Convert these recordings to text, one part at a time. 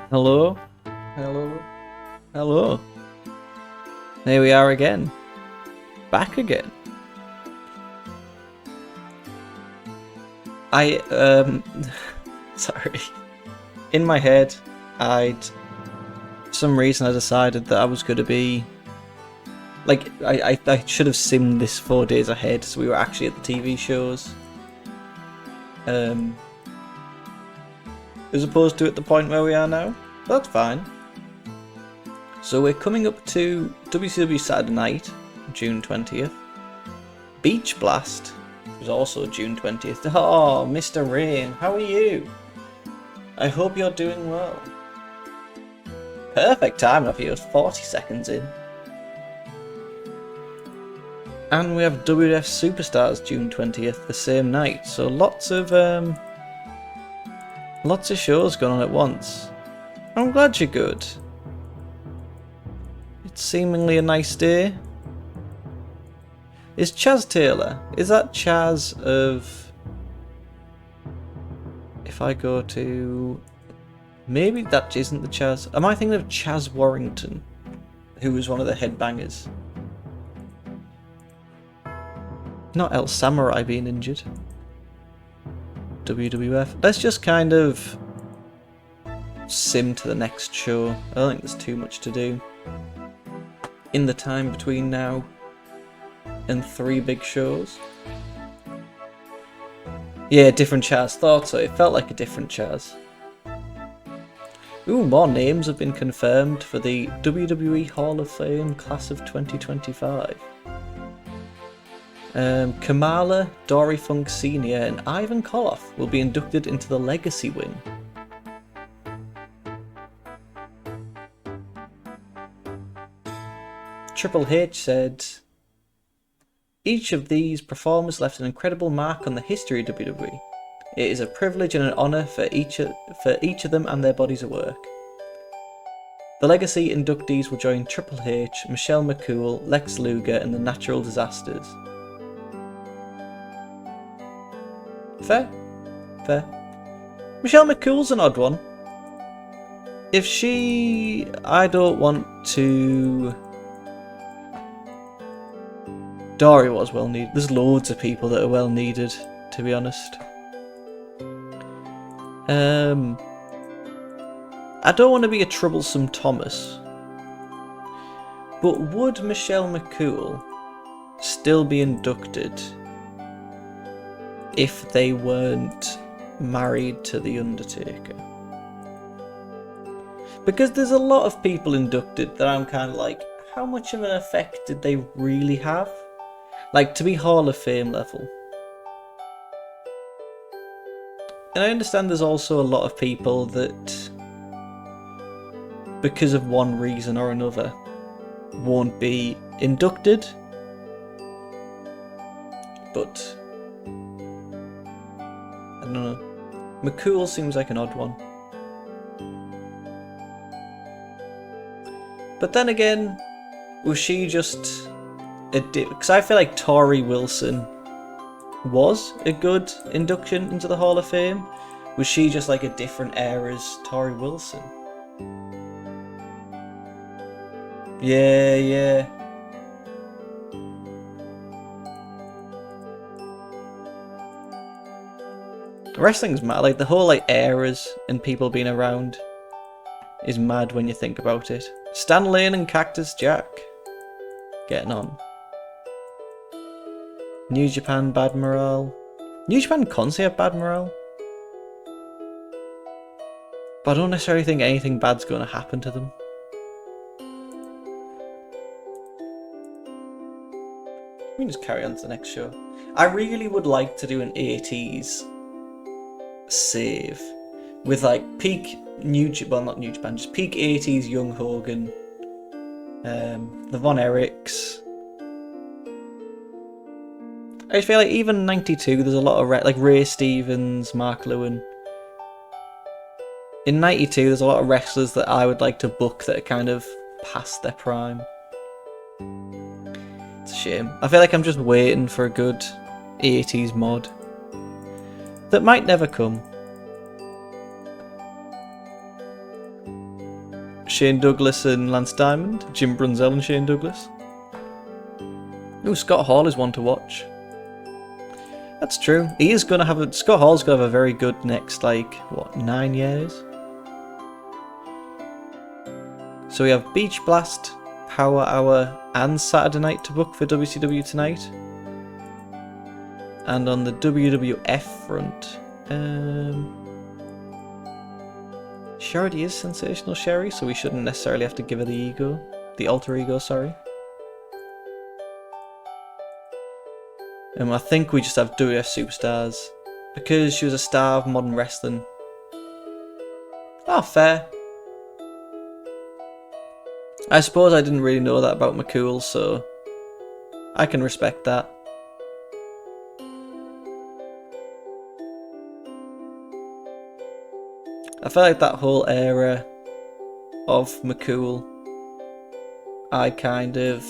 Hello? Hello? Hello? Here we are again. Back again. Sorry. In my head, for some reason I decided that I was going to be... Like, I should have simmed this 4 days ahead, so we were actually at the TV shows. As opposed to at the point where we are now. But that's fine. So we're coming up to WCW Saturday Night, June 20th. Beach Blast was also June 20th. Oh, Mr. Rain, how are you? I hope you're doing well. Perfect time of you, 40 seconds in. And we have WWF Superstars June 20th, the same night. So lots of shows going on at once. I'm glad you're good. It's seemingly a nice day. Is Chaz Taylor? Is that Chaz of... If I go to... Maybe that isn't the Chaz. Am I thinking of Chaz Warrington? Who was one of the headbangers. Not El Samurai being injured. WWF. Let's just kind of sim to the next show. I don't think there's too much to do in the time between now and 3 big shows. Yeah, different Chaz. Thought so. It felt like a different Chaz. Ooh, more names have been confirmed for the WWE Hall of Fame class of 2025. Kamala, Dory Funk Sr. and Ivan Koloff will be inducted into the Legacy Wing. Triple H said, "Each of these performers left an incredible mark on the history of WWE. It is a privilege and an honour for each of them and their bodies of work. The Legacy inductees will join Triple H, Michelle McCool, Lex Luger and the Natural Disasters." Fair. Fair. Michelle McCool's an odd one. If she... I don't want to... Dory was well needed. There's loads of people that are well needed, to be honest. I don't want to be a troublesome Thomas. But would Michelle McCool still be inducted if they weren't married to The Undertaker? Because there's a lot of people inducted that I'm kind of like, how much of an effect did they really have? Like, to be Hall of Fame level. And I understand there's also a lot of people that, because of one reason or another, won't be inducted. But I don't know. McCool seems like an odd one. But then again, was she just a because I feel like Tori Wilson was a good induction into the Hall of Fame. Was she just like a different era's Tori Wilson? Yeah, yeah. Wrestling's mad, like the whole like eras and people being around is mad when you think about it. Stan Lane and Cactus Jack getting on. New Japan bad morale. New Japan constantly have bad morale. But I don't necessarily think anything bad's going to happen to them. We can just carry on to the next show. I really would like to do an 80s save with like peak not New Japan, just peak 80s Young Hogan, the Von Erichs. I just feel like even 92 there's a lot of like Ray Stevens, Mark Lewin. In 92 there's a lot of wrestlers that I would like to book that are kind of past their prime. It's a shame. I feel like I'm just waiting for a good 80s mod that might never come. Shane Douglas and Lance Diamond. Jim Brunzell and Shane Douglas. Ooh, Scott Hall is one to watch. That's true. He is going to have Scott Hall's going to have a very good next, like, what, 9 years? So we have Beach Blast, Power Hour, and Saturday Night to book for WCW tonight. And on the WWF front, she already is Sensational Sherry, so we shouldn't necessarily have to give her the alter ego, sorry. I think we just have WF Superstars, because she was a star of modern wrestling. Oh, fair. I suppose I didn't really know that about McCool, so I can respect that. I feel like that whole era of McCool, I kind of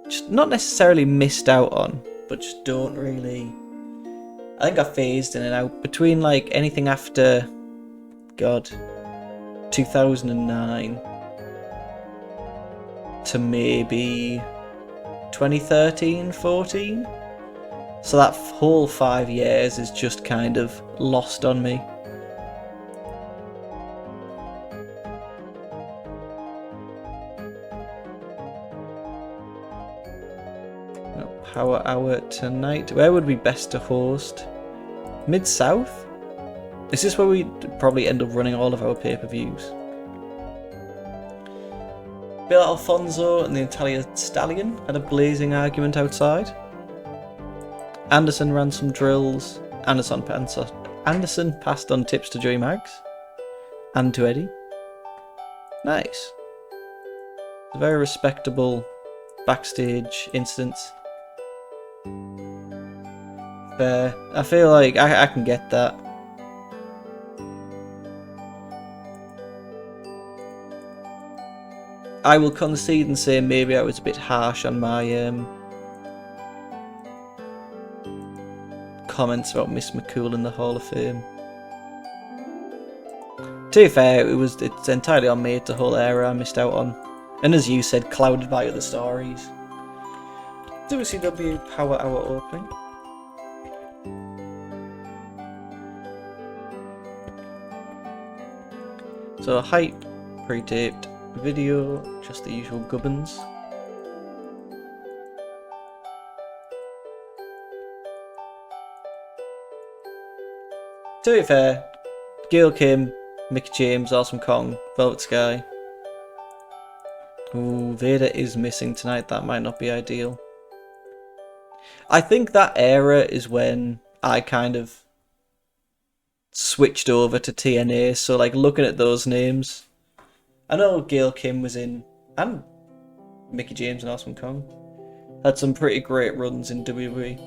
just not necessarily missed out on, but just don't really. I think I phased in and out between like anything after, God, 2009 to maybe 2013, 14. So that whole 5 years is just kind of lost on me. Power Hour tonight. Where would be best to host? Mid-South? Is this where we'd probably end up running all of our pay-per-views? Bill Alfonso and the Italian Stallion had a blazing argument outside. Anderson ran some drills. Anderson passed on tips to Joey Maggs. And to Eddie. Nice. A very respectable backstage incidents. Fair. I feel like I can get that. I will concede and say maybe I was a bit harsh on my comments about Miss McCool in the Hall of Fame. To be fair, it's entirely on me. It's a whole era I missed out on, and as you said, clouded by other stories. WCW Power Hour opening. So hype, pre-taped video, just the usual gubbins. To be fair, Gail Kim, Mick James, Awesome Kong, Velvet Sky. Ooh, Vader is missing tonight, that might not be ideal. I think that era is when I kind of switched over to TNA, so like looking at those names, I know Gail Kim was in, and Mickey James and Awesome Kong had some pretty great runs in WWE.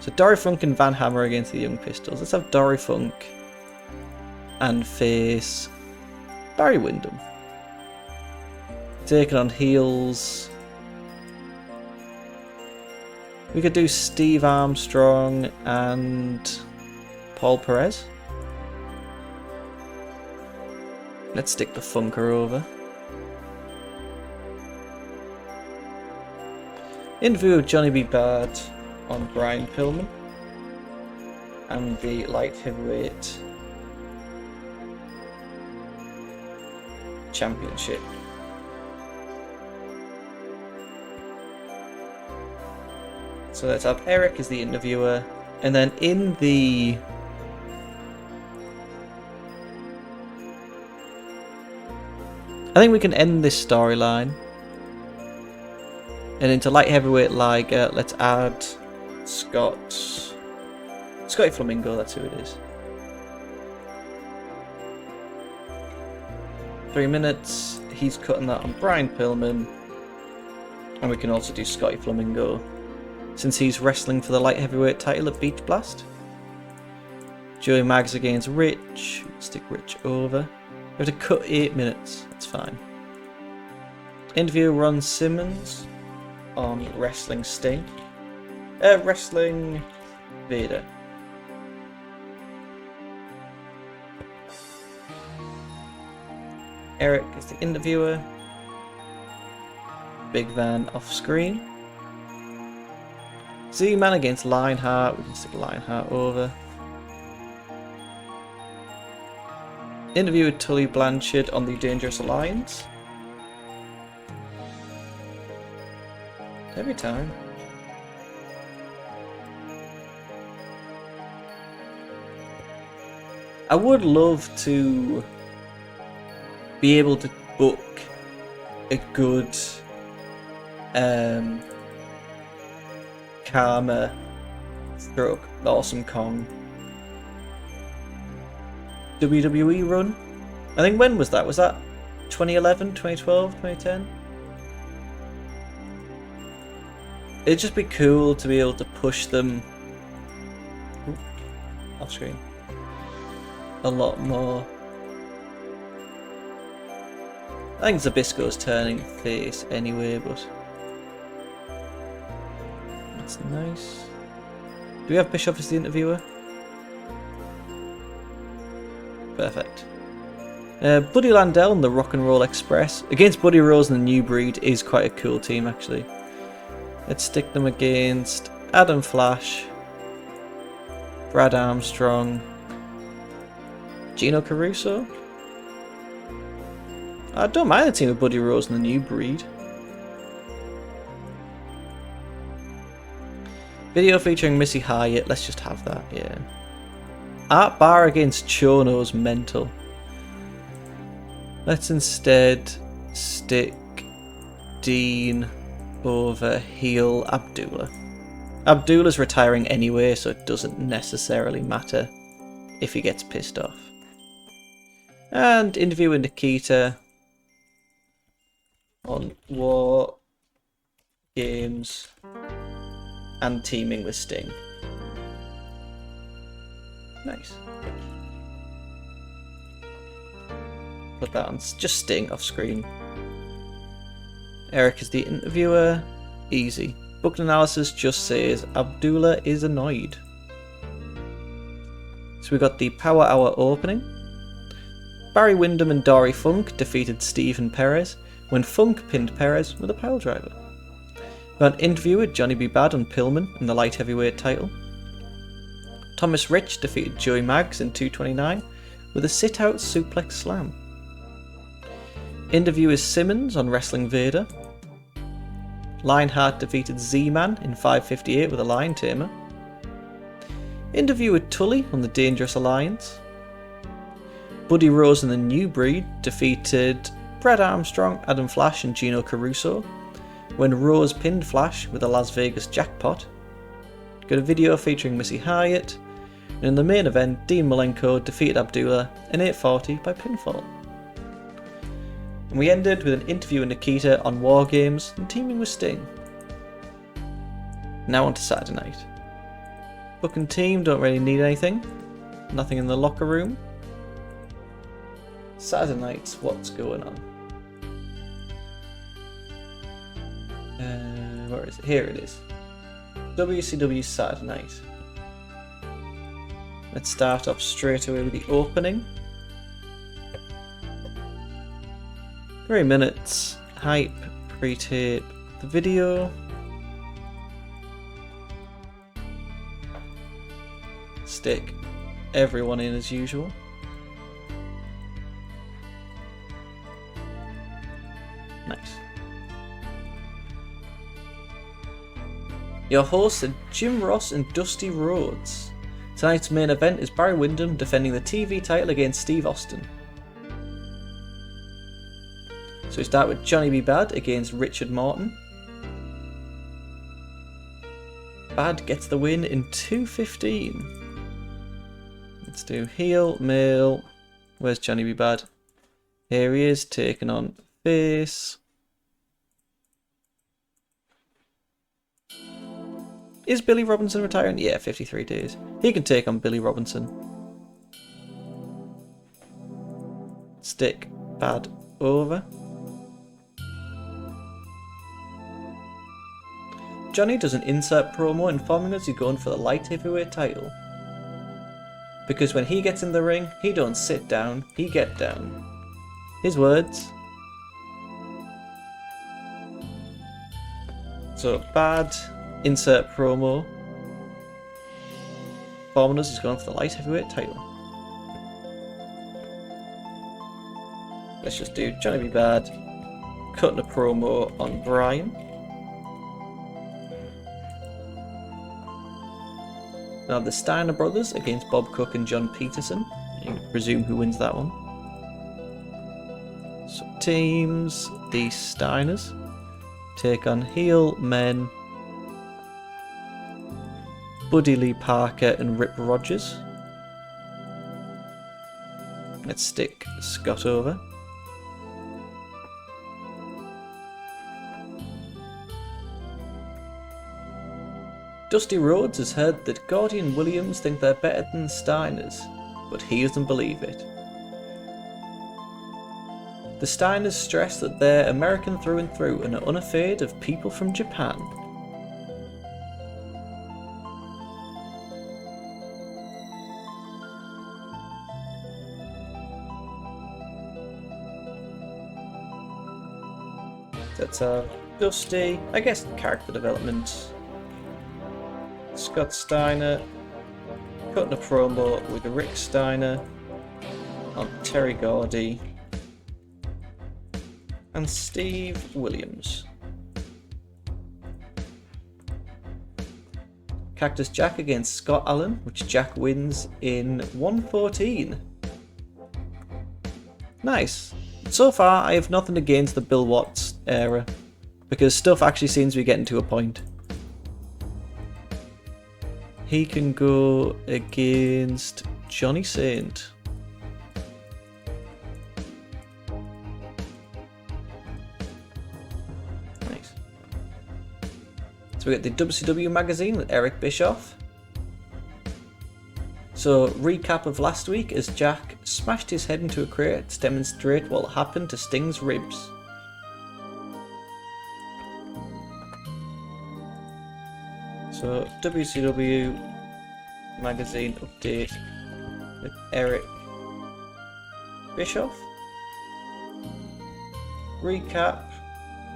So Dory Funk and Van Hammer against the Young Pistols. Let's have Dory Funk and face Barry Windham. Taking on heels. We could do Steve Armstrong and Paul Perez. Let's stick the Funker over. Interview with Johnny B. Bard on Brian Pillman and the light heavyweight championship. So let's have Eric as the interviewer, and then in the I think we can end this storyline, and into light heavyweight Liger, let's add Scotty Flamingo, that's who it is. 3 minutes, he's cutting that on Brian Pillman, and we can also do Scotty Flamingo, since he's wrestling for the light heavyweight title at Beach Blast. Joey Maggs against Rich, stick Rich over. We have to cut 8 minutes, that's fine. Interview Ron Simmons on Wrestling Sting. Wrestling Vader. Eric is the interviewer. Big Van off screen. Z-Man against Lionheart. We can stick Lionheart over. Interview with Tully Blanchard on the Dangerous Alliance. Every time. I would love to be able to book a good Karma stroke Awesome Kong WWE run. I think when was that? Was that 2011, 2012, 2010? It'd just be cool to be able to push them off screen a lot more. I think Zabisco's turning face anyway, but that's nice. Do we have Bischoff as the interviewer? Perfect. Buddy Landell and the Rock and Roll Express against Buddy Rose and the New Breed is quite a cool team actually. Let's stick them against Adam Flash, Brad Armstrong, Gino Caruso. I don't mind the team of Buddy Rose and the New Breed. Video featuring Missy Hyatt, let's just have that, yeah. Art Barr against Chono's mental. Let's instead stick Dean over heel Abdullah. Abdullah's retiring anyway, so it doesn't necessarily matter if he gets pissed off. And interview with Nikita on War Games and teaming with Sting. Nice. Put that on just Sting off screen. Eric is the interviewer. Easy. Book analysis just says Abdullah is annoyed. So we got the Power Hour opening. Barry Windham and Dory Funk defeated Stephen Perez when Funk pinned Perez with a pile driver. We got an interview with Johnny B. Bad and Pillman in the light heavyweight title. Thomas Rich defeated Joey Maggs in 229 with a sit-out suplex slam. Interview is Simmons on Wrestling Vader. Lionheart defeated Z-Man in 558 with a Lion Tamer. Interview with Tully on the Dangerous Alliance. Buddy Rose and the New Breed defeated Brad Armstrong, Adam Flash and Gino Caruso when Rose pinned Flash with a Las Vegas jackpot. Got a video featuring Missy Hyatt. And in the main event, Dean Malenko defeated Abdullah in 840 by pinfall. And we ended with an interview with Nikita on War Games and teaming with Sting. Now on to Saturday night. Book and team don't really need anything. Nothing in the locker room. Saturday nights, what's going on? Where is it? Here it is. WCW Saturday night. Let's start off straight away with the opening. 3 minutes, hype, pre-tape, the video. Stick everyone in as usual. Nice. Your hosts are Jim Ross and Dusty Rhodes. Tonight's main event is Barry Windham defending the TV title against Steve Austin. So we start with Johnny B. Bad against Richard Morton. Bad gets the win in 2:15. Let's do heel, male. Where's Johnny B. Bad? Here he is, taking on face. Is Billy Robinson retiring? Yeah, 53 days. He can take on Billy Robinson. Stick Bad over. Johnny does an insert promo informing us he's going for the light heavyweight title. Because when he gets in the ring, he don't sit down, he get down. His words. So, bad. Insert promo. Foreman's has gone for the light heavyweight title. Let's just do Johnny B. Bad. Cutting a promo on Brian. Now the Steiner brothers against Bob Cook and John Peterson. You can presume who wins that one. So teams, the Steiners take on heel men Buddy Lee Parker and Rip Rogers. Let's stick Scott over. Dusty Rhodes has heard that Gordy and Williams think they're better than the Steiners, but he doesn't believe it. The Steiners stress that they're American through and through and are unafraid of people from Japan. That's Dusty, I guess character development. Scott Steiner cutting a promo with Rick Steiner on Terry Gordy and Steve Williams. Cactus Jack against Scott Allen, which Jack wins in 1:14. Nice. So far, I have nothing against the Bill Watts era, because stuff actually seems to be getting to a point. He can go against Johnny Saint. Nice. So we get the WCW magazine with Eric Bischoff. So, recap of last week as Jack smashed his head into a crate to demonstrate what happened to Sting's ribs. So, WCW magazine update with Eric Bischoff. Recap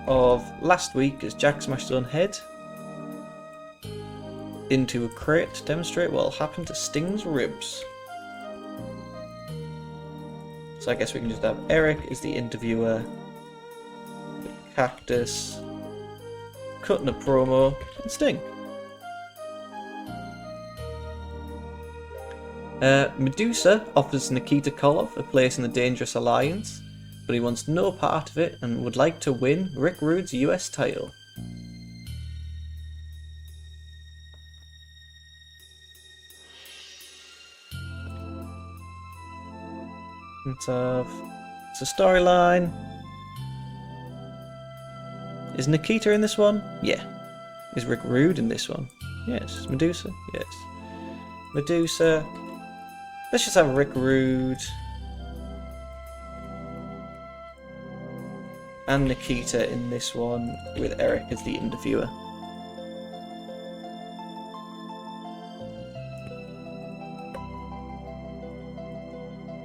of last week as Jack smashed his own head into a crate to demonstrate what will happen to Sting's ribs. So I guess we can just have Eric as the interviewer, Cactus cutting a promo, and Sting. Medusa offers Nikita Koloff a place in the Dangerous Alliance, but he wants no part of it and would like to win Rick Rude's US title. It's a storyline. Is Nikita in this one? Yeah. Is Rick Rude in this one? Yes. Medusa? Yes. Medusa. Let's just have Rick Rude and Nikita in this one with Eric as the interviewer.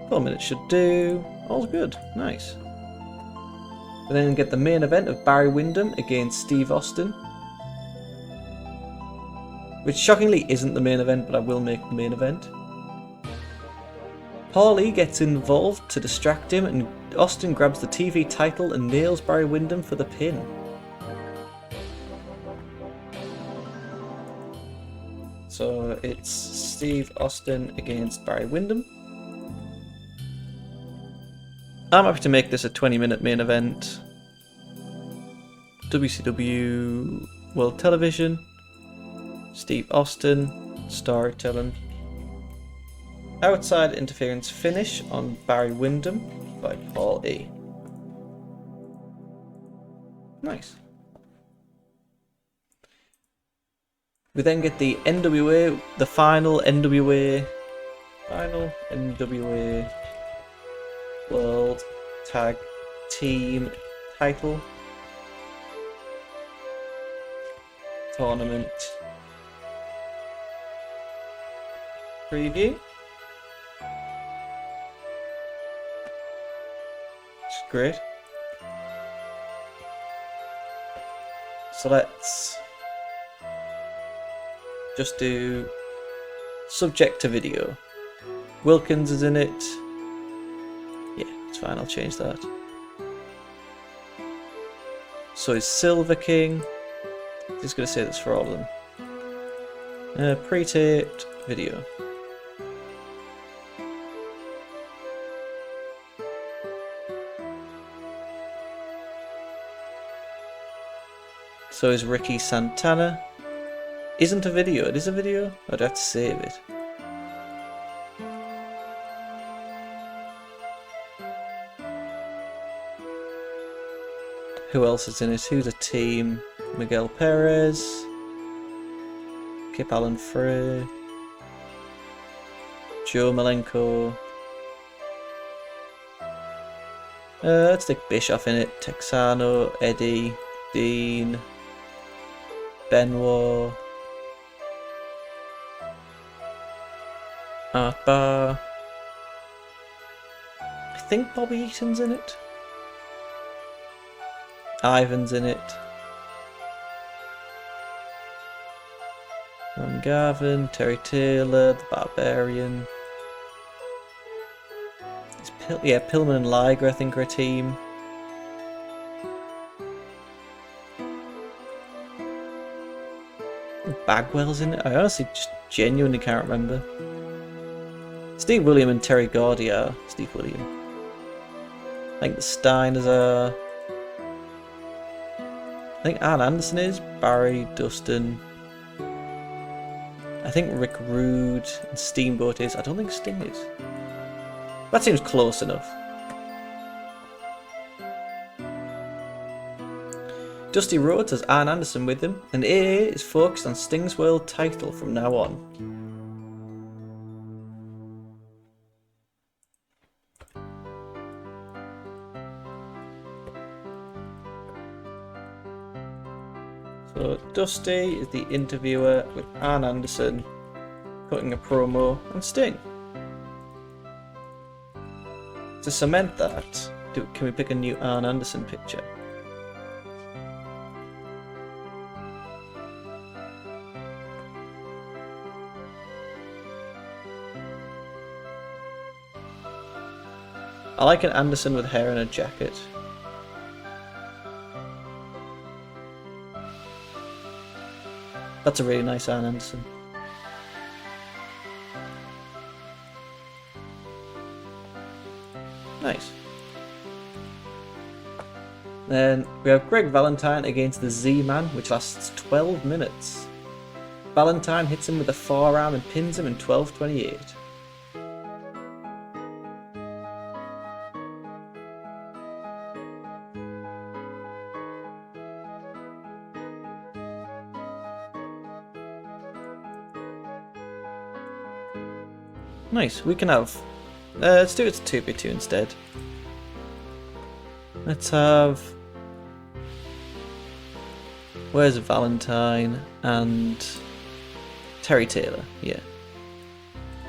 4 minutes should do. All's good. Nice. And then get the main event of Barry Windham against Steve Austin. Which shockingly isn't the main event, but I will make the main event. Paulie gets involved to distract him, and Austin grabs the TV title and nails Barry Windham for the pin. So it's Steve Austin against Barry Windham. I'm happy to make this a 20-minute main event. WCW World Television. Steve Austin, storytelling. Outside interference finish on Barry Windham by Paul E. Nice. We then get the NWA, the final NWA World Tag Team title tournament preview. Great. So let's just do subject to video. Wilkins is in it. Yeah, it's fine, I'll change that. So is Silver King. Just going to say this for all of them. Pre-taped video. So is Ricky Santana. Isn't a video. It is a video? I'd have to save it. Who else is in it? Who's a team? Miguel Perez. Kip Allen Frey. Joe Malenko. Let's stick Bischoff in it. Texano, Eddie, Dean, Benoit, Art Bar. I think Bobby Eaton's in it. Ivan's in it. Ron Garvin, Terry Taylor, the Barbarian. Yeah, Pillman and Liger, I think, are a team. Bagwell's in it. I honestly just genuinely can't remember. Steve William and Terry Gordy are Steve William. I think the Steiners are. I think Arn Anderson is. Barry, Dustin. I think Rick Rude and Steamboat is. I don't think Sting is. That seems close enough. Dusty Rhodes has Arn Anderson with him, and AA is focused on Sting's world title from now on. So Dusty is the interviewer with Arn Anderson cutting a promo on Sting. To cement that, can we pick a new Arn Anderson picture? I like an Anderson with hair and a jacket. That's a really nice Arn Anderson. Nice. Then we have Greg Valentine against the Z-Man, which lasts 12 minutes. Valentine hits him with a forearm and pins him in 12:28. Nice, we can have... let's do it to 2v2 instead. Let's have... Where's Valentine and Terry Taylor? Yeah.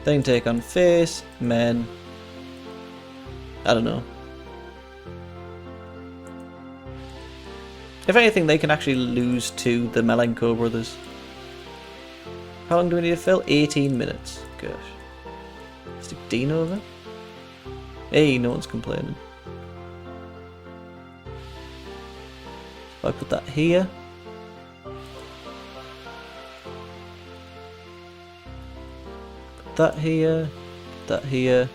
They can take on face, men. I don't know. If anything, they can actually lose to the Malenko brothers. How long do we need to fill? 18 minutes. Gosh. Stick Dean over. Hey, no one's complaining. If I put that here. Put that here. Put that here.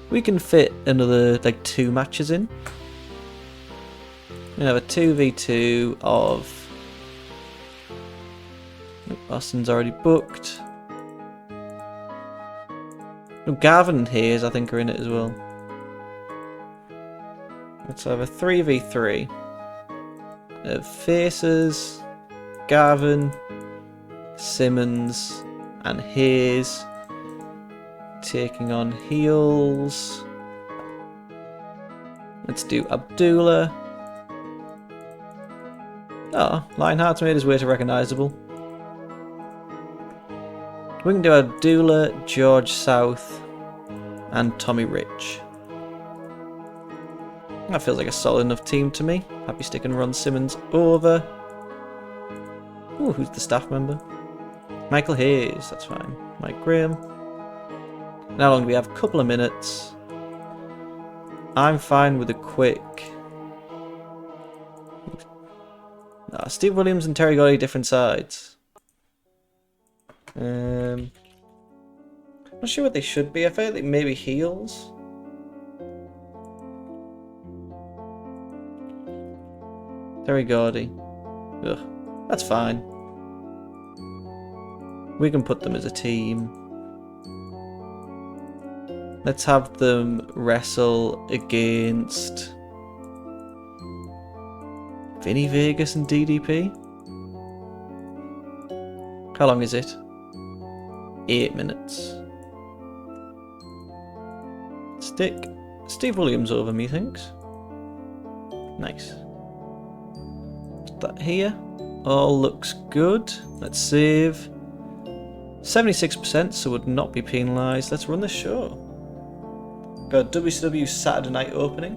We can fit another, like, 2 matches in. We have a 2v2 of... Austin's already booked. Oh, Gavin and Hayes, I think, are in it as well. Let's have a 3v3 of Faces, Gavin, Simmons, and Hayes taking on Heels. Let's do Abdullah. Oh, Lionheart's made his way to recognisable. We can do Abdullah, George South, and Tommy Rich. That feels like a solid enough team to me. Happy sticking Ron Simmons over. Ooh, who's the staff member? Michael Hayes, that's fine. Mike Graham. And how long do we have? A couple of minutes. I'm fine with a quick... Steve Williams and Terry Gordy, different sides. Not sure what they should be. I feel like maybe heels. Terry Gordy. Ugh, that's fine. We can put them as a team. Let's have them wrestle against Vinny Vegas and DDP. How long is it? 8 minutes. Stick Steve Williams over, methinks. Nice. Put that here. All looks good. Let's save. 76%, so would not be penalised. Let's run the show. Got a WCW Saturday night opening.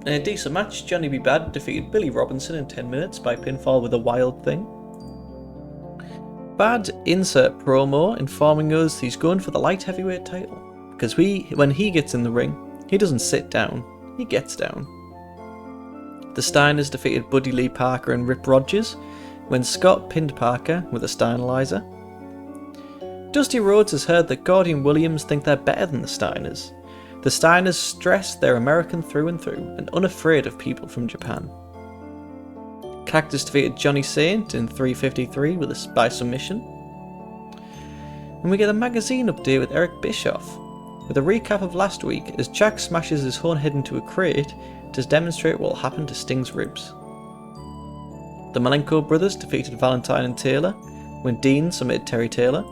In a decent match, Johnny B. Bad defeated Billy Robinson in 10 minutes by pinfall with a Wild Thing. Bad insert promo informing us he's going for the light heavyweight title, because when he gets in the ring, he doesn't sit down, he gets down. The Steiners defeated Buddy Lee Parker and Rip Rogers when Scott pinned Parker with a Steinalizer. Dusty Rhodes has heard that Gordy and Williams think they're better than the Steiners. The Steiners stress they're American through and through and unafraid of people from Japan. Cactus defeated Johnny Saint in 3:53 by submission. And we get a magazine update with Eric Bischoff, with a recap of last week as Jack smashes his own head into a crate to demonstrate what will happen to Sting's ribs. The Malenko brothers defeated Valentine and Taylor when Dean submitted Terry Taylor.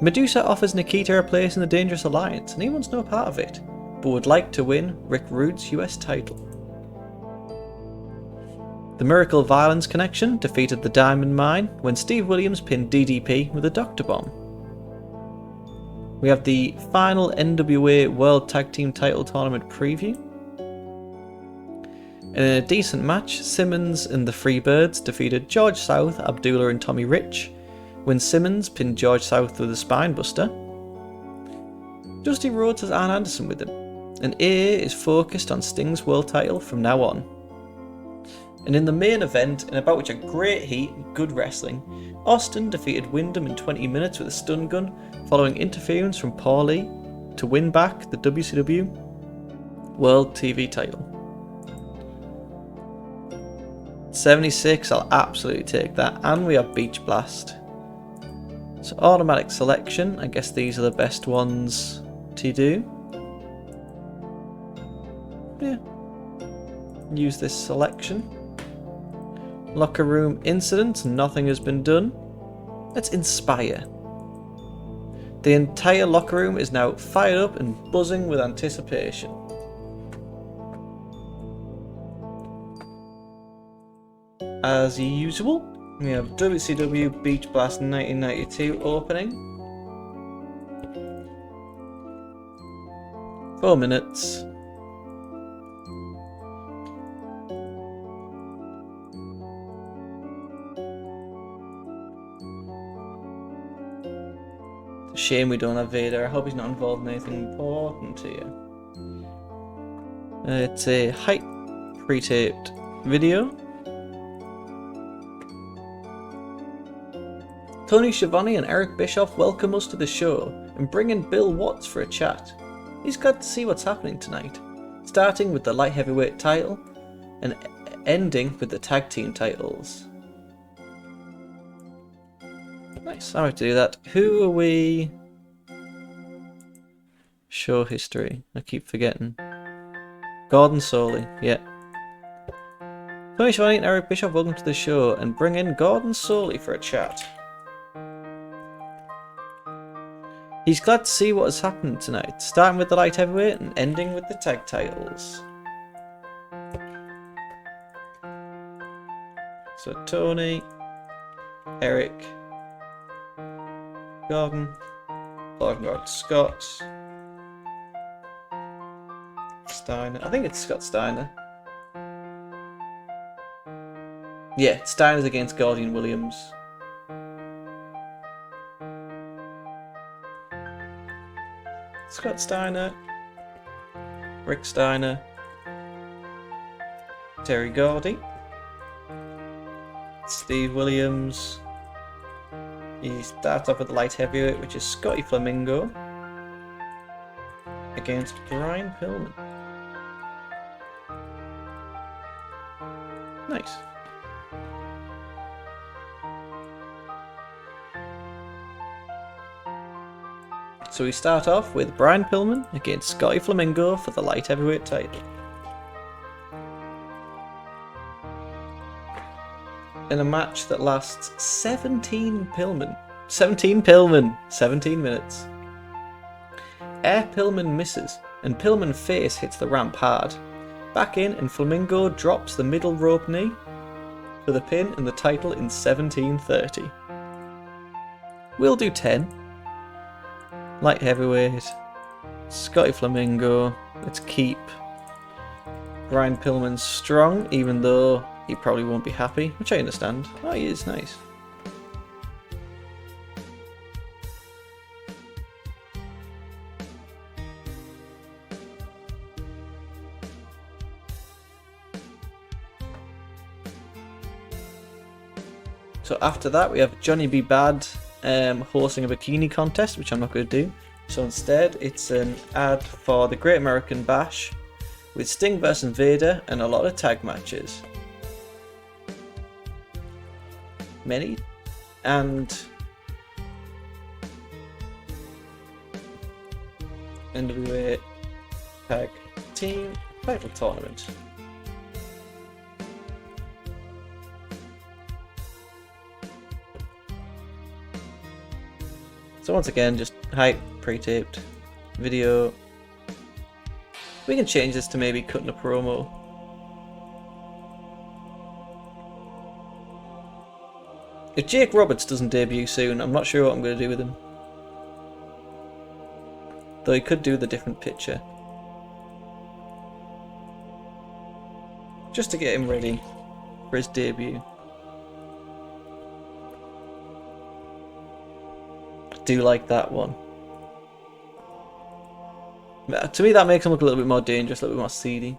Medusa offers Nikita a place in the Dangerous Alliance and he wants no part of it, but would like to win Rick Rude's US title. The Miracle Violence Connection defeated the Diamond Mine when Steve Williams pinned DDP with a Dr. Bomb. We have the final NWA World Tag Team Title Tournament preview. And in a decent match, Simmons and the Freebirds defeated George South, Abdullah and Tommy Rich when Simmons pinned George South with a spine buster. Dusty Rhodes has Arn Anderson with him, and AA is focused on Sting's world title from now on. And in the main event, and about which a great heat and good wrestling, Austin defeated Wyndham in 20 minutes with a stun gun following interference from Paulie to win back the WCW World TV title. 76, I'll absolutely take that, and we have Beach Blast. So automatic selection, I guess these are the best ones to do. Yeah. Use this selection. Locker room incident, nothing has been done. Let's inspire. The entire locker room is now fired up and buzzing with anticipation. As usual, we have WCW Beach Blast 1992 opening. 4 minutes. Shame we don't have Vader. I hope he's not involved in anything important here. It's a hype pre-taped video. Tony Schiavone and Eric Bischoff welcome us to the show and bring in Bill Watts for a chat. He's glad to see what's happening tonight, starting with the light heavyweight title and ending with the tag team titles. Nice, I have to do that. Who are we? Show history. I keep forgetting. Gordon Soley, yeah. Tony Schiavone and Eric Bischoff welcome to the show and bring in Gordon Soley for a chat. He's glad to see what has happened tonight, starting with the light heavyweight and ending with the tag titles. So Tony, Eric, Gordon. Gordon Scott. Steiner. I think it's Scott Steiner. Yeah, Steiner's against Gordian Williams. Scott Steiner. Rick Steiner. Terry Gordy. Steve Williams. He starts off with the light heavyweight, which is Scotty Flamingo, against Brian Pillman. Nice. So we start off with Brian Pillman against Scotty Flamingo for the light heavyweight title. In a match that lasts 17 Pillman. 17 minutes. Air Pillman misses, and Pillman's face hits the ramp hard. Back in, and Flamingo drops the middle rope knee for the pin and the title in 17:30. We'll do 10. Light heavyweight. Scotty Flamingo. Let's keep Brian Pillman strong, even though he probably won't be happy, which I understand. Oh, he is nice. So after that, we have Johnny B. Bad hosting a bikini contest, which I'm not going to do. So instead, it's an ad for the Great American Bash with Sting vs Vader and a lot of tag matches. Many and NWA Tag Team Title Tournament. So once again, just hype, pre-taped video. We can change this to maybe cutting a promo. If Jake Roberts doesn't debut soon, I'm not sure what I'm going to do with him. Though he could do the different picture. Just to get him ready for his debut. I do like that one. To me that makes him look a little bit more dangerous, a little bit more seedy.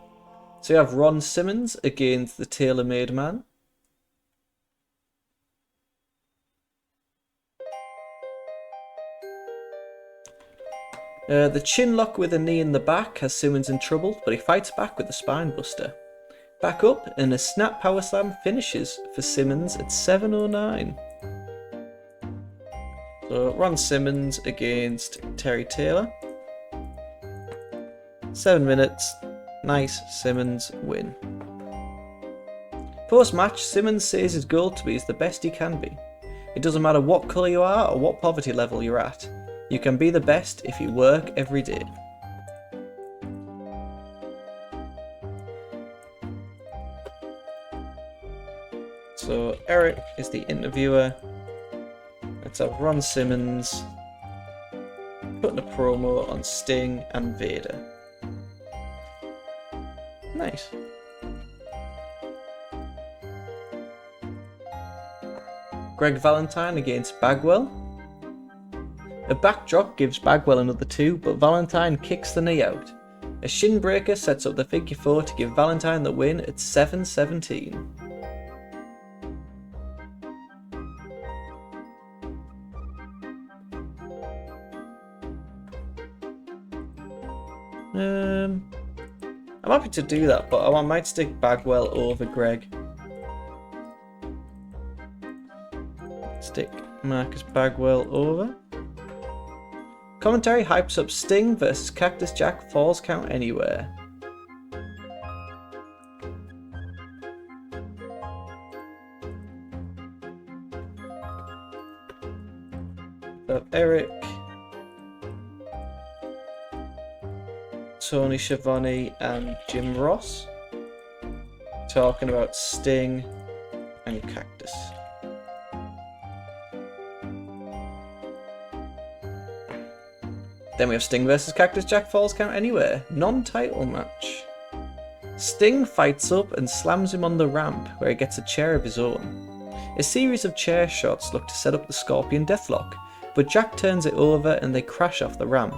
So you have Ron Simmons against the Tailor-Made Man. The chin lock with a knee in the back has Simmons in trouble, but he fights back with the spine buster. Back up, and a snap power slam finishes for Simmons at 7:09. So Ron Simmons against Terry Taylor. 7 minutes. Nice Simmons win. Post-match, Simmons says his goal to be is the best he can be. It doesn't matter what colour you are or what poverty level you're at. You can be the best if you work every day. So Eric is the interviewer. Let's have Ron Simmons putting a promo on Sting and Vader. Nice. Greg Valentine against Bagwell. A backdrop gives Bagwell another 2, but Valentine kicks the knee out. A shin breaker sets up the figure 4 to give Valentine the win at 7:17. I'm happy to do that, but I might stick Bagwell over Greg. Stick Marcus Bagwell over. Commentary hypes up Sting versus Cactus Jack Falls Count Anywhere. Eric, Tony Schiavone and Jim Ross talking about Sting and Cactus. Then we have Sting versus Cactus Jack Falls Count Anywhere. Non-title match. Sting fights up and slams him on the ramp, where he gets a chair of his own. A series of chair shots look to set up the Scorpion Deathlock, but Jack turns it over and they crash off the ramp.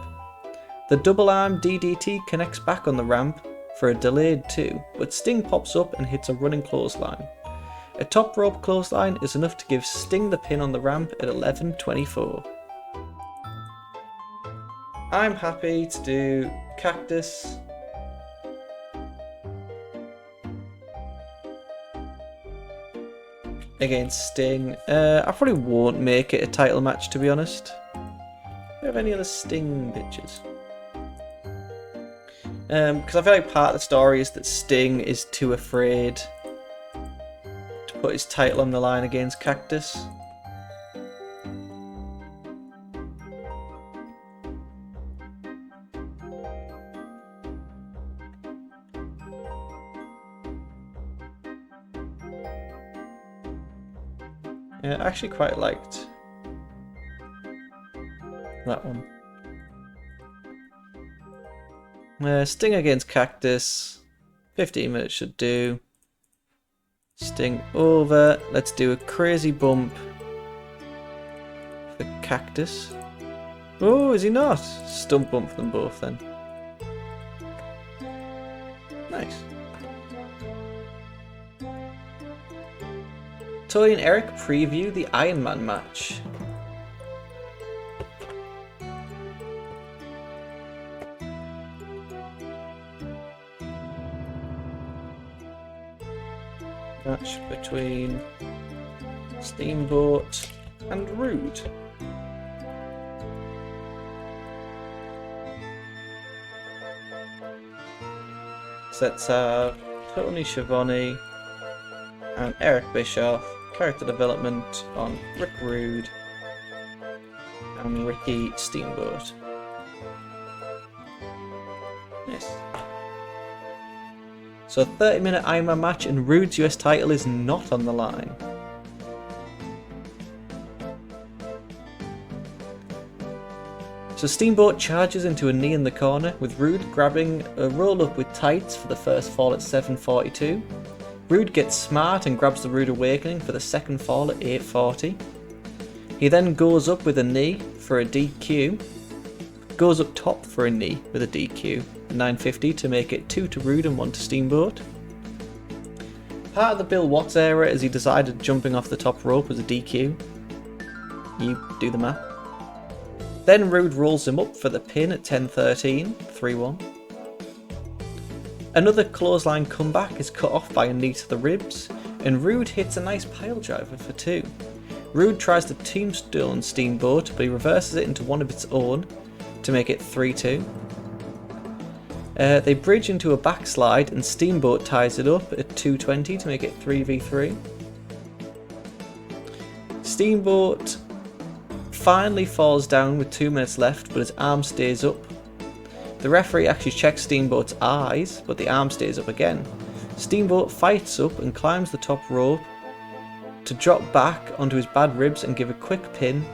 The double arm DDT connects back on the ramp for a delayed 2, but Sting pops up and hits a running clothesline. A top rope clothesline is enough to give Sting the pin on the ramp at 11:24. I'm happy to do Cactus against Sting. I probably won't make it a title match, to be honest. Do we have any other Sting bitches? Because I feel like part of the story is that Sting is too afraid to put his title on the line against Cactus. Yeah, I actually quite liked that one. Sting against Cactus. 15 minutes should do. Sting over. Let's do a crazy bump for Cactus. Oh, is he not? Stump bump for them both then. Nice. Toy and Eric preview the Iron Man match. Match between Steamboat and Rude. So let's have Tony Schiavone and Eric Bischoff. Character development on Rick Rude and Ricky Steamboat. Yes. So a 30-minute Iron Man match and Rude's US title is not on the line. So Steamboat charges into a knee in the corner, with Rude grabbing a roll-up with tights for the first fall at 7:42. Rude gets smart and grabs the Rude Awakening for the second fall at 8:40. He then goes up with a knee for a DQ. Goes up top for a knee with a DQ at 9:50 to make it 2 to Rude and 1 to Steamboat. Part of the Bill Watts era as he decided jumping off the top rope was a DQ. You do the math. Then Rude rolls him up for the pin at 10:13, 3-1. Another clothesline comeback is cut off by a knee to the ribs, and Rude hits a nice pile driver for 2. Rude tries to tombstone Steamboat, but he reverses it into one of its own to make it 3-2. They bridge into a backslide, and Steamboat ties it up at 2:20 to make it 3v3. Steamboat finally falls down with 2 minutes left, but his arm stays up. The referee actually checks Steamboat's eyes, but the arm stays up again. Steamboat fights up and climbs the top rope to drop back onto his bad ribs and give a quick pin.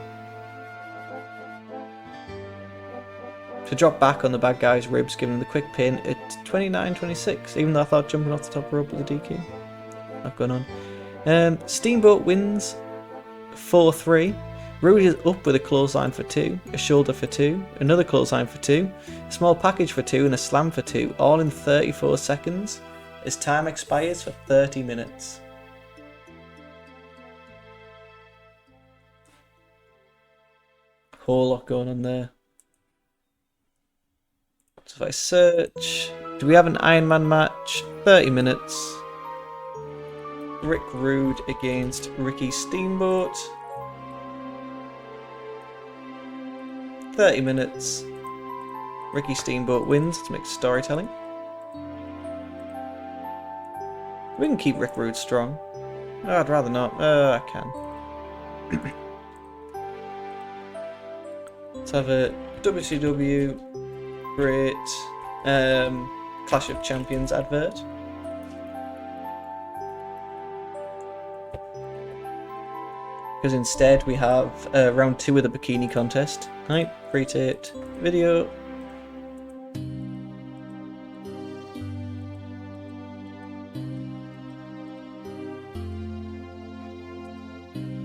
To drop back on the bad guy's ribs, giving him the quick pin at 29:26, even though I thought jumping off the top rope was a DQ. Not going on. Steamboat wins 4-3. Rude is up with a clothesline for 2, a shoulder for 2, another clothesline for 2, a small package for 2 and a slam for 2, all in 34 seconds. His time expires for 30 minutes. Whole lot going on there. So if I search, do we have an Iron Man match? 30 minutes. Rick Rude against Ricky Steamboat. 30 minutes. Ricky Steamboat wins to make storytelling. We can keep Rick Rude strong. Oh, I'd rather not. I can. Let's have a WCW Great Clash of Champions advert. because instead we have round 2 of the bikini contest. Right, pre-taped video.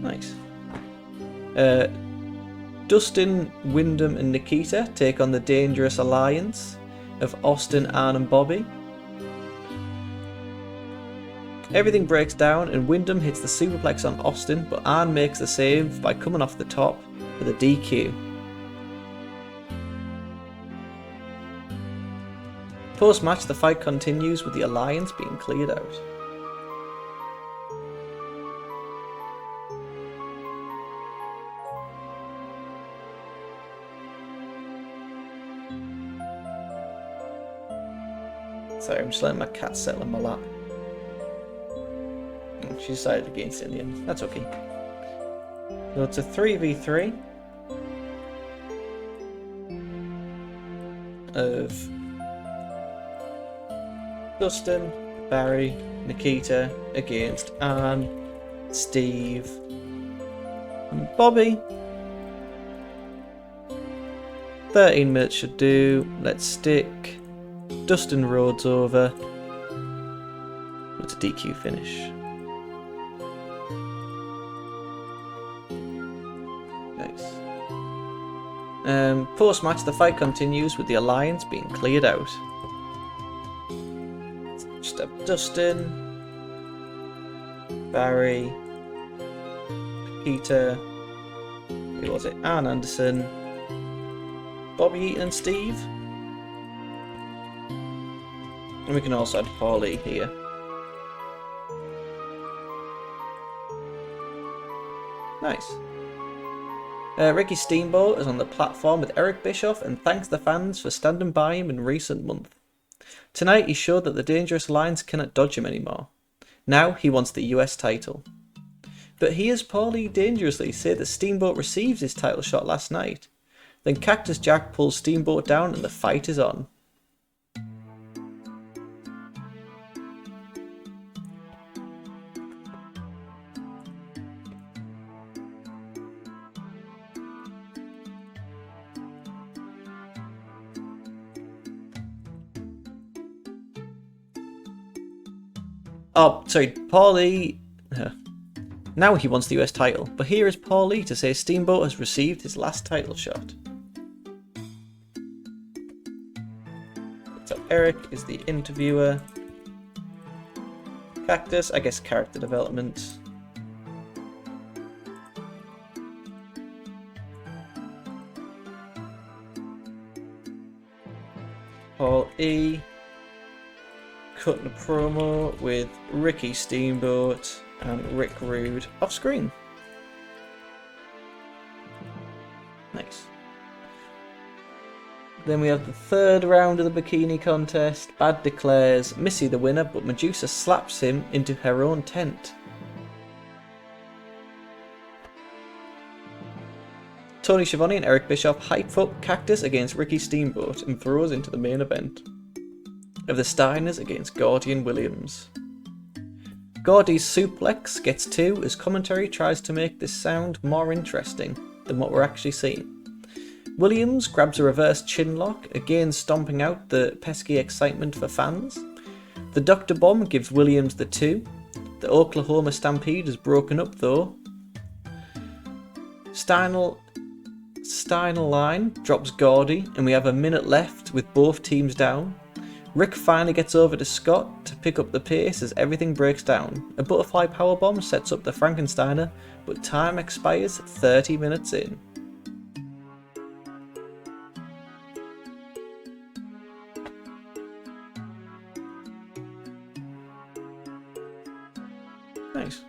Nice. Dustin, Wyndham and Nikita take on the dangerous alliance of Austin, Ann and Bobby. Everything breaks down and Wyndham hits the superplex on Austin, but Ann makes the save by coming off the top with a DQ. Post-match, the fight continues with the alliance being cleared out. Sorry, I'm just letting my cat settle in my lap. She decided against it in the end. That's okay. So it's a 3v3 of Dustin, Barry, Nikita against Ann, Steve, and Bobby. 13 minutes should do. Let's stick Dustin Rhodes over. It's a DQ finish. Nice. Post-match, the fight continues with the alliance being cleared out. Just up Dustin, Barry, Peter, who was it? Ann Anderson, Bobby Eaton and Steve. And we can also add Paulie here. Nice. Ricky Steamboat is on the platform with Eric Bischoff and thanks the fans for standing by him in recent months. Tonight he showed that the Dangerous Alliance cannot dodge him anymore. Now he wants the US title. But hears Paulie dangerously say that Steamboat receives his title shot last night. Then Cactus Jack pulls Steamboat down and the fight is on. Oh, sorry, Paulie. Now he wants the US title, but here is Paulie to say Steamboat has received his last title shot. So Eric is the interviewer. Cactus, I guess character development. Paul E. Cutting a promo with Ricky Steamboat and Rick Rude off screen. Nice. Then we have the third round of the bikini contest. Bad declares Missy the winner, but Medusa slaps him into her own tent. Tony Schiavone and Eric Bischoff hype up Cactus against Ricky Steamboat and throws into the main event of the Steiners against Gordy and Williams. Gordy's suplex gets 2 as commentary tries to make this sound more interesting than what we're actually seeing. Williams grabs a reverse chin lock, again stomping out the pesky excitement for fans. The Dr. Bomb gives Williams the 2. The Oklahoma Stampede is broken up though. Steiner line drops Gordy and we have a minute left with both teams down. Rick finally gets over to Scott to pick up the pace as everything breaks down. A butterfly powerbomb sets up the Frankensteiner, but time expires 30 minutes in. Nice.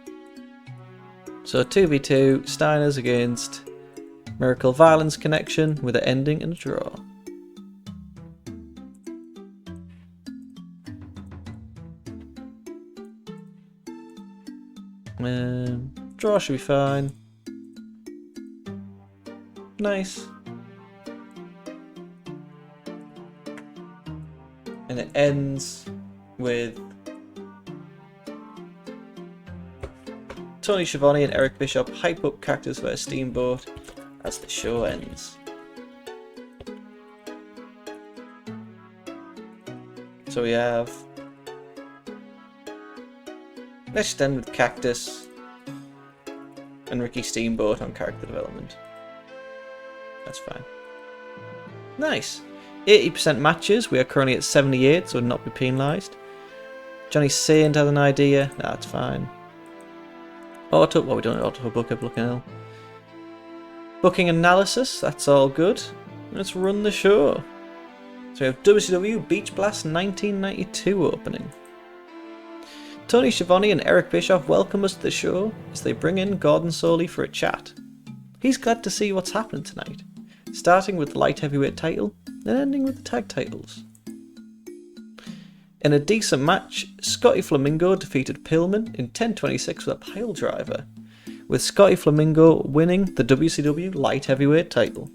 So 2v2, Steiners against Miracle Violence Connection with an ending and a draw. Draw should be fine. Nice. And it ends with Tony Schiavone and Eric Bischoff hype up Cactus vs Steamboat as the show ends. So we have... let's just end with Cactus and Ricky Steamboat on character development. That's fine. Nice. 80% matches. We are currently at 78, so would not be penalised. Johnny Saint has an idea. Nah, that's fine. Auto... well, we don't have auto book up looking ill. Booking analysis. That's all good. Let's run the show. So we have WCW Beach Blast 1992 opening. Tony Schiavone and Eric Bischoff welcome us to the show as they bring in Gordon Soley for a chat. He's glad to see what's happening tonight, starting with the light heavyweight title and ending with the tag titles. In a decent match, Scotty Flamingo defeated Pillman in 10:26 with a pile driver, with Scotty Flamingo winning the WCW light heavyweight title.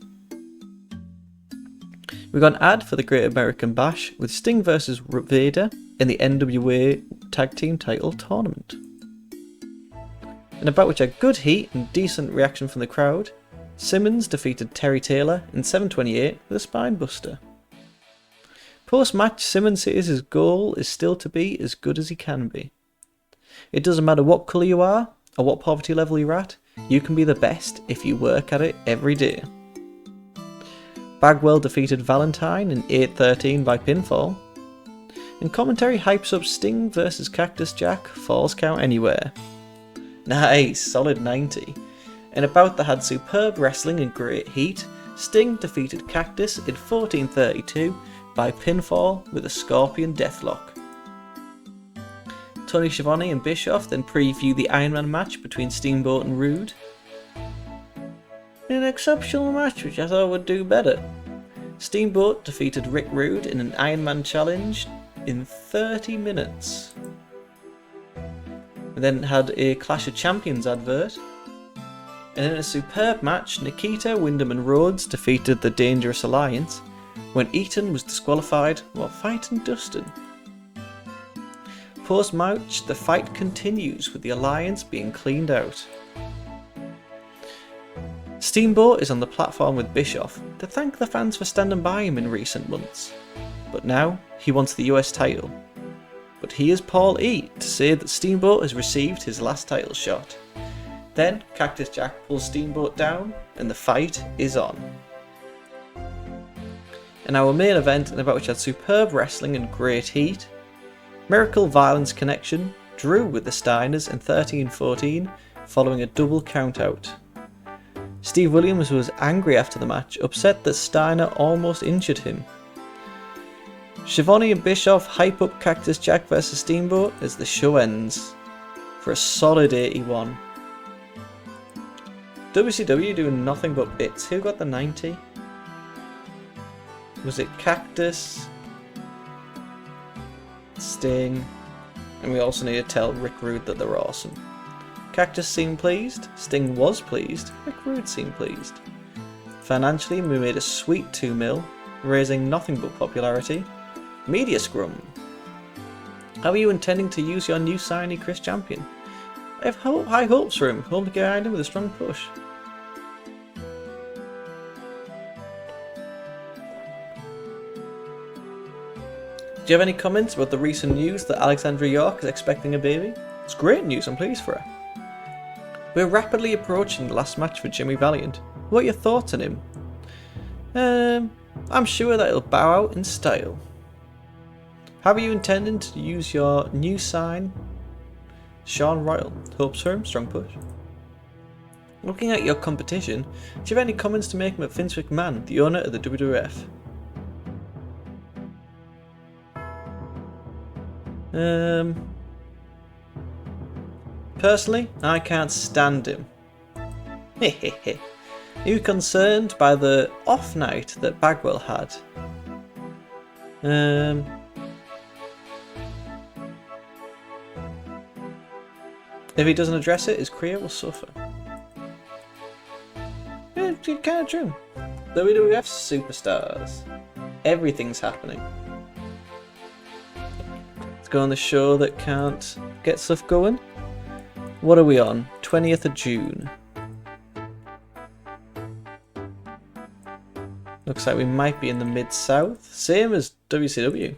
We got an ad for the Great American Bash with Sting vs Vader in the NWA Tag Team Title Tournament. In a bout which had good heat and decent reaction from the crowd, Simmons defeated Terry Taylor in 7:28 with a spine buster. Post-match, Simmons says his goal is still to be as good as he can be. It doesn't matter what colour you are or what poverty level you're at, you can be the best if you work at it every day. Bagwell defeated Valentine in 8:13 by pinfall. And commentary hypes up Sting vs Cactus Jack, Falls Count Anywhere. Nice, solid 90. In a bout that had superb wrestling and great heat, Sting defeated Cactus in 14:32 by pinfall with a Scorpion Deathlock. Tony Schiavone and Bischoff then preview the Iron Man match between Steamboat and Rude. An exceptional match which I thought would do better. Steamboat defeated Rick Rude in an Iron Man challenge in 30 minutes. We then had a Clash of Champions advert. And in a superb match, Nikita, Wyndham and Rhodes defeated the Dangerous Alliance when Eaton was disqualified while fighting Dustin. Post-match, the fight continues with the Alliance being cleaned out. Steamboat is on the platform with Bischoff to thank the fans for standing by him in recent months, but now he wants the US title. But here's Paul E to say that Steamboat has received his last title shot. Then Cactus Jack pulls Steamboat down and the fight is on. In our main event, and about which had superb wrestling and great heat, Miracle Violence Connection drew with the Steiners in 13:14 following a double countout. Steve Williams was angry after the match, upset that Steiner almost injured him. Schiavone and Bischoff hype up Cactus Jack vs Steamboat as the show ends for a solid 81. WCW doing nothing but bits. Who got the 90? Was it Cactus, Sting, and we also need to tell Rick Rude that they're awesome. Cactus seemed pleased, Sting was pleased, Rick Rude seemed pleased. Financially, we made a sweet 2 mil, raising nothing but popularity. Media Scrum. How are you intending to use your new signee Chris Champion? I have high hopes for him, hope to get behind him with a strong push. Do you have any comments about the recent news that Alexandra York is expecting a baby? It's great news, I'm pleased for her. We're rapidly approaching the last match for Jimmy Valiant. What are your thoughts on him? I'm sure that he'll bow out in style. How are you intending to use your new sign, Sean Royal? Hopes for him, strong push. Looking at your competition, do you have any comments to make about Vince McMahon, the owner of the WWF? Personally, I can't stand him. Hehehe. Are you concerned by the off night that Bagwell had? If he doesn't address it, his career will suffer. Yeah, it's kind of true. WWF superstars. Everything's happening. Let's go on the show that can't get stuff going. What are we on? 20th of June. Looks like we might be in the Mid-South. Same as WCW.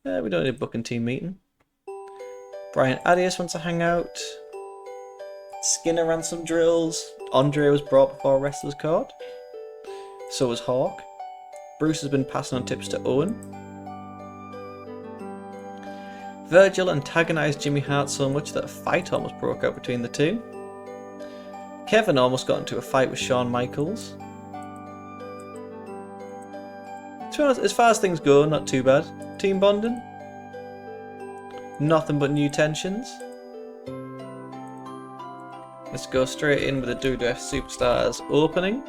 We don't need a booking team meeting. Brian Adias wants to hang out. Skinner ran some drills. Andre was brought before a wrestler's caught. So was Hawk. Bruce has been passing on tips to Owen. Virgil antagonised Jimmy Hart so much that a fight almost broke out between the two. Kevin almost got into a fight with Shawn Michaels. To be honest, as far as things go, not too bad. Team bonding? Nothing but new tensions. Let's go straight in with the WWF Superstars opening.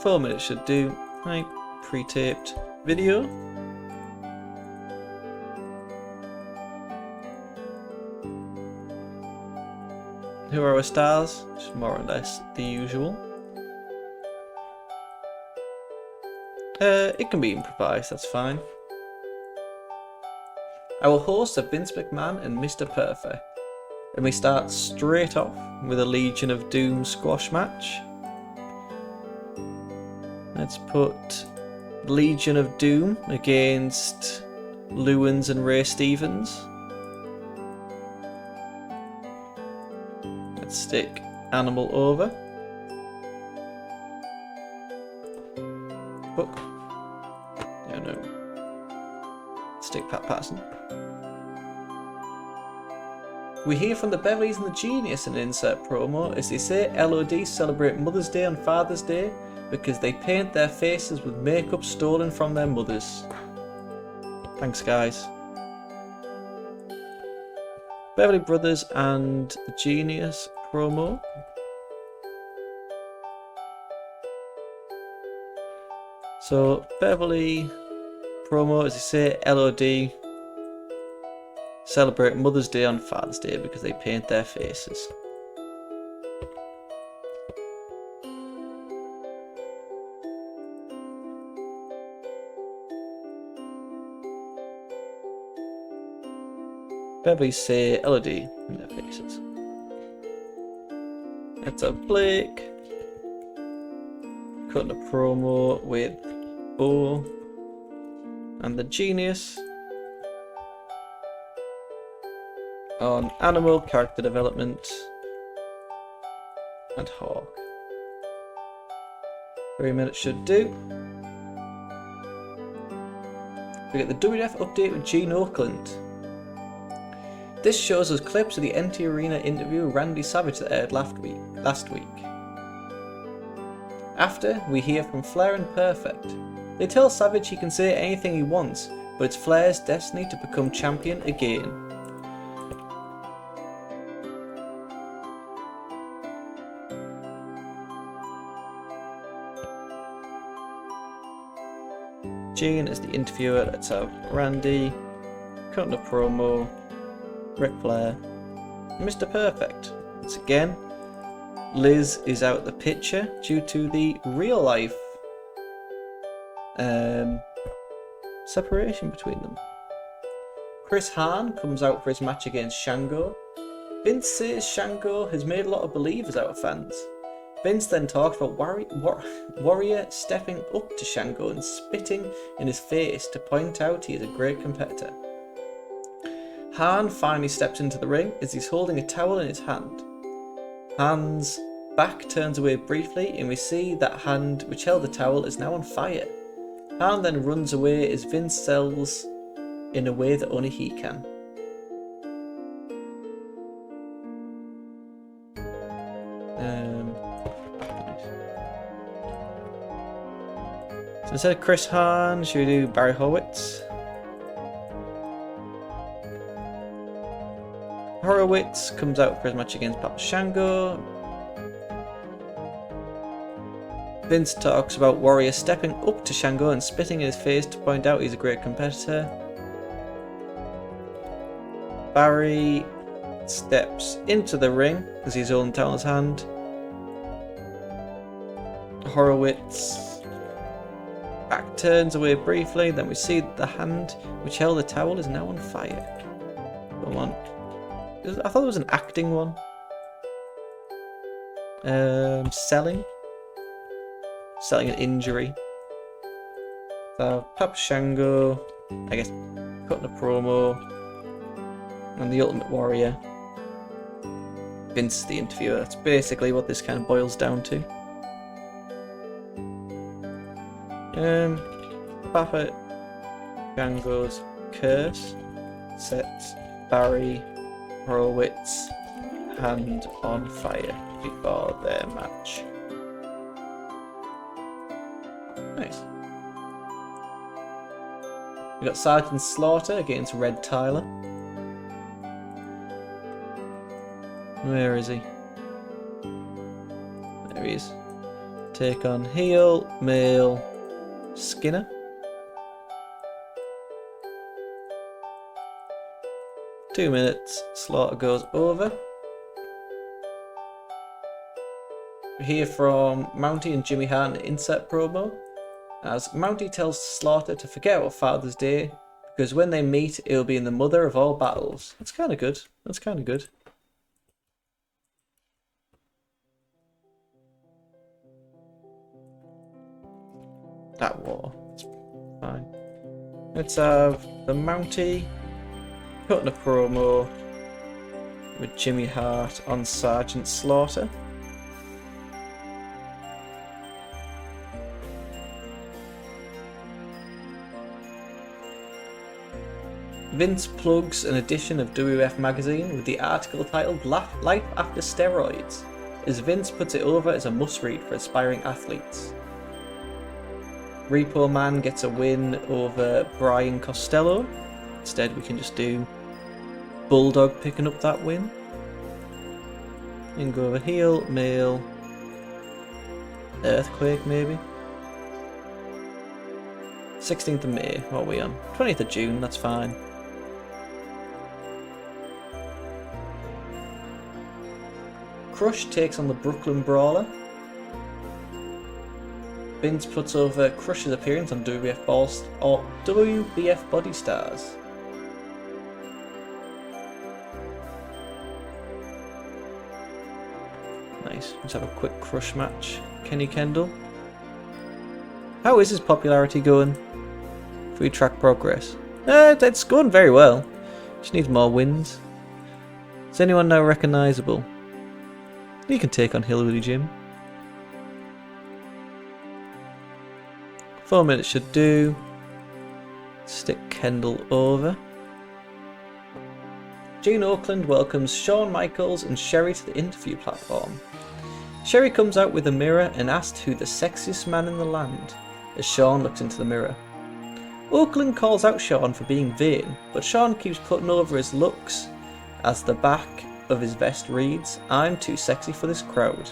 4 minutes should do. Right, pre-taped video. Who are our stars? Just more or less the usual. It can be improvised, that's fine. Our hosts are Vince McMahon and Mr. Perfect. And we start straight off with a Legion of Doom squash match. Let's put Legion of Doom against Lewins and Ray Stevens. Let's stick Animal over. Hook. No. Stick Pat Patterson. We hear from the Beverleys and the Genius in an insert promo as they say LOD celebrate Mother's Day on Father's Day because they paint their faces with makeup stolen from their mothers. Thanks, guys. Beverly Brothers and the Genius promo. So, Beverly promo, as they say, LOD celebrate Mother's Day on Father's Day because they paint their faces. Beverly say LOD in their faces. That's a Blake. Cutting a promo with Bo and the Genius on Animal character development and Hawk. 3 minutes should do. We get the WWF update with Gene Oakland. This shows us clips of the NT Arena interview with Randy Savage that aired last week. After, we hear from Flair and Perfect. They tell Savage he can say anything he wants, but it's Flair's destiny to become champion again. Gene is the interviewer. Let's have Randy cutting a promo. Ric Flair, Mr. Perfect. Once again, Liz is out the picture due to the real life separation between them. Chris Hahn comes out for his match against Shango. Vince says Shango has made a lot of believers out of fans. Vince then talks about Warrior stepping up to Shango and spitting in his face to point out he is a great competitor. Hahn finally steps into the ring as he's holding a towel in his hand. Hahn's back turns away briefly and we see that hand which held the towel is now on fire. Hahn then runs away as Vince sells in a way that only he can. So instead of Chris Hahn, should we do Barry Horowitz? Horowitz comes out for his match against Papa Shango. Vince talks about Warrior stepping up to Shango and spitting in his face to point out he's a great competitor. Barry steps into the ring as he's holding the towel in his hand. Horowitz back turns away briefly, then we see the hand which held the towel is now on fire. Come on. I thought there was an acting one. Selling an injury. So Papa Shango, I guess, cutting a promo, and the Ultimate Warrior. Vince the interviewer. That's basically what this kind of boils down to. Papa Shango's curse sets Barry Horowitz hand on fire before their match. Nice. We got Sergeant Slaughter against Red Tyler. Where is he? There he is. Take on heel, male, Skinner. Two minutes, Slaughter goes over. We hear from Mountie and Jimmy Hart in the insert promo, as Mountie tells Slaughter to forget about Father's Day, because when they meet, it'll be in the mother of all battles. That's kind of good. That's kind of good. That war. It's fine. Let's have the Mountie cutting a promo with Jimmy Hart on Sergeant Slaughter. Vince plugs an edition of WWF magazine with the article titled Life After Steroids, as Vince puts it over as a must-read for aspiring athletes. Repo Man gets a win over Brian Costello. Instead we can just do Bulldog picking up that win. And go over heel, male, Earthquake maybe. 16th of May, what are we on? 20th of June, that's fine. Crush takes on the Brooklyn Brawler. Vince puts over Crush's appearance on WBF Body Stars. Nice. Let's have a quick Crush match. Kenny Kendall. How is his popularity going? If we track progress. It's going very well. Just needs more wins. Is anyone now recognisable? He can take on Hillbilly Jim. 4 minutes should do. Stick Kendall over. Gene Oakland welcomes Shawn Michaels and Sherry to the interview platform. Sherry comes out with a mirror and asks who the sexiest man in the land, as Shawn looks into the mirror. Oakland calls out Shawn for being vain, but Shawn keeps putting over his looks as the back of his vest reads, "I'm too sexy for this crowd."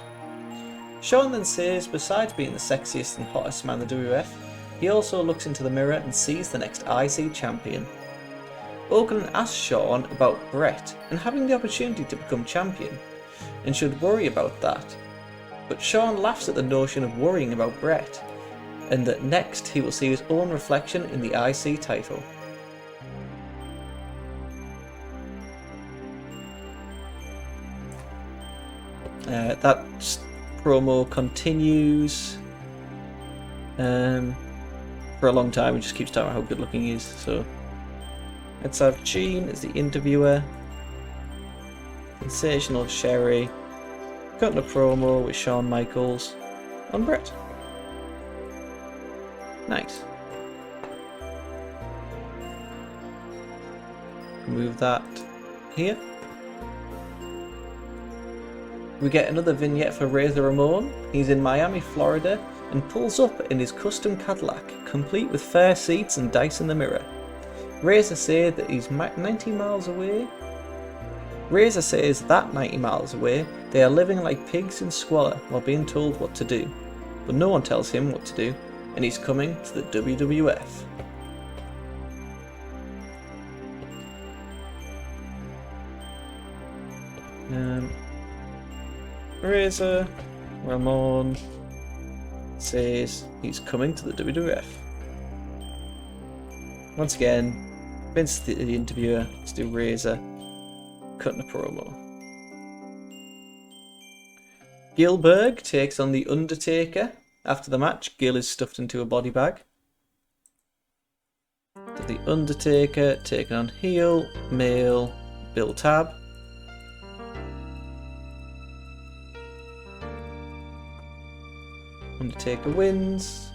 Shawn then says, besides being the sexiest and hottest man in the WWF, he also looks into the mirror and sees the next IC champion. Oakland asks Shawn about Brett and having the opportunity to become champion, and should worry about that. But Shawn laughs at the notion of worrying about Brett, and that next he will see his own reflection in the IC title. That promo continues for a long time. He just keeps talking about how good looking he is. So let's have Gene as the interviewer. Sensational Sherry cutting a promo with Shawn Michaels on Brett. Nice. Move that here. We get another vignette for Razor Ramon. He's in Miami, Florida, and pulls up in his custom Cadillac, complete with fair seats and dice in the mirror. Razor says that he's 90 miles away. Razor says that 90 miles away, they are living like pigs in squalor while being told what to do. But no one tells him what to do, and he's coming to the WWF. Razor Ramon says he's coming to the WWF. Once again, Vince the interviewer, let's do Razor cutting a promo. Gilberg takes on The Undertaker. After the match, Gil is stuffed into a body bag. So The Undertaker taking on heel, male, Bill Tab. Undertaker wins.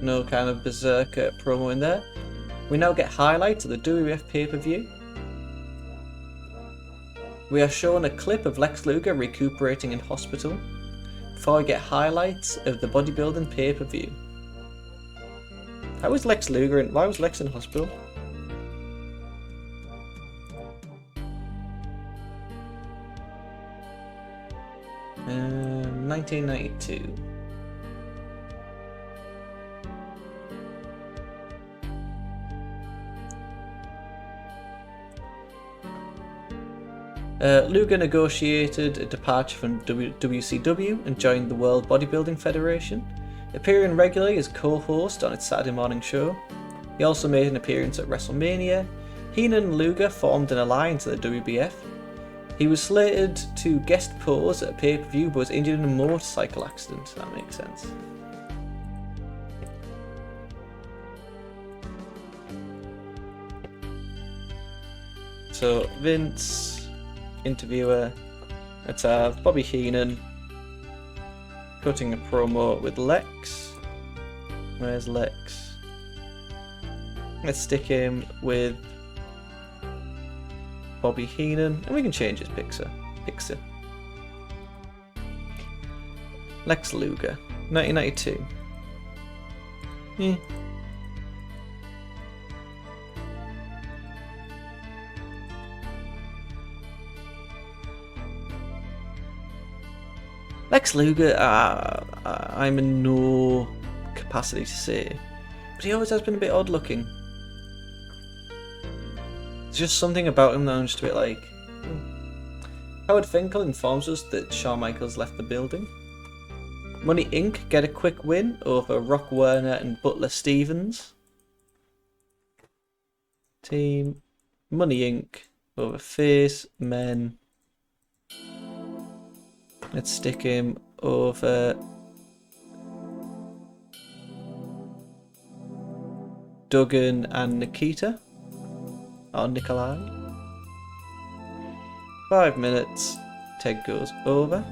No kind of berserker promo in there. We now get highlights of the WWF pay-per-view. We are shown a clip of Lex Luger recuperating in hospital before we get highlights of the bodybuilding pay-per-view. How was Lex Luger in? Why was Lex in hospital? Um, 1992. Luger negotiated a departure from WCW and joined the World Bodybuilding Federation, appearing regularly as co-host on its Saturday morning show. He also made an appearance at WrestleMania. Heenan and Luger formed an alliance at the WBF. He was slated to guest pose at a pay-per-view but was injured in a motorcycle accident. That makes sense. So Vince, interviewer, let's have Bobby Heenan cutting a promo with Lex. Where's Lex? Let's stick him with Bobby Heenan, and we can change his picture. Lex Luger, 1992. Yeah. Lex Luger, I'm in no capacity to say, but he always has been a bit odd looking. There's just something about him that I'm just a bit like... Howard Finkel informs us that Shawn Michaels left the building. Money Inc. get a quick win over Rock Werner and Butler Stevens. Team Money Inc. over Face Men. Let's stick him over Duggan and Nikita. Or Nikolai. 5 minutes. Ted goes over.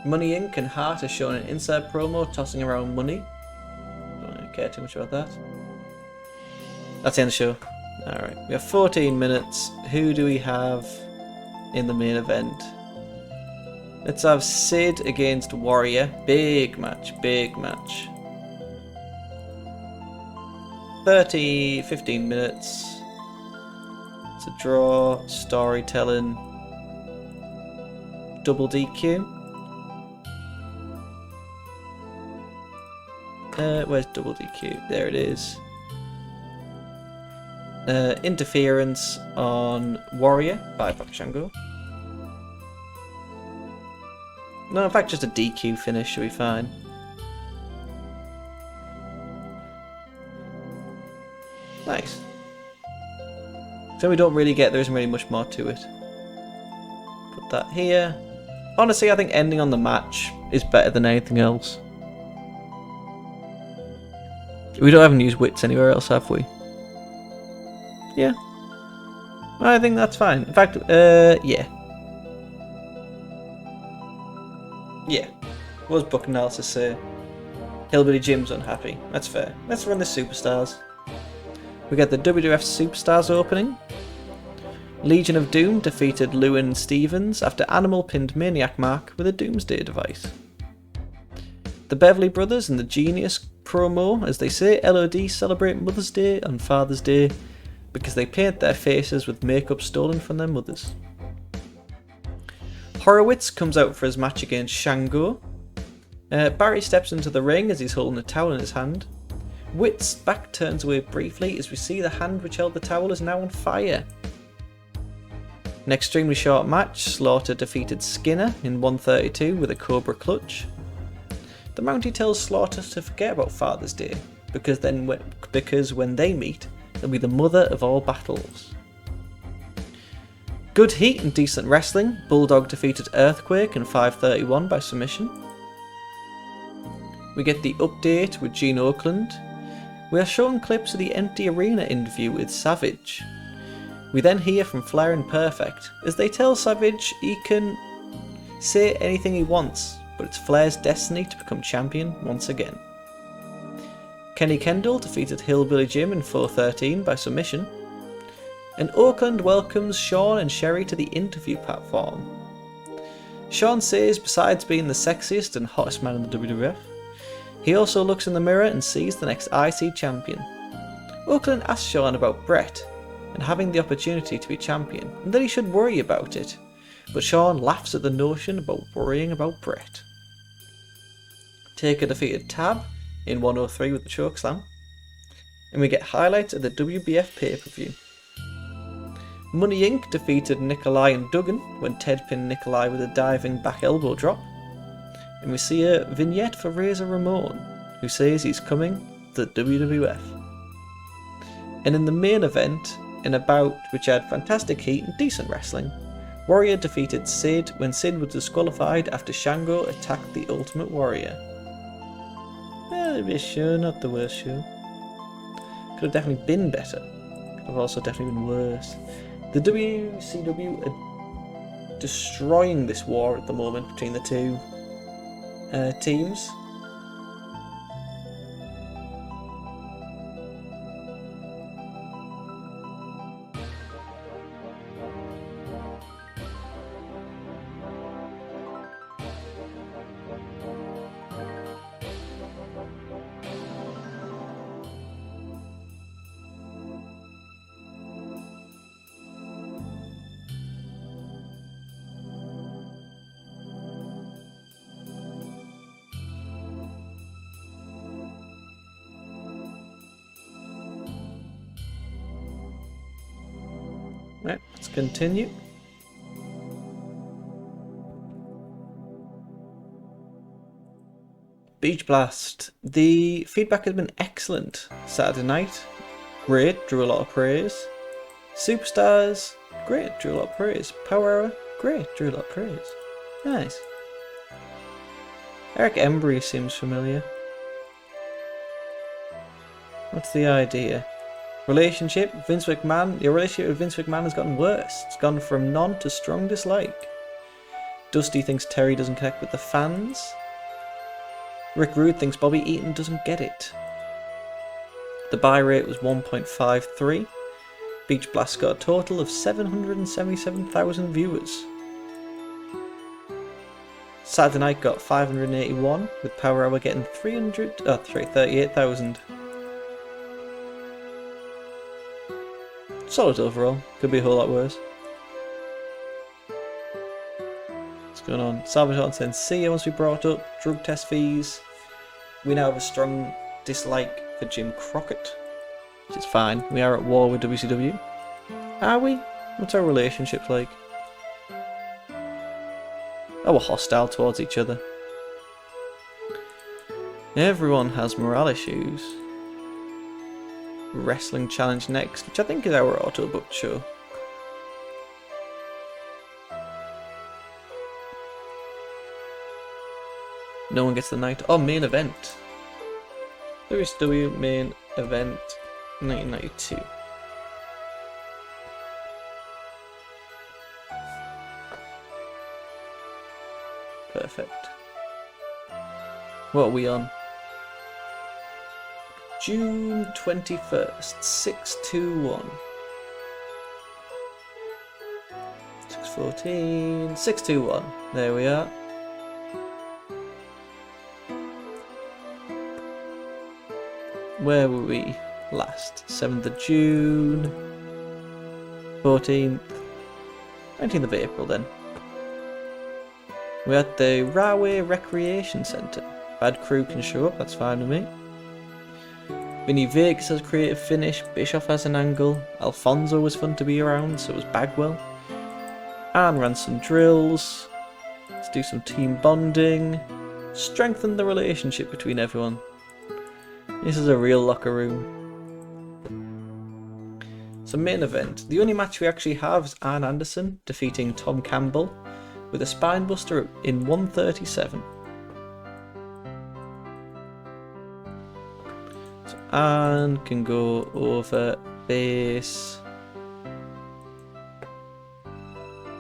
Money Inc. and Hart are shown an inside promo tossing around money. Don't really care too much about that. That's the end of the show. Alright, we have 14 minutes. Who do we have in the main event? Let's have Sid against Warrior. Big match, big match. 15 minutes. It's a draw, storytelling. Double DQ. Where's double DQ? There it is. Interference on Warrior by Shango. No, in fact, just a DQ finish should be fine. Nice. So we don't really get, there isn't really much more to it. Put that here. Honestly, I think ending on the match is better than anything else. We haven't used wits anywhere else, have we? Yeah. I think that's fine. In fact, yeah. Yeah. What does book analysis say? Hillbilly Jim's unhappy. That's fair. Let's run the Superstars. We get the WWF Superstars opening. Legion of Doom defeated Lewin and Stevens after Animal pinned Maniac Mark with a Doomsday device. The Beverly Brothers and the Genius promo, as they say, LOD celebrate Mother's Day and Father's Day because they paint their faces with makeup stolen from their mothers. Horowitz comes out for his match against Shango. Barry steps into the ring as he's holding a towel in his hand. Wit's back turns away briefly as we see the hand which held the towel is now on fire. An extremely short match, Slaughter defeated Skinner in 132 with a Cobra Clutch. The Mountie tells Slaughter to forget about Father's Day, because when they meet, they'll be the mother of all battles. Good heat and decent wrestling, Bulldog defeated Earthquake in 531 by submission. We get the update with Gene Oakland. We are shown clips of the empty arena interview with Savage. We then hear from Flair and Perfect, as they tell Savage he can say anything he wants, but it's Flair's destiny to become champion once again. Kenny Kendall defeated Hillbilly Jim in 413 by submission. And Oakland welcomes Shawn and Sherry to the interview platform. Shawn says besides being the sexiest and hottest man in the WWF, he also looks in the mirror and sees the next IC champion. Oakland asks Shawn about Bret and having the opportunity to be champion, and that he should worry about it, but Shawn laughs at the notion about worrying about Bret. Taker defeated Tab in 103 with the chokeslam, and we get highlights of the WBF pay-per-view. Money Inc. defeated Nikolai and Duggan when Ted pinned Nikolai with a diving back elbow drop, and we see a vignette for Razor Ramon, who says he's coming to the WWF. And in the main event, in a bout which had fantastic heat and decent wrestling, Warrior defeated Sid when Sid was disqualified after Shango attacked the Ultimate Warrior. Well, a show, not the worst show. Could have definitely been better. Could have also definitely been worse. The WCW are destroying this war at the moment between the two teams. Right, let's continue. Beach Blast. The feedback has been excellent. Saturday night, great, drew a lot of praise. Superstars, great, drew a lot of praise. Power Hour, great, drew a lot of praise. Nice. Eric Embry seems familiar. What's the idea? Relationship, Vince McMahon. Your relationship with Vince McMahon has gotten worse. It's gone from none to strong dislike. Dusty thinks Terry doesn't connect with the fans. Rick Rude thinks Bobby Eaton doesn't get it. The buy rate was 1.53. Beach Blast got a total of 777,000 viewers. Saturday Night got 581, with Power Hour getting 38,000. Solid overall. Could be a whole lot worse. What's going on? Salvatore saying Sia must be brought up. Drug test fees. We now have a strong dislike for Jim Crockett, which is fine. We are at war with WCW. Are we? What's our relationship like? Oh, we're hostile towards each other. Everyone has morale issues. Wrestling Challenge next, which I think is our auto-booked show. No one gets the night. Oh, main event. WCW main event 1992. Perfect. What are we on? June 21st, 621. 614, 621. There we are. Where were we last? 7th of June. 14th. 19th of April then. We're at the Rahway Recreation Centre. Bad Crew can show up, that's fine with me. Vinny Vegas has a creative finish, Bischoff has an angle, Alfonso was fun to be around, so was Bagwell. And ran some drills. Let's do some team bonding. Strengthen the relationship between everyone. This is a real locker room. So main event. The only match we actually have is Arn Anderson defeating Tom Campbell with a spinebuster in 137. So Arn can go over base.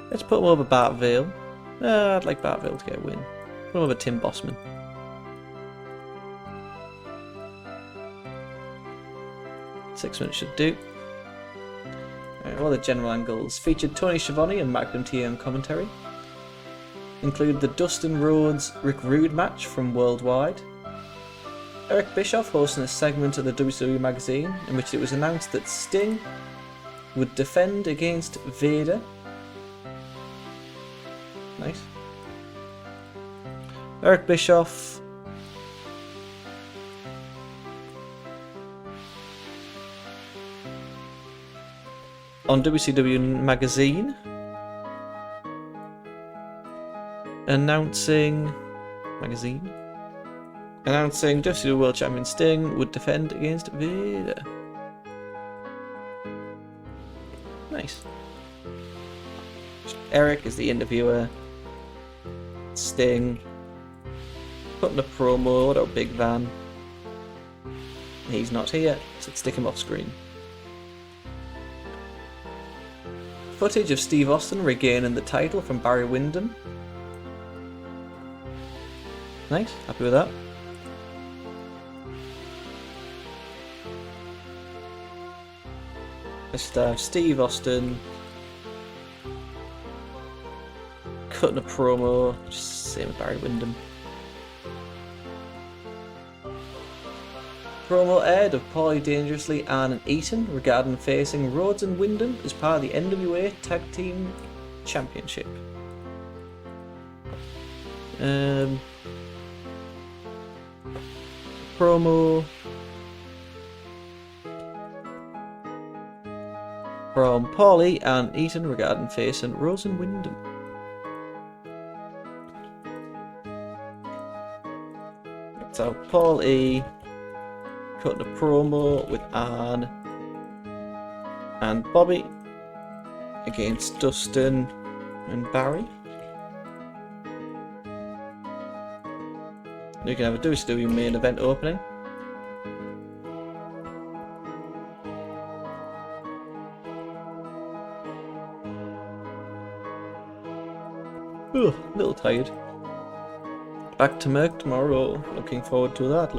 Let's put him over Bart Vale. I'd like Bart Vale to get a win. Put him over Tim Bossman. Six minutes should do. All the general angles featured Tony Schiavone and Magnum TA on commentary. Include the Dustin Rhodes Rick Rude match from Worldwide. Eric Bischoff hosting a segment of the WWE magazine in which it was announced that Sting would defend against Vader. Nice. Eric Bischoff on WCW magazine announcing WCW World Champion Sting would defend against Vader. Nice. Eric is the interviewer. Sting putting a promo about Big Van. He's not here, so let's stick him off screen. Footage of Steve Austin regaining the title from Barry Windham. Nice, happy with that. Let's have Steve Austin cutting a promo, just same with Barry Windham. Promo aired of Paulie Dangerously, Arn and Eaton regarding facing Rhodes and Windham as part of the NWA Tag Team Championship. Promo from Paulie and Eaton regarding facing Rhodes and Windham. So Paulie cutting a promo with Arn and Bobby against Dustin and Barry. You can have a WCW main event opening. Ugh, a little tired. Back to Merc tomorrow. Looking forward to that.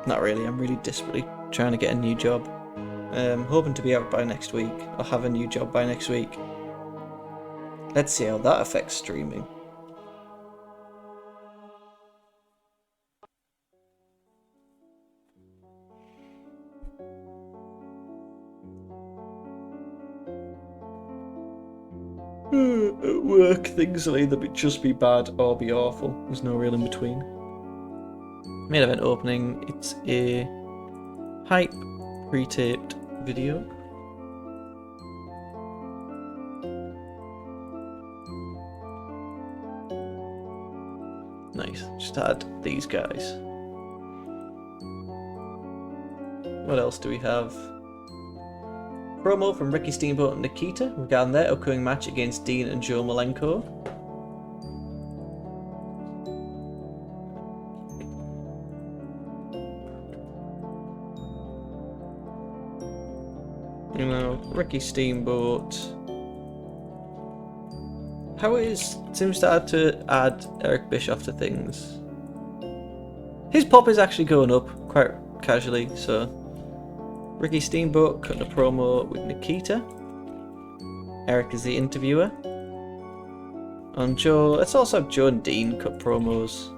Not really, I'm really desperately trying to get a new job. Hoping to be out by next week, or have a new job by next week. Let's see how that affects streaming. At work, things will either just be bad or be awful. There's no real in between. Main event opening, it's a hype pre-taped video. Nice, just add these guys. What else do we have? Promo from Ricky Steamboat and Nikita regarding their upcoming match against Dean and Joe Malenko. You know, Ricky Steamboat. How it is, seems to add Eric Bischoff to things. His pop is actually going up quite casually, so. Ricky Steamboat cutting a promo with Nikita. Eric is the interviewer. On Joe, let's also have Joe and Dean cut promos.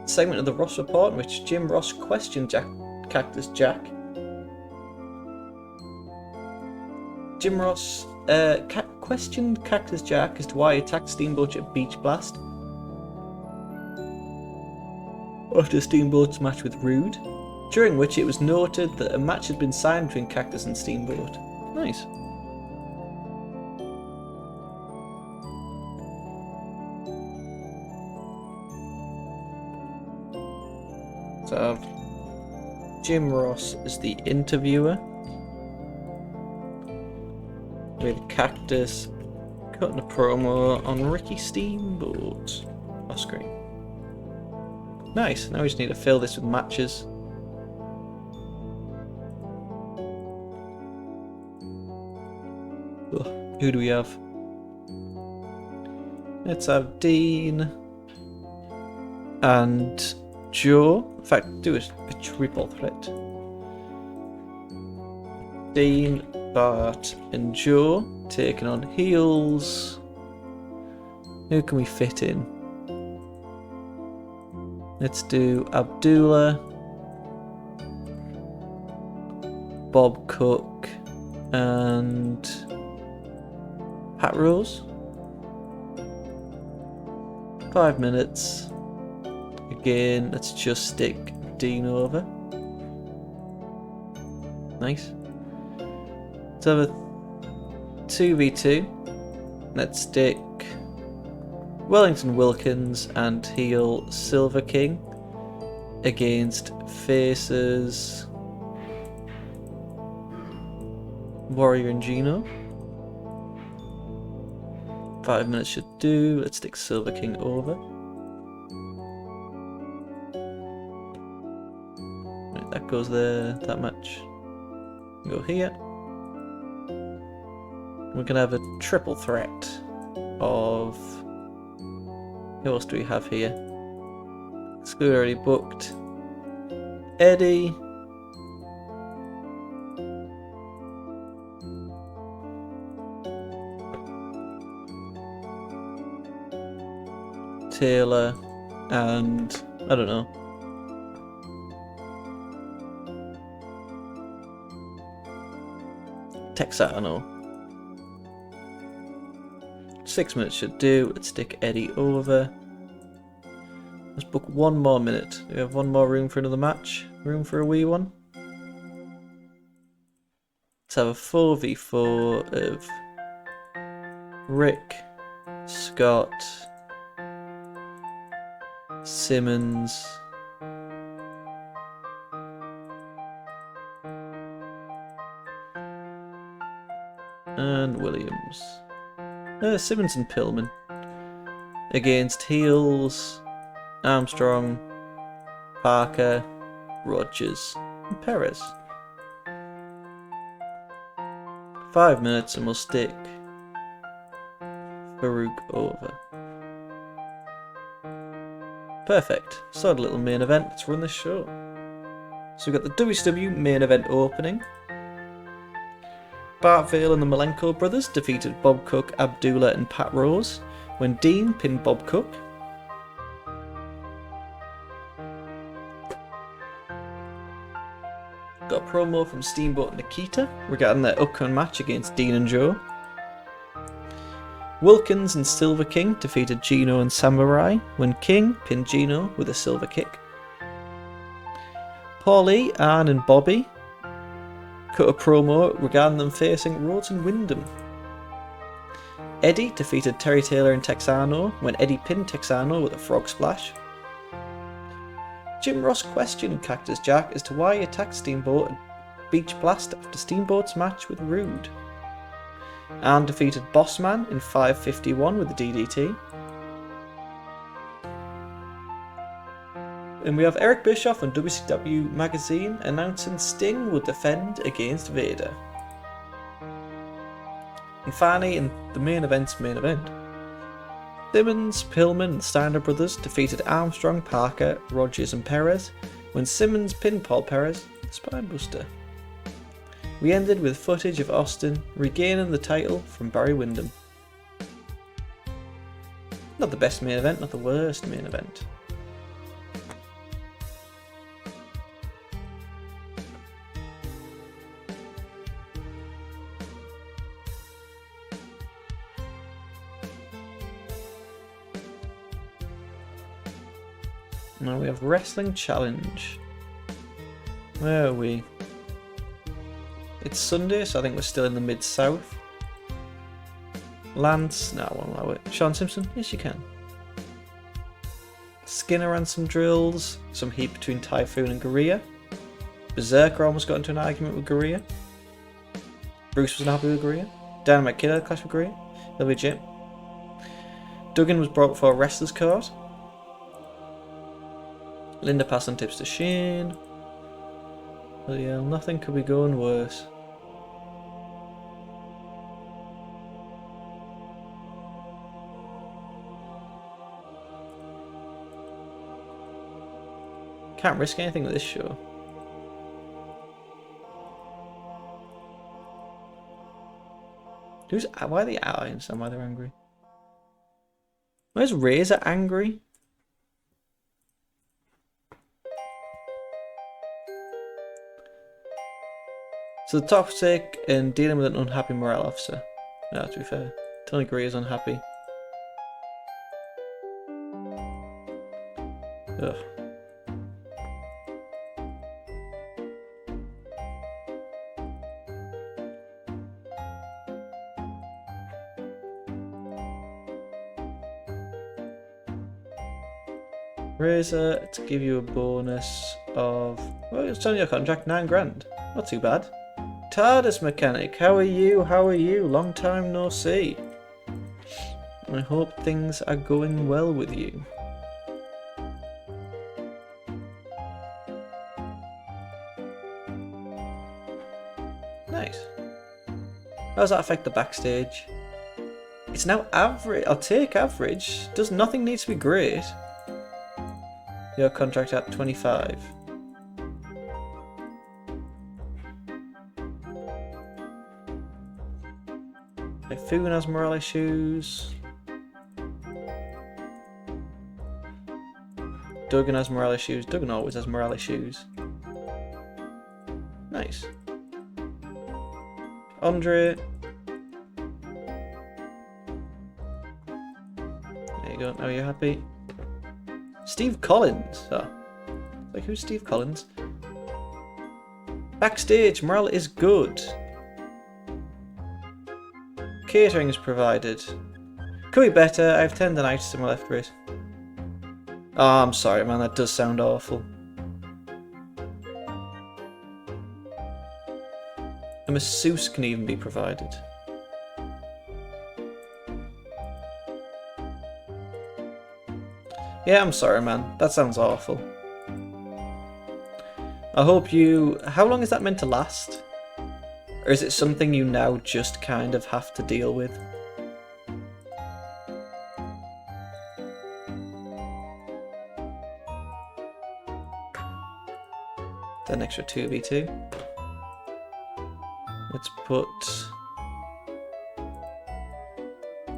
Segment of the Ross Report in which Jim Ross questioned Cactus Jack. Jim Ross questioned Cactus Jack as to why he attacked Steamboat at Beach Blast after Steamboat's match with Rude, during which it was noted that a match had been signed between Cactus and Steamboat. Nice. So I have Jim Ross as the interviewer, with Cactus cutting a promo on Ricky Steamboat off screen. Nice, now we just need to fill this with matches. Ugh, who do we have? Let's have Dean and Joe. In fact, do a triple threat. Dean, Bart and Joe taking on heels. Who can we fit in? Let's do Abdullah, Bob Cook and Pat Rose. 5 minutes. Again, let's just stick Dean over. Nice. Let's have a 2v2. Let's stick Wellington Wilkins and heel Silver King against faces Warrior and Gino. 5 minutes should do. Let's stick Silver King over. Right, that goes there, that much. Go here. We're gonna have a triple threat of... Who else do we have here? School already booked. Eddie. Taylor. And... I don't know. Texano. 6 minutes should do. Let's stick Eddie over. Let's book 1 more minute. Do we have 1 more room for another match? Room for a wee one? Let's have a 4v4 of Rick, Scott, Simmons, and Williams. Simmons and Pillman against heels Armstrong, Parker, Rogers, and Perez. 5 minutes and we'll stick Farouk over. Perfect. Solid little main event. Let's run this show. So we've got the WCW main event opening. Bart Vale and the Malenko brothers defeated Bob Cook, Abdullah and Pat Rose when Dean pinned Bob Cook. Got a promo from Steamboat and Nikita regarding their upcoming match against Dean and Joe. Wilkins and Silver King defeated Gino and Samurai when King pinned Gino with a silver kick. Paulie, Arn and Bobby cut a promo regarding them facing Rhodes and Wyndham. Eddie defeated Terry Taylor and Texano when Eddie pinned Texano with a frog splash. Jim Ross questioned Cactus Jack as to why he attacked Steamboat at Beach Blast after Steamboat's match with Rude. Arn defeated Bossman in 5:51 with the DDT. And we have Eric Bischoff on WCW Magazine announcing Sting will defend against Vader. And finally, in the main event's main event, Simmons, Pillman and Steiner brothers defeated Armstrong, Parker, Rogers and Perez when Simmons pinned Paul Perez, the Spinebuster. We ended with footage of Austin regaining the title from Barry Windham. Not the best main event, not the worst main event. Now we have Wrestling Challenge. Where are we? It's Sunday, so I think we're still in the Mid-South. Lance, no, I won't allow it. Sean Simpson, yes you can. Skinner ran some drills, some heat between Typhoon and Gurria. Berserker almost got into an argument with Gurria. Bruce wasn't happy with Gurria. Dynamite Kid had a clash with Gurria. LBJ. Duggan was brought before a wrestler's court. Linda passed on tips to Shane. Bloody hell, nothing could be going worse. Can't risk anything with this show. Why are they out? I understand why they're angry. Where's Razor angry? So the toxic and dealing with an unhappy morale officer. No, to be fair. Tony Gray is unhappy. Ugh. Razor to give you a bonus of, well, it's on your contract, 9 grand. Not too bad. TARDIS mechanic, how are you? How are you? Long time no see. I hope things are going well with you. Nice. How does that affect the backstage? It's now average. I'll take average. Nothing needs to be great. Your contract at 25. Typhoon has morale issues. Duggan has morale issues. Duggan always has morale issues. Nice. Andre. There you go. Now you're happy. Steve Collins. Oh. Like, who's Steve Collins? Backstage, morale is good. Catering is provided. Could be better. I have tendonitis in my left wrist. Oh, I'm sorry, man. That does sound awful. A masseuse can even be provided. Yeah, I'm sorry, man. That sounds awful. I hope you... How long is that meant to last? Or is it something you now just kind of have to deal with? An extra 2v2. Let's put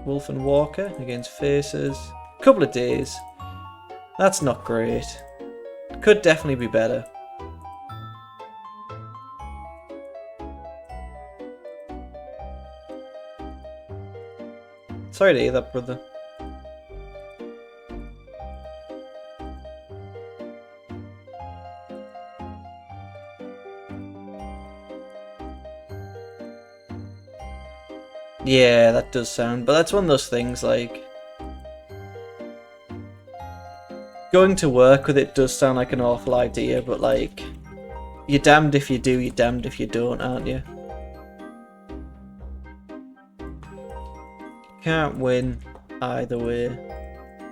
Wolf and Walker against Faces. Couple of days. That's not great. Could definitely be better. Sorry to hear that, brother. Yeah, that does sound, but that's one of those things, like, going to work with it does sound like an awful idea, but like, you're damned if you do, you're damned if you don't, aren't you? Can't win either way.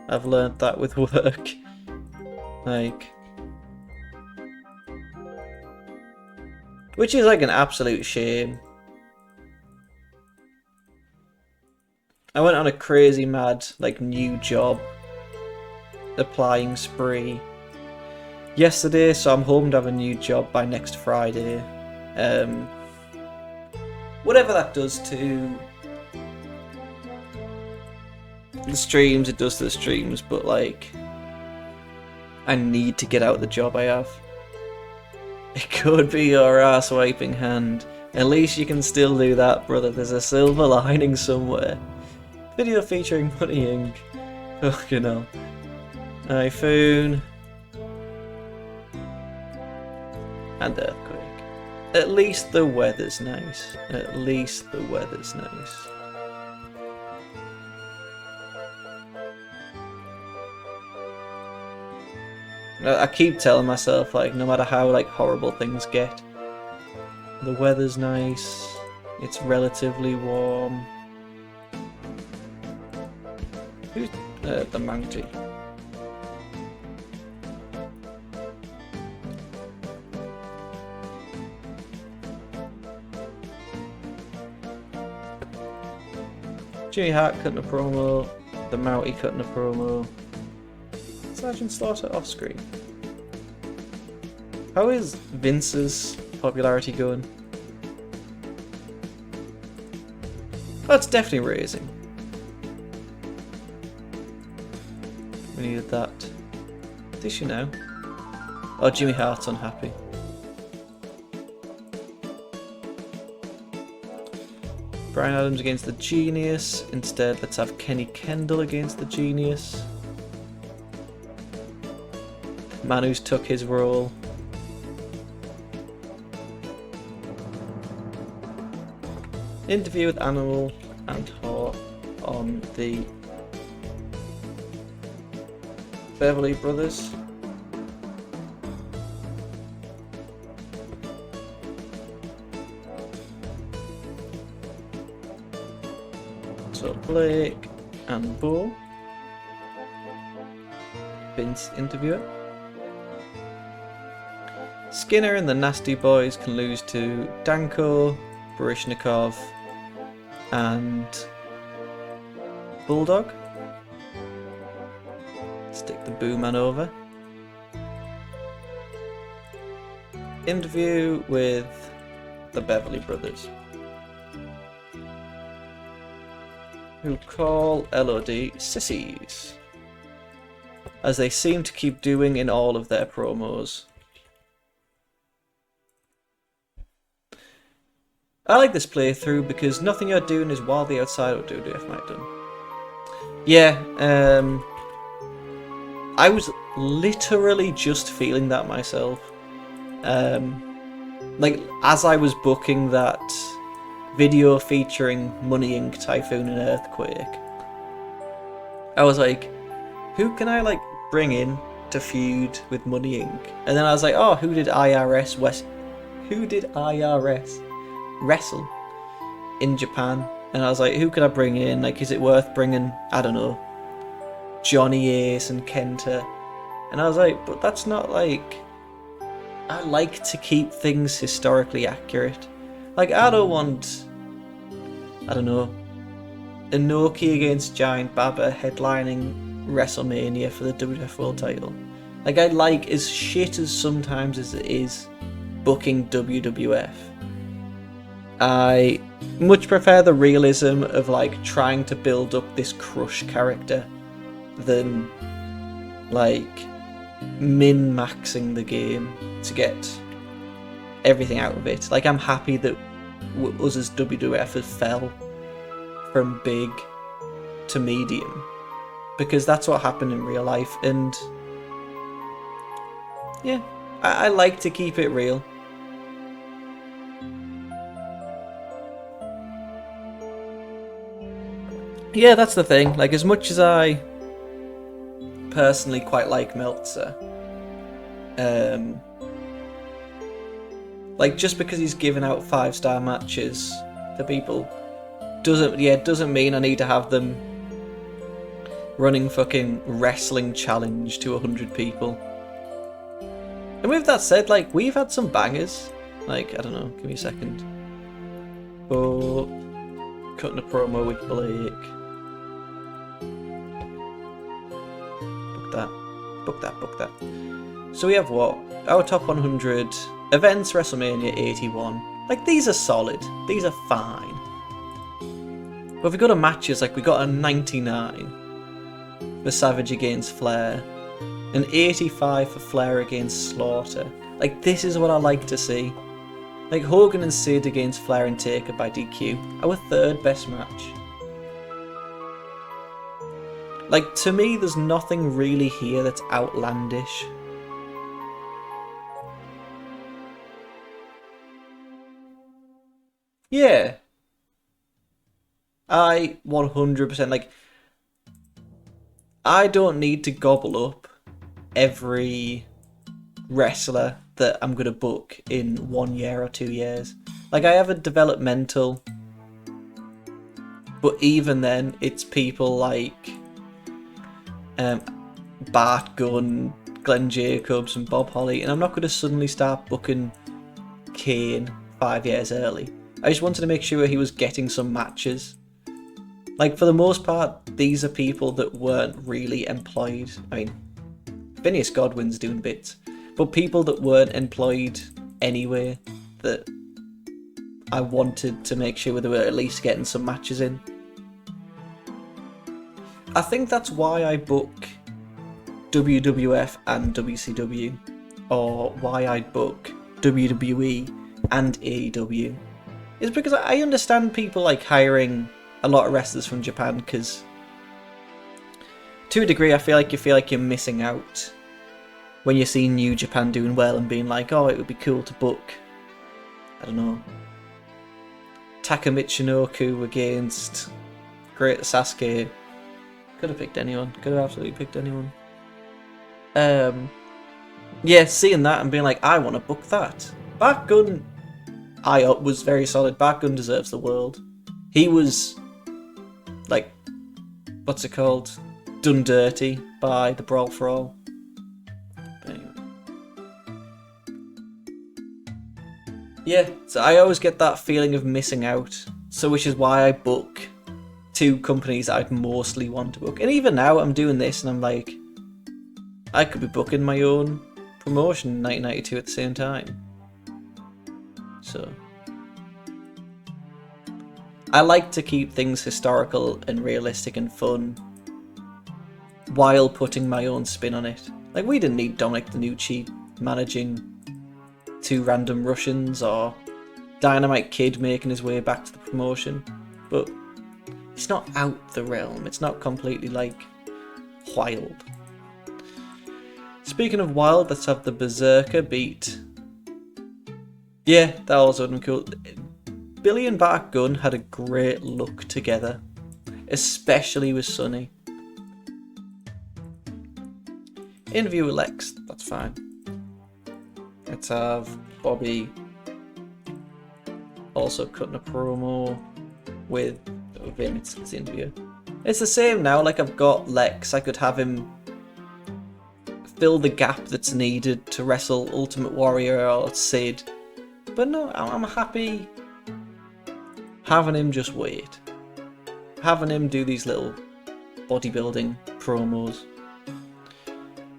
I've learned that with work. Like, which is like an absolute shame. I went on a crazy mad, like, new job applying spree yesterday, so I'm hoping to have a new job by next Friday. Whatever that does to the streams, it does to the streams, but like, I need to get out the job I have. It could be your ass wiping hand. At least you can still do that, brother. There's a silver lining somewhere. Video featuring Money Inc. Fucking hell. Typhoon. And earthquake. At least the weather's nice. At least the weather's nice. I keep telling myself, like, no matter how like horrible things get, the weather's nice, it's relatively warm. Who's the mountie? Jimmy Hart cutting a promo, the mountie cutting a promo. Sergeant Slaughter off screen. How is Vince's popularity going? Oh, it's definitely raising. We needed that. Does she know? Oh, Jimmy Hart's unhappy. Brian Adams against the Genius. Instead, let's have Kenny Kendall against the Genius. Man who's took his role. Interview with Animal and Hart on the Beverly Brothers. So Blake and Bo. Vince interviewer. Skinner and the Nasty Boys can lose to Danko, Barishnikov, and Bulldog. Stick the Boo Man over. Interview with the Beverly Brothers, who call LOD sissies, as they seem to keep doing in all of their promos. I like this playthrough because nothing you're doing is wildly outside of what WWF might have done. Yeah, I was literally just feeling that myself. Like, as I was booking that video featuring Money Inc., Typhoon and Earthquake, I was like, who can I, like, bring in to feud with Money Inc.? And then I was like, oh, who did IRS wrestle in Japan? And I was like, who could I bring in? Like, is it worth bringing, I don't know, Johnny Ace and Kenta? And I was like, but that's not like... I like to keep things historically accurate. Like, I don't want, I don't know, Inoki against Giant Baba headlining WrestleMania for the WWF World title. Like, I like, as shit as sometimes as it is, booking WWF, I much prefer the realism of, like, trying to build up this Crush character than, like, min-maxing the game to get everything out of it. Like, I'm happy that us as WWF has fell from big to medium, because that's what happened in real life, and yeah, I like to keep it real. Yeah, that's the thing. Like, as much as I personally quite like Meltzer, like, just because he's giving out 5-star matches to people doesn't mean I need to have them running fucking wrestling challenge to 100 people. And with that said, like, we've had some bangers. Like, I don't know, give me a second. Oh, cutting a promo with Blake. Book that. So we have what? Our top 100 events, WrestleMania 81. Like, these are solid. These are fine. But if we go to matches, like, we got a 99 for Savage against Flair, an 85 for Flair against Slaughter. Like, this is what I like to see. Like, Hogan and Sid against Flair and Taker by DQ, our third best match. Like, to me, there's nothing really here that's outlandish. Yeah, I 100% like. I don't need to gobble up every wrestler that I'm gonna book in 1 year or 2 years. Like I have a developmental, but even then, it's people like um, Bart Gunn, Glenn Jacobs, and Bob Holly, and I'm not gonna suddenly start booking Kane 5 years early. I just wanted to make sure he was getting some matches. Like for the most part, these are people that weren't really employed. I mean, Phineas Godwin's doing bits, but people that weren't employed anyway, that I wanted to make sure they were at least getting some matches in. I think that's why I book WWF and WCW, or why I book WWE and AEW, is because I understand people like hiring a lot of wrestlers from Japan, because to a degree I feel like you're missing out when you see New Japan doing well and being like, oh, it would be cool to book, I don't know, Taka Michinoku against Great Sasuke. Could have picked anyone. Could have absolutely picked anyone. Yeah, seeing that and being like, I want to book that. Bakun, I was very solid. Bakun deserves the world. He was, like, what's it called? Done dirty by the Brawl for All. But anyway. Yeah, so I always get that feeling of missing out. So which is why I book two companies that I'd mostly want to book. And even now I'm doing this and I'm like, I could be booking my own promotion in 1992 at the same time. So I like to keep things historical and realistic and fun while putting my own spin on it. Like we didn't need Dominic DeNucci managing two random Russians or Dynamite Kid making his way back to the promotion, but it's not out the realm. It's not completely like wild. Speaking of wild, let's have the Berserker beat. Yeah, that also would have been cool. Billy and Bart Gunn had a great look together, especially with Sonny. Interview with Lex, that's fine. Let's have Bobby also cutting a promo with him. It's the interview. It's the same now, like I've got Lex, I could have him fill the gap that's needed to wrestle Ultimate Warrior or Sid. But no, I'm happy having him just wait. Having him do these little bodybuilding promos.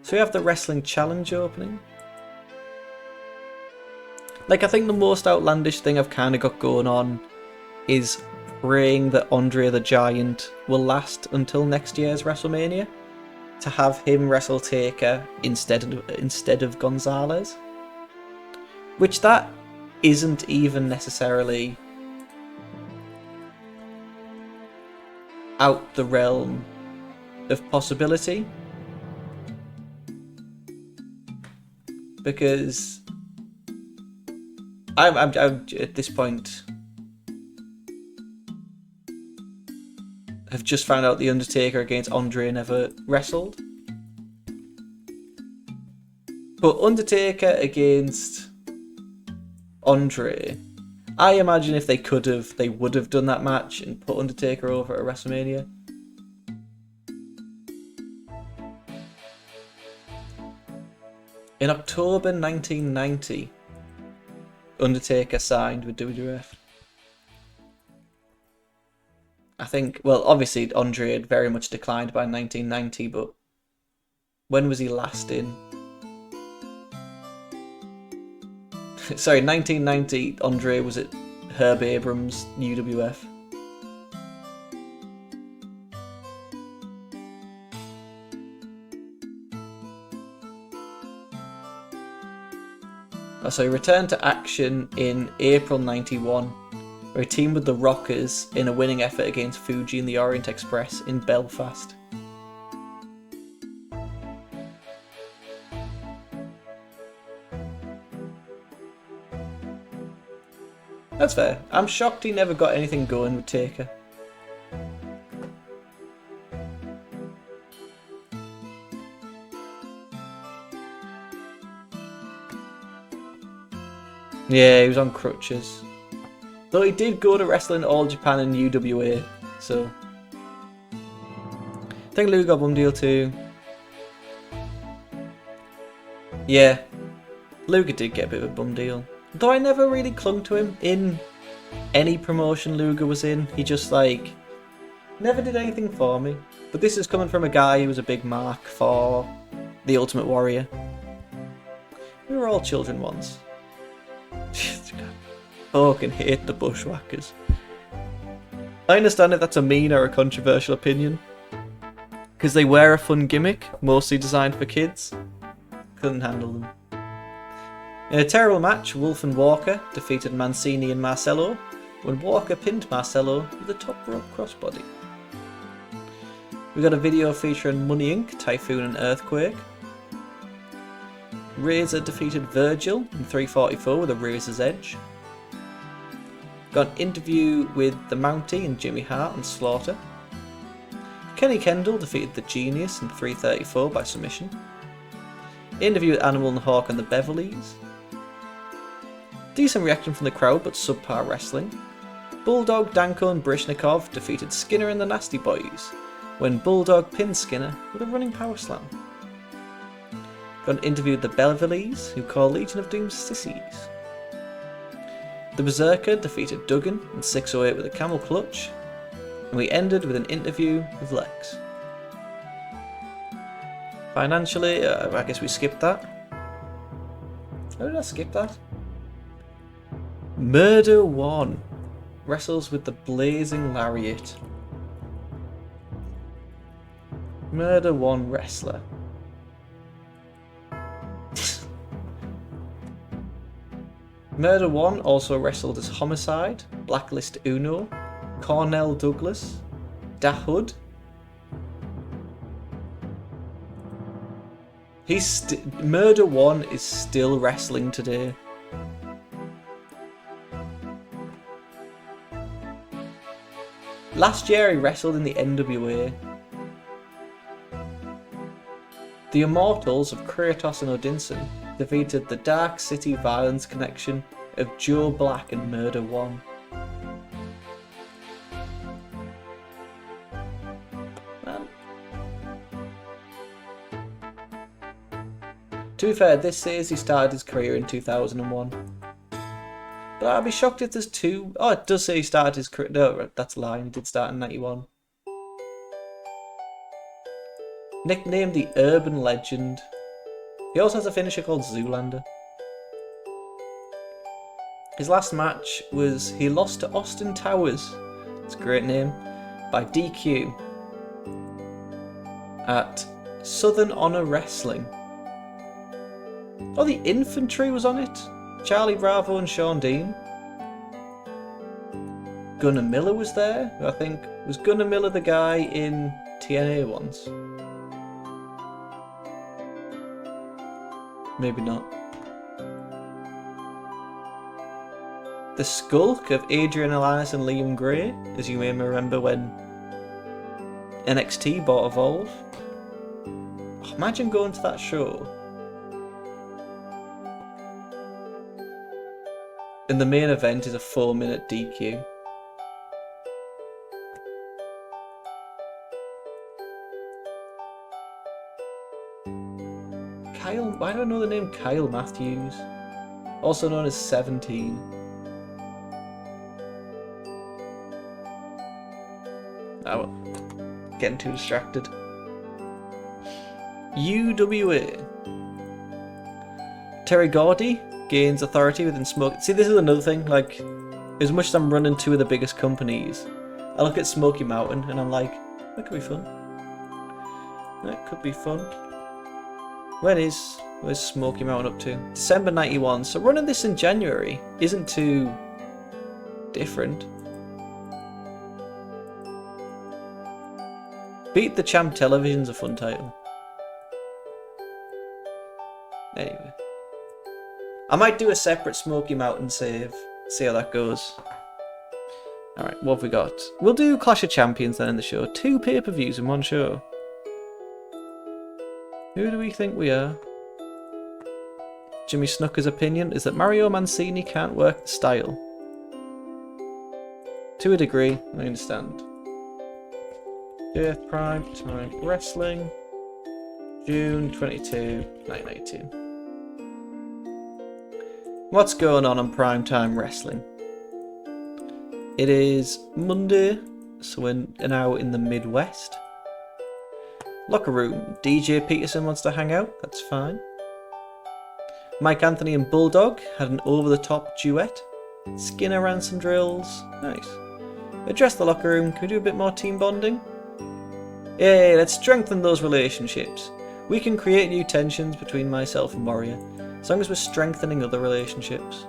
So we have the Wrestling Challenge opening. Like, I think the most outlandish thing I've kind of got going on is praying that Andre the Giant will last until next year's WrestleMania, to have him wrestle Taker instead of Gonzalez. Which that isn't even necessarily out the realm of possibility. Because I'm at this point have just found out the Undertaker against Andre never wrestled. But Undertaker against Andre, I imagine if they could have, they would have done that match and put Undertaker over at WrestleMania. In October 1990, Undertaker signed with WWF. I think, well, obviously Andre had very much declined by 1990, but when was he last in? Sorry, 1990, Andre was at Herb Abrams' UWF. So he returned to action in April 91, where he teamed with the Rockers in a winning effort against Fuji and the Orient Express in Belfast. That's fair. I'm shocked he never got anything going with Taker. Yeah, he was on crutches. Though he did go to wrestling All Japan and UWA, so... I think Lou got bum deal too. Yeah, Luger did get a bit of a bum deal. Though I never really clung to him in any promotion Luger was in. He just, like, never did anything for me. But this is coming from a guy who was a big mark for the Ultimate Warrior. We were all children once. Oh, I can hate the Bushwhackers. I understand if that's a mean or a controversial opinion, because they were a fun gimmick, mostly designed for kids. Couldn't handle them. In a terrible match, Wolf and Walker defeated Mancini and Marcello, when Walker pinned Marcello with a top rope crossbody. We got a video featuring Money Inc., Typhoon and Earthquake. Razor defeated Virgil in 344 with a Razor's Edge. Got an interview with the Mountie and Jimmy Hart and Slaughter. Kenny Kendall defeated the Genius in 334 by submission. Interview with Animal and Hawk and the Beverleys. Decent reaction from the crowd, but subpar wrestling. Bulldog, Danko and Brishnikov defeated Skinner and the Nasty Boys, when Bulldog pinned Skinner with a running power slam. Got an interview with the Beverleys, who call Legion of Doom sissies. The Berserker defeated Duggan in 608 with a camel clutch, and we ended with an interview with Lex. Financially, I guess we skipped that. How did I skip that? Murder One wrestles with the Blazing Lariat. Murder One wrestler. Murder One also wrestled as Homicide, Blacklist Uno, Cornell Douglas, Dahood. Murder One is still wrestling today. Last year he wrestled in the NWA. The Immortals of Kratos and Odinson defeated the Dark City Violence Connection of Joe Black and Murder One. To be fair, this says he started his career in 2001. But I'd be shocked if there's two... Oh, it does say he started his career... No, that's a lie. He did start in 91. Nicknamed the Urban Legend. He also has a finisher called Zoolander. His last match was... He lost to Austin Towers. It's a great name. By DQ. At Southern Honor Wrestling. Oh, the Infantry was on it. Charlie Bravo and Sean Dean. Gunnar Miller was there. I think was Gunnar Miller the guy in TNA once. Maybe not. The Skulk of Adrian Elias and Liam Gray, as you may remember when NXT bought Evolve. Oh, imagine going to that show. And the main event is a 4-minute DQ. Kyle, why do I know the name Kyle Matthews? Also known as 17. Oh, well. Getting too distracted. UWA. Terry Gordy gains authority within Smoke. See, this is another thing, like, as much as I'm running two of the biggest companies, I look at Smoky Mountain and I'm like, that could be fun. That could be fun. Where's Smoky Mountain up to? December 91, so running this in January isn't too different. Beat the Champ Television's a fun title. Anyway. I might do a separate Smoky Mountain save See how that goes. Alright, what have we got? We'll do Clash of Champions then in the show. 2 pay-per-views in one show. Who do we think we are? Jimmy Snooker's opinion is that Mario Mancini can't work the style. To a degree, I understand. Earth Prime Time Wrestling, June 22, 1982. What's going on Primetime Wrestling? It is Monday, so we're now in the Midwest. Locker room, DJ Peterson wants to hang out, that's fine. Mike Anthony and Bulldog had an over-the-top duet. Skinner ran some drills, nice. Address the locker room, can we do a bit more team bonding? Yay, let's strengthen those relationships. We can create new tensions between myself and Warrior, as long as we're strengthening other relationships.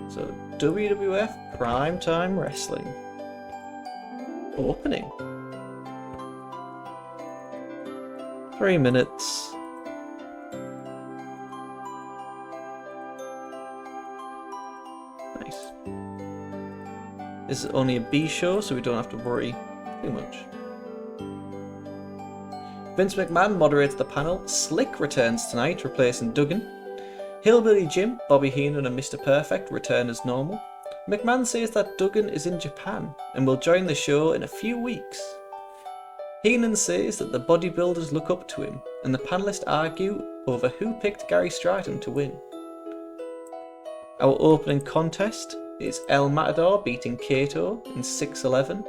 So, WWF Primetime Wrestling. Opening. 3 minutes. Nice. This is only a B show, so we don't have to worry too much. Vince McMahon moderates the panel. Slick returns tonight, replacing Duggan. Hillbilly Jim, Bobby Heenan and Mr. Perfect return as normal. McMahon says that Duggan is in Japan and will join the show in a few weeks. Heenan says that the bodybuilders look up to him, and the panelists argue over who picked Gary Stryton to win. Our opening contest is El Matador beating Kato in 6'11".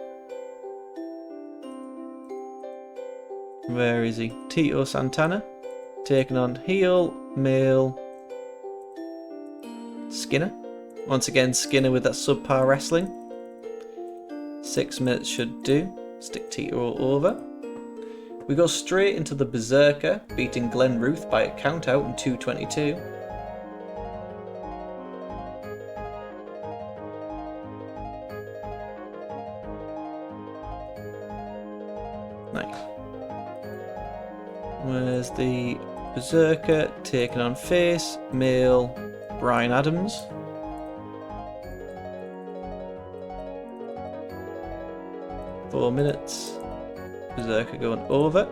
Where is he? Tito Santana taking on heel male Skinner. Once again, Skinner with that subpar wrestling. 6 minutes should do. Stick Tito over. We go straight into the Berserker beating Glenn Ruth by a count out in 2:22. Nice. Where's the Berserker taking on face male Brian Adams? Four minutes. Berserker going over.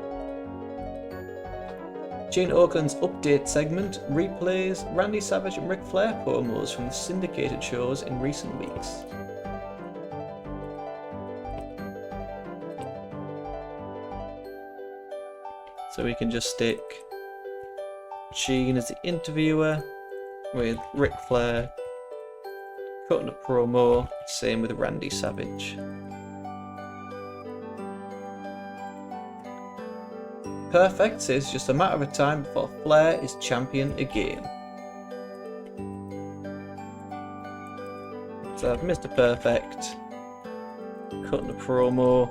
Gene Oakland's update segment replays Randy Savage and Ric Flair promos from the syndicated shows in recent weeks. So we can just stick Gene as the interviewer with Ric Flair cutting a promo, same with Randy Savage. Perfect says it's just a matter of time before Flair is champion again. So Mr. Perfect cutting a promo,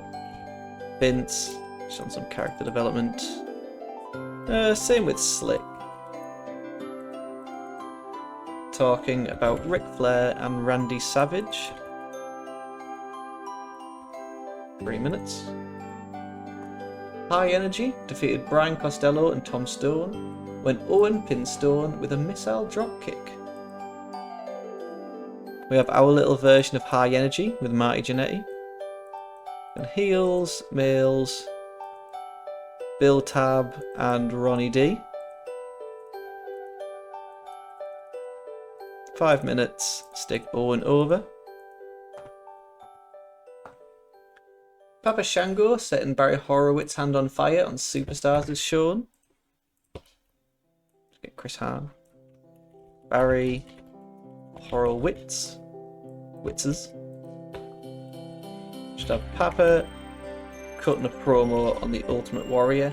Vince showing some character development. Same with Slick. Talking about Ric Flair and Randy Savage. 3 minutes. High Energy defeated Brian Costello and Tom Stone when Owen pinned Stone with a missile dropkick. We have our little version of High Energy with Marty Jannetty. And heels, males, Bill Tab and Ronnie D. 5 minutes, stick Owen over. Papa Shango setting Barry Horowitz's hand on fire on Superstars is shown. Let's get Chris Hahn. Barry Horowitz. Witzes. Should have Papa cutting a promo on the Ultimate Warrior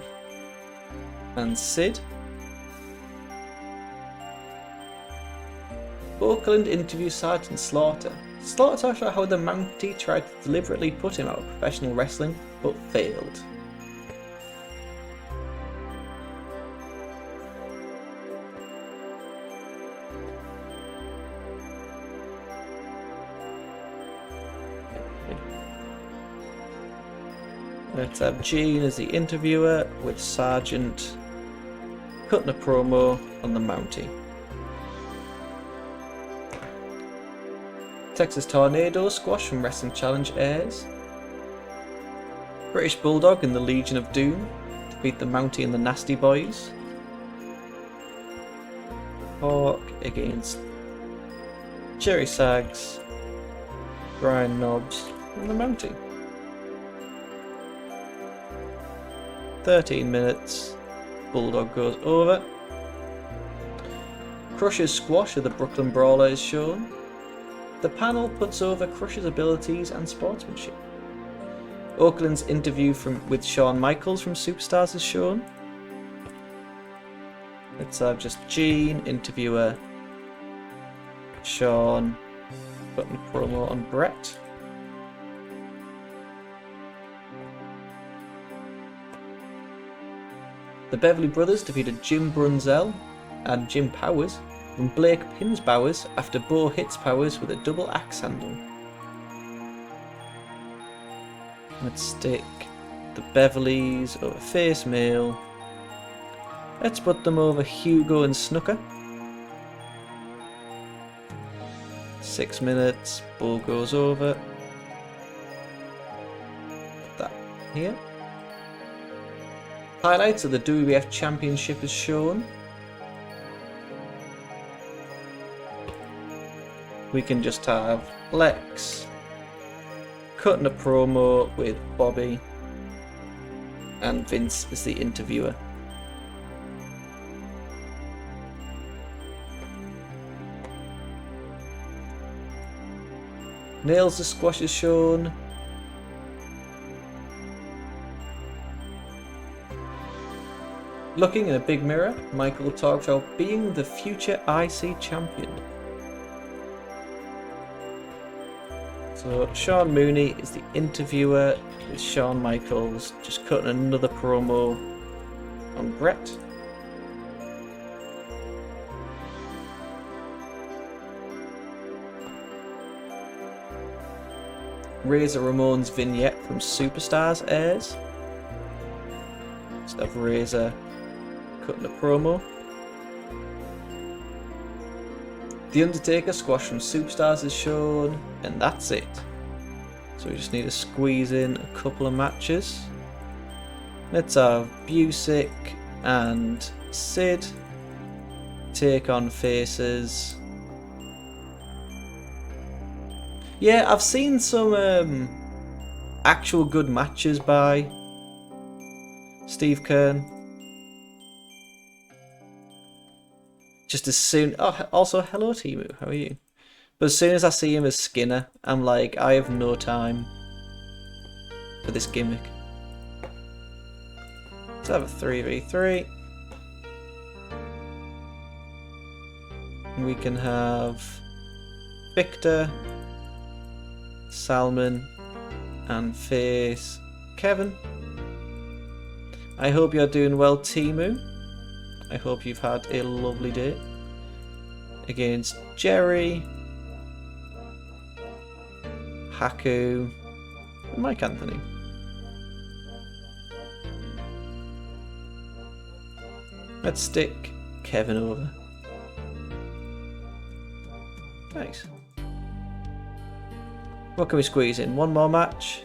and Sid. Oakland interviews Sergeant Slaughter. Slaughter talks about how the Mountie tried to deliberately put him out of professional wrestling, but failed. Let's have Gene as the interviewer with Sergeant cutting a promo on the Mountie. Texas Tornado squash from Wrestling Challenge airs. British Bulldog in the Legion of Doom defeat the Mountie and the Nasty Boys. Hawk against Jerry Sags, Brian Nobbs and the Mountie. 13 minutes. Bulldog goes over. Crusher's squash of the Brooklyn Brawler is shown. The panel puts over Crusher's abilities and sportsmanship. Oakland's interview with Shawn Michaels from Superstars is shown. Let's have just Gene, interviewer, Shawn, putting a promo on Brett. The Beverly Brothers defeated Jim Brunzell and Jim Powers when Blake pins Powers after Bo hits Powers with a double axe handle. Let's stick the Beverlys over Face Mail. Let's put them over Hugo and Snooker. 6 minutes, Bo goes over. Put that here. Highlights of the WWF Championship is shown. We can just have Lex cutting a promo with Bobby and Vince is the interviewer. Nails the squash is shown. Looking in a big mirror, Michael talks about being the future IC champion. So Sean Mooney is the interviewer with Shawn Michaels just cutting another promo on Brett. Razor Ramon's vignette from Superstars airs. Just have Razor cutting a promo. The Undertaker squash from Superstars is shown, and that's it. So we just need to squeeze in a couple of matches. Let's have Busick and Sid take on faces. Yeah, I've seen some actual good matches by Steve Kern. Just as soon... Oh, also, hello Timu, how are you? But as soon as I see him as Skinner, I'm like, I have no time for this gimmick. Let's have a 3v3. We can have Victor, Salmon, and face Kevin. I hope you're doing well, Timu. I hope you've had a lovely day. Against Jerry, Haku, and Mike Anthony. Let's stick Kevin over. Nice. What can we squeeze in? One more match?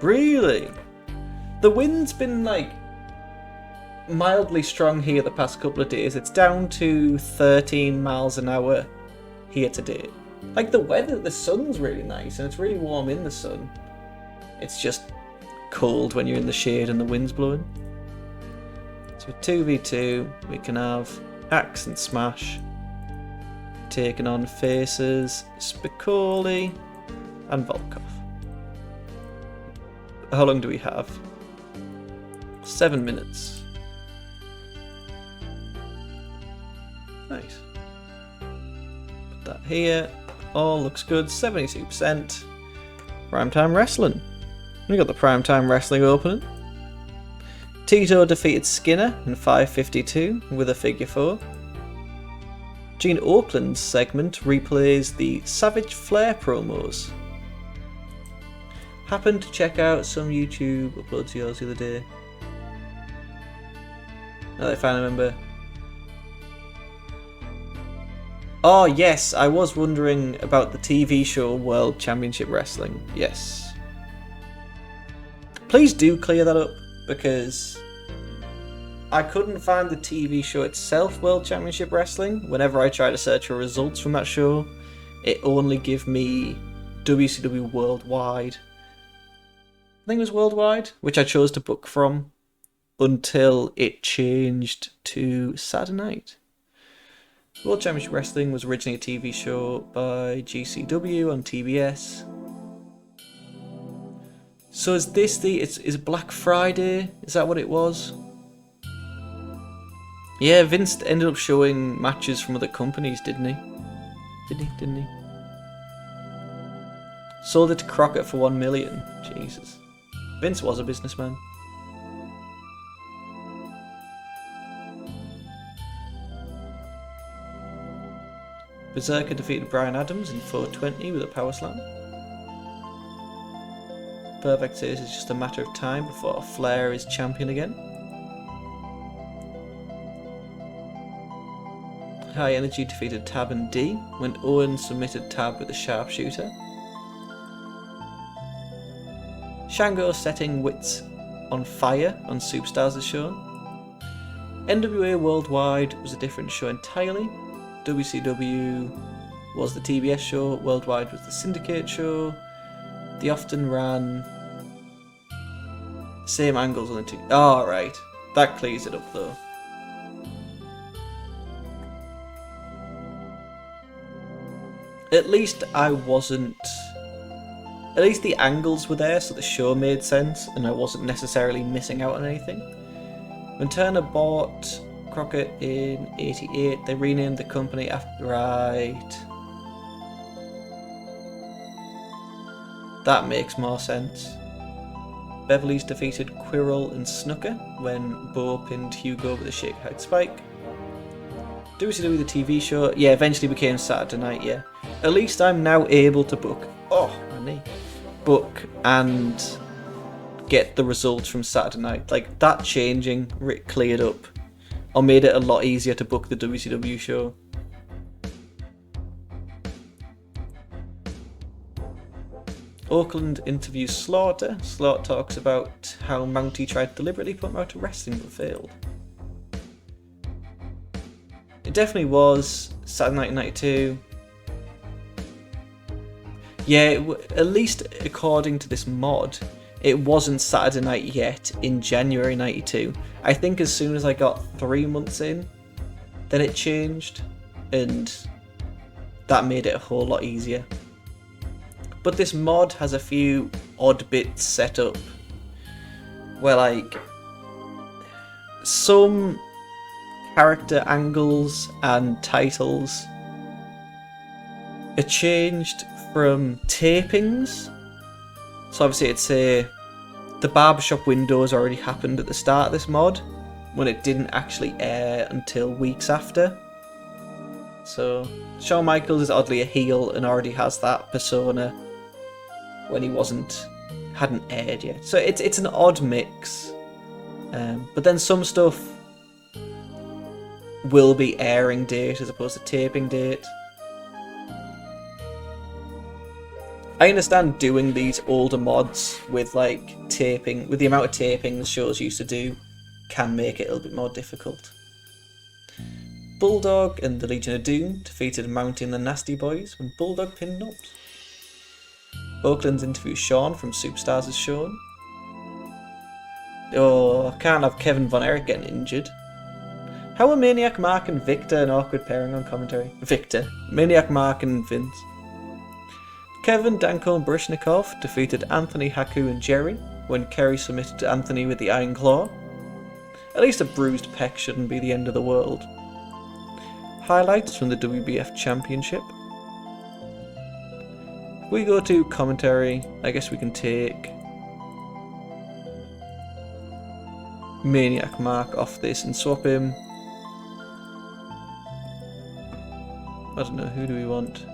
Really? The wind's been like mildly strong here the past couple of days. It's down to 13 miles an hour here today. Like the weather, the sun's really nice and it's really warm in the sun. It's just cold when you're in the shade and the wind's blowing. So 2v2, we can have Axe and Smash taking on faces Spicoli and Volkov. How long do we have? 7 minutes. Nice. Put that here. All looks good. 72%. Primetime Wrestling. We got the Primetime Wrestling opening. Tito defeated Skinner in 5:52 with a figure 4. Gene Oakland's segment replays the Savage Flair promos. Happened to check out some YouTube uploads of yours the other day. Now that I finally remember Oh yes, I was wondering about the TV show World Championship Wrestling. Yes. Please do clear that up, because I couldn't find the TV show itself, World Championship Wrestling. Whenever I try to search for results from that show, it only gives me WCW Worldwide. I think it was Worldwide, which I chose to book from until it changed to Saturday Night. World Championship Wrestling was originally a TV show by GCW on TBS. So is this is Black Friday? Is that what it was? Yeah, Vince ended up showing matches from other companies, didn't he? Didn't he? Sold it to Crockett for $1 million. Jesus. Vince was a businessman. Berserker defeated Bryan Adams in 420 with a power slam. Perfect says it's just a matter of time before Flair is champion again. High Energy defeated Tab and D when Owen submitted Tab with a sharpshooter. Shango setting Wits on fire on Superstars is shown. NWA Worldwide was a different show entirely. WCW was the TBS show, Worldwide was the Syndicate show. They often ran same angles on the two. Oh, right. That clears it up though. At least I wasn't... At least the angles were there, so the show made sense, and I wasn't necessarily missing out on anything. When Turner bought Crockett in '88, they renamed the company after... Right. That makes more sense. Beverly's defeated Quirrell and Snooker when Bo pinned Hugo with a shake height spike. WCW the TV show, yeah, eventually became Saturday Night, yeah. At least I'm now able to book, my knee, book and get the results from Saturday Night. Like, that changing cleared up, or made it a lot easier to book the WCW show. Oakland interviews Slaughter. Slaughter talks about how Mountie tried to deliberately put him out of wrestling but failed. It definitely was Saturday Night 92. Yeah, at least according to this mod, it wasn't Saturday Night yet in January 92. I think as soon as I got 3 months in, then it changed, and that made it a whole lot easier. But this mod has a few odd bits set up, where like some character angles and titles are changed from tapings. So obviously it'd say the barbershop windows already happened at the start of this mod, when it didn't actually air until weeks after. So Shawn Michaels is oddly a heel and already has that persona when he hadn't aired yet. So it's an odd mix. But then some stuff will be airing date as opposed to taping date. I understand doing these older mods with like taping, with the amount of taping the shows used to do, can make it a little bit more difficult. Bulldog and the Legion of Doom defeated Mountie and the Nasty Boys when Bulldog pinned Knobs. Oakland's interview Sean from Superstars is shown. Oh, I can't have Kevin Von Erich getting injured. How are Maniac Mark and Victor an awkward pairing on commentary? Victor. Maniac Mark and Vince. Kevin, Danko and Baryshnikov defeated Anthony, Haku and Jerry when Kerry submitted to Anthony with the Iron Claw. At least a bruised pec shouldn't be the end of the world. Highlights from the WBF Championship. If we go to commentary, I guess we can take Maniac Mark off this and swap him. I don't know, who do we want?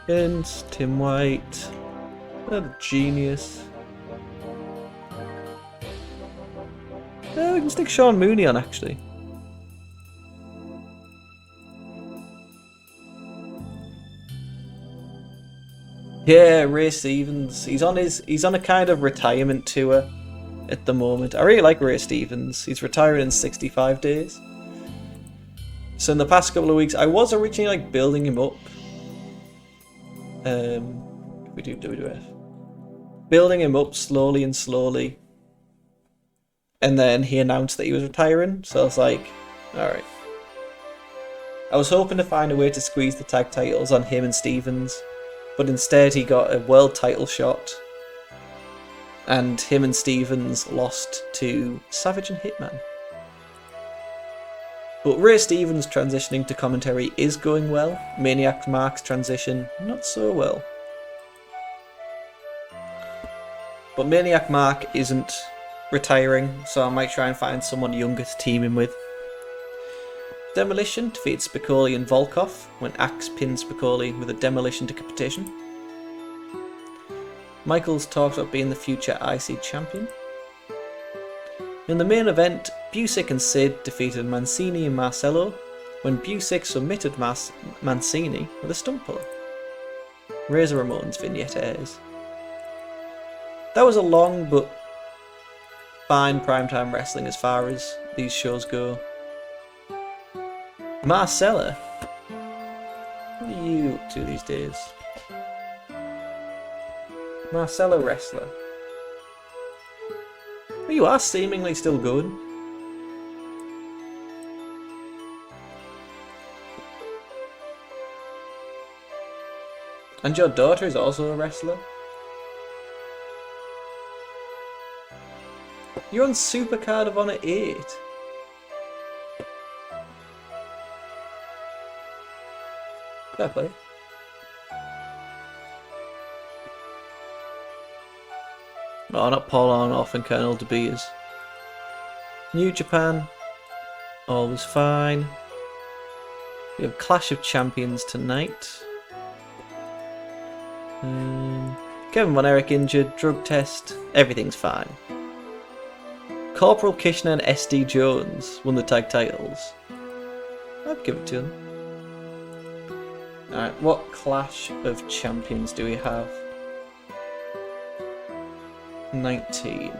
Vince, Tim White, what a genius. We can stick Sean Mooney on, actually. Yeah, Ray Stevens. He's on a kind of retirement tour at the moment. I really like Ray Stevens. He's retiring in 65 days. So in the past couple of weeks, I was originally like building him up. We do WWF. Building him up slowly and slowly. And then he announced that he was retiring, so I was like, alright. I was hoping to find a way to squeeze the tag titles on him and Stevens, but instead he got a world title shot, and him and Stevens lost to Savage and Hitman. But Ray Stevens transitioning to commentary is going well. Maniac Mark's transition, not so well. But Maniac Mark isn't retiring, so I might try and find someone younger to team him with. Demolition defeats Spicoli and Volkov when Axe pins Spicoli with a demolition decapitation. Michaels talks about being the future IC champion. In the main event, Busick and Sid defeated Mancini and Marcello when Busick submitted Mancini with a stump puller. Razor Ramon's vignette airs. That was a long but fine primetime wrestling as far as these shows go. Marcella, what are you up to these days? Marcella wrestler. Well, you are seemingly still going. And your daughter is also a wrestler? You're on Supercard of Honor 8. Fair play. No, not Paul Ornoff and Colonel De Beers. New Japan, always fine. We have Clash of Champions tonight. Kevin Von Erich injured, drug test, everything's fine. Corporal Kishner and SD Jones won the tag titles. I'd give it to them. Alright, what Clash of Champions do we have? 19.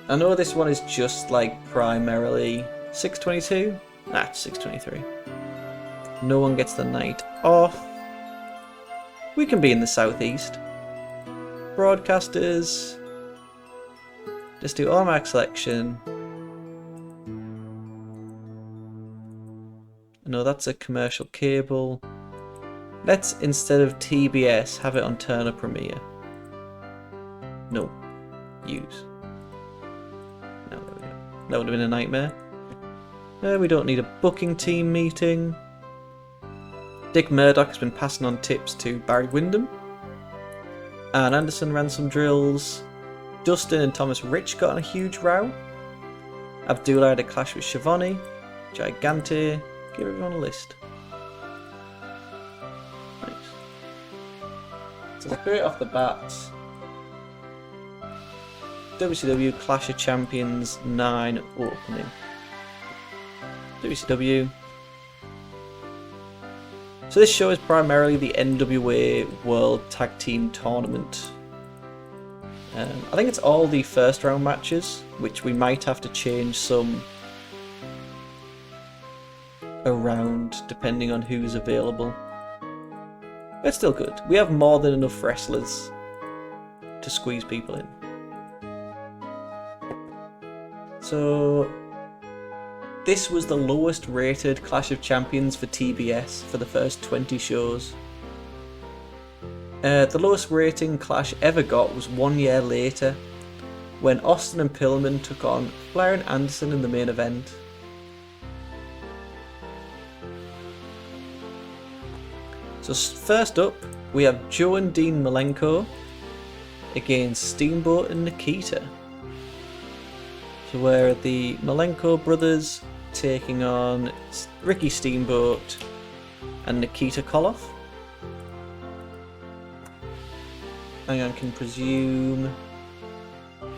I know this one is just like primarily 622. Ah, 623. No one gets the night off. We can be in the southeast. Broadcasters. Just do automatic selection. No, that's a commercial cable. Let's, instead of TBS, have it on Turner Premiere. No. Use. No, there we go. That would have been a nightmare. We don't need a booking team meeting. Dick Murdoch has been passing on tips to Barry Windham. Ann Anderson ran some drills. Dustin and Thomas Rich got in a huge row. Abdullah had a clash with Schiavone. Gigante. Give everyone a list. Nice. So straight off the bat, WCW Clash of Champions 9 opening. WCW. So this show is primarily the NWA World Tag Team Tournament. I think it's all the first round matches, which we might have to change some around depending on who's available. But it's still good. We have more than enough wrestlers to squeeze people in. So this was the lowest rated Clash of Champions for TBS for the first 20 shows. The lowest rating Clash ever got was 1 year later, when Austin and Pillman took on Flair and Anderson in the main event. So first up, we have Joe and Dean Malenko against Steamboat and Nikita. So where are the Malenko brothers taking on Ricky Steamboat and Nikita Koloff. I can presume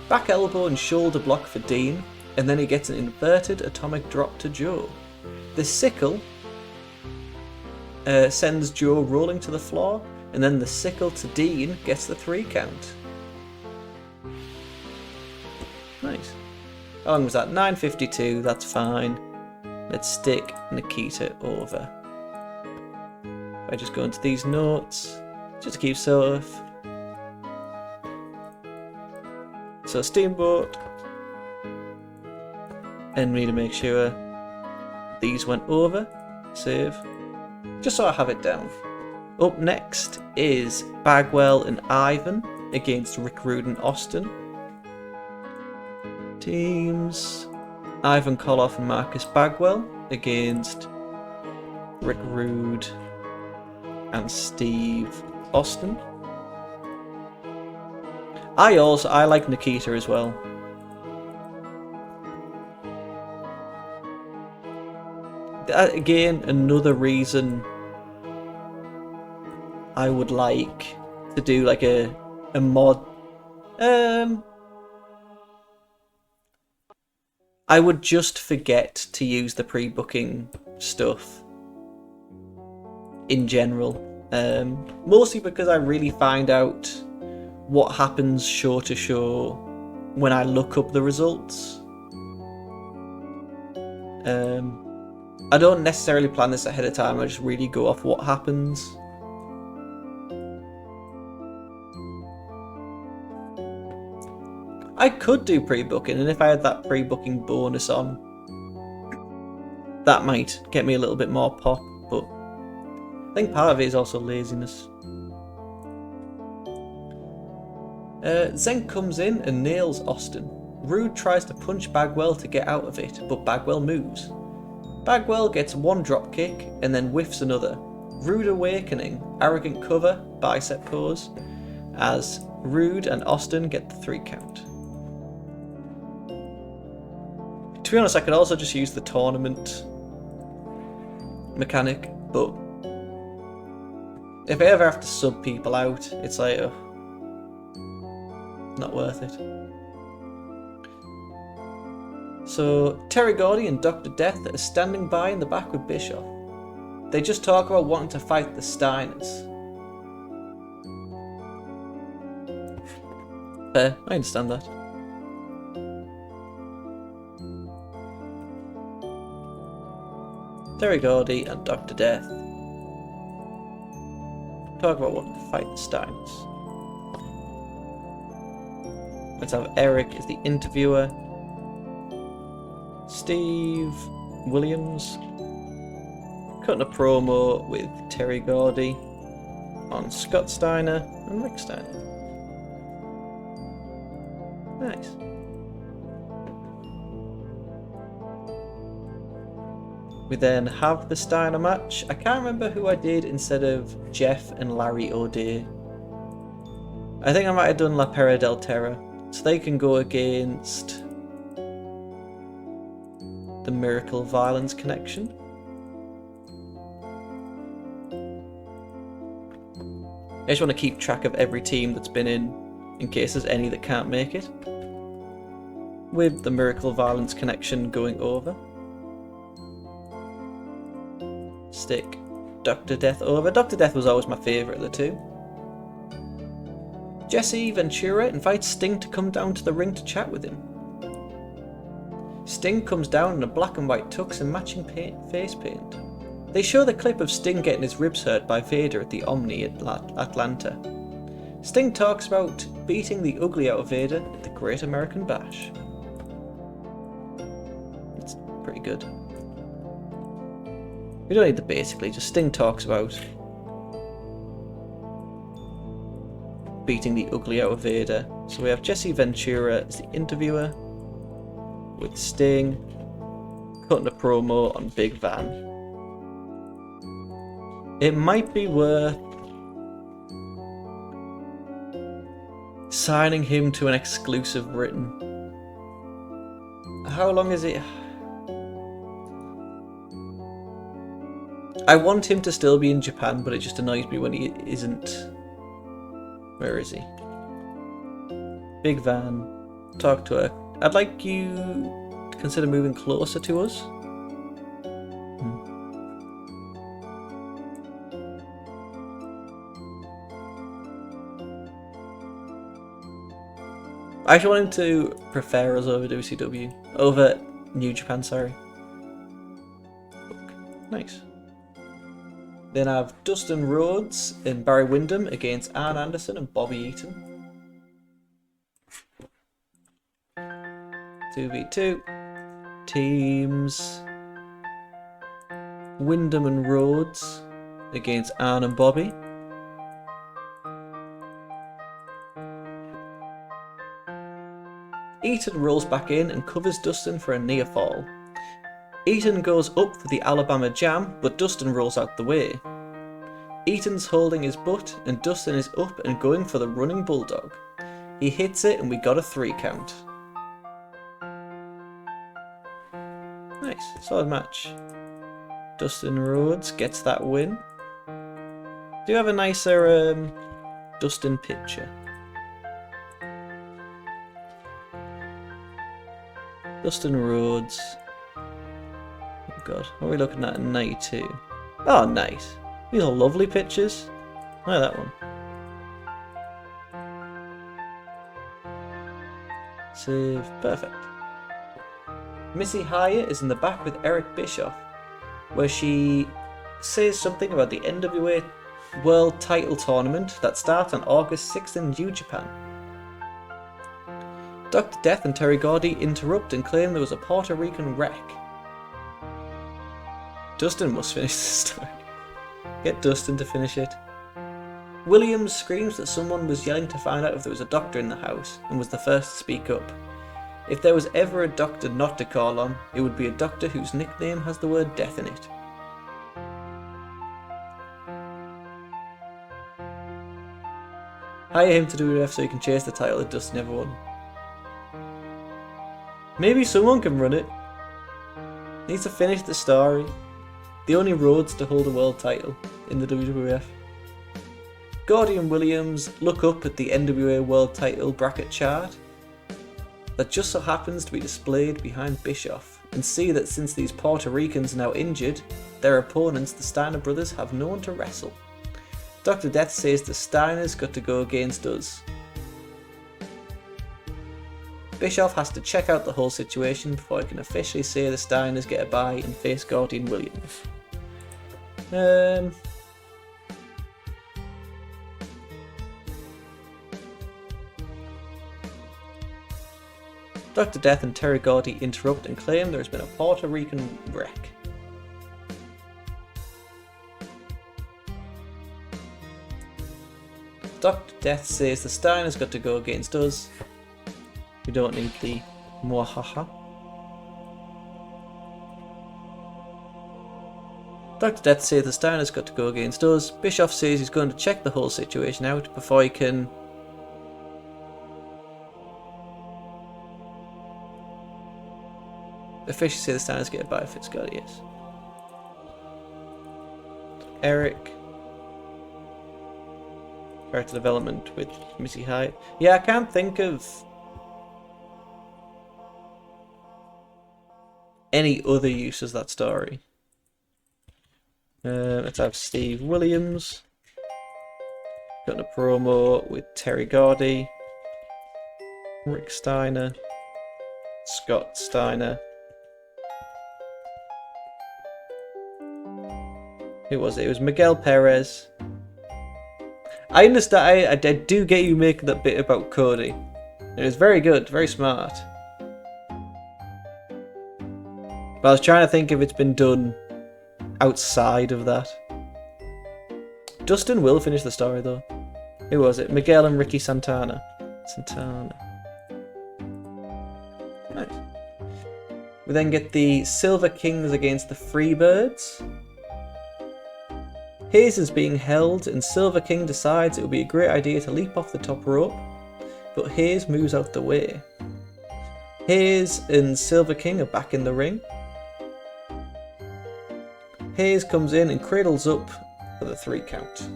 Back elbow and shoulder block for Dean, and then he gets an inverted atomic drop to Joe. The sickle sends Joe rolling to the floor, and then the sickle to Dean gets the 3 count. Nice. How long was that? 9:52, that's fine. Let's stick Nikita over. If I just go into these notes, just to keep safe. So Steamboat, and we need to make sure these went over. Save. Just so I have it down. Up next is Bagwell and Ivan against Rick Rude and Austin. Teams: Ivan Koloff and Marcus Bagwell against Rick Rude and Steve Austin. I like Nikita as well. That, again, another reason I would like to do like a mod. I would just forget to use the pre-booking stuff in general. Mostly because I really find out what happens show to show when I look up the results. I don't necessarily plan this ahead of time, I just really go off what happens. I could do pre-booking, and if I had that pre-booking bonus on, that might get me a little bit more pop, but I think part of it is also laziness. Zenk comes in and nails Austin. Rude tries to punch Bagwell to get out of it, but Bagwell moves. Bagwell gets 1 drop kick and then whiffs another. Rude awakening, arrogant cover, bicep pose, as Rude and Austin get the 3 count. To be honest, I could also just use the tournament mechanic, but if I ever have to sub people out, it's like, not worth it. So, Terry Gordy and Dr. Death are standing by in the back with Bischoff. They just talk about wanting to fight the Steiners. Fair, I understand that. Terry Gordy and Dr. Death talk about wanting to fight the Steiners. Let's have Eric as the interviewer. Steve Williams cutting a promo with Terry Gordy on Scott Steiner and Rick Steiner. Nice. We then have the Steiner match. I can't remember who I did instead of Jeff and Larry O'Day. I think I might have done La Pera del Terra. So they can go against the Miracle Violence Connection. I just want to keep track of every team that's been in case there's any that can't make it. With the Miracle Violence Connection going over. Stick Dr. Death over. Dr. Death was always my favourite of the two. Jesse Ventura invites Sting to come down to the ring to chat with him. Sting comes down in a black and white tux and matching face paint. They show the clip of Sting getting his ribs hurt by Vader at the Omni at Atlanta. Sting talks about beating the ugly out of Vader at the Great American Bash. It's pretty good. We don't need the basically, just Sting talks about beating the ugly out of Vader. So we have Jesse Ventura as the interviewer, with Sting cutting a promo on Big Van. It might be worth signing him to an exclusive written. How long is it? I want him to still be in Japan, but it just annoys me when he isn't. Where is he? Big Van, talk to her. I'd like you to consider moving closer to us. I actually want him to prefer us over WCW. Over New Japan, sorry. Nice. Then I have Dustin Rhodes and Barry Windham against Arn Anderson and Bobby Eaton. 2v2. Teams. Windham and Rhodes against Arn and Bobby. Eaton rolls back in and covers Dustin for a near fall. Eaton goes up for the Alabama Jam, but Dustin rolls out the way. Eaton's holding his butt, and Dustin is up and going for the running bulldog. He hits it, and we got a 3 count. Nice, solid match. Dustin Rhodes gets that win. Do you have a nicer Dustin picture? Dustin Rhodes. Oh god, what are we looking at in 92? Oh, nice. These are lovely pictures. I like that one. Save. Perfect. Missy Hyatt is in the back with Eric Bischoff, where she says something about the NWA World Title Tournament that starts on August 6th in New Japan. Dr. Death and Terry Gordy interrupt and claim there was a Puerto Rican wreck. Dustin must finish the story. Get Dustin to finish it. Williams screams that someone was yelling to find out if there was a doctor in the house and was the first to speak up. If there was ever a doctor not to call on, it would be a doctor whose nickname has the word death in it. Hire him to do WWF so he can chase the title that Dustin never won. Maybe someone can run it. Needs to finish the story. The only roads to hold a world title in the WWF. Gordy and Williams look up at the NWA World Title bracket chart that just so happens to be displayed behind Bischoff and see that since these Puerto Ricans are now injured, their opponents, the Steiner brothers, have no one to wrestle. Dr. Death says the Steiners got to go against us. Bischoff has to check out the whole situation before he can officially say the Steiners get a bye and face Gordy and Williams. Dr. Death and Terry Gordy interrupt and claim there has been a Puerto Rican wreck. Dr. Death says the Steiners got to go against us. We don't need the mwahaha. Dr. Death says the Steiners got to go against us. Bischoff says he's going to check the whole situation out before he can officially say the Steiners get a bye if it's got it, yes. Eric. Character development with Missy Hyatt. Yeah, I can't think of any other use as that story. Let's have Steve Williams. Got a promo with Terry Gordy, Rick Steiner, Scott Steiner. Who was it? It was Miguel Perez. I understand. I do get you making that bit about Cody. It was very good, very smart. But I was trying to think if it's been done outside of that. Dustin will finish the story though. Who was it? Miguel and Ricky Santana. Nice. We then get the Silver Kings against the Freebirds. Hayes is being held and Silver King decides it would be a great idea to leap off the top rope, but Hayes moves out the way. Hayes and Silver King are back in the ring. Hayes comes in and cradles up for the 3 count.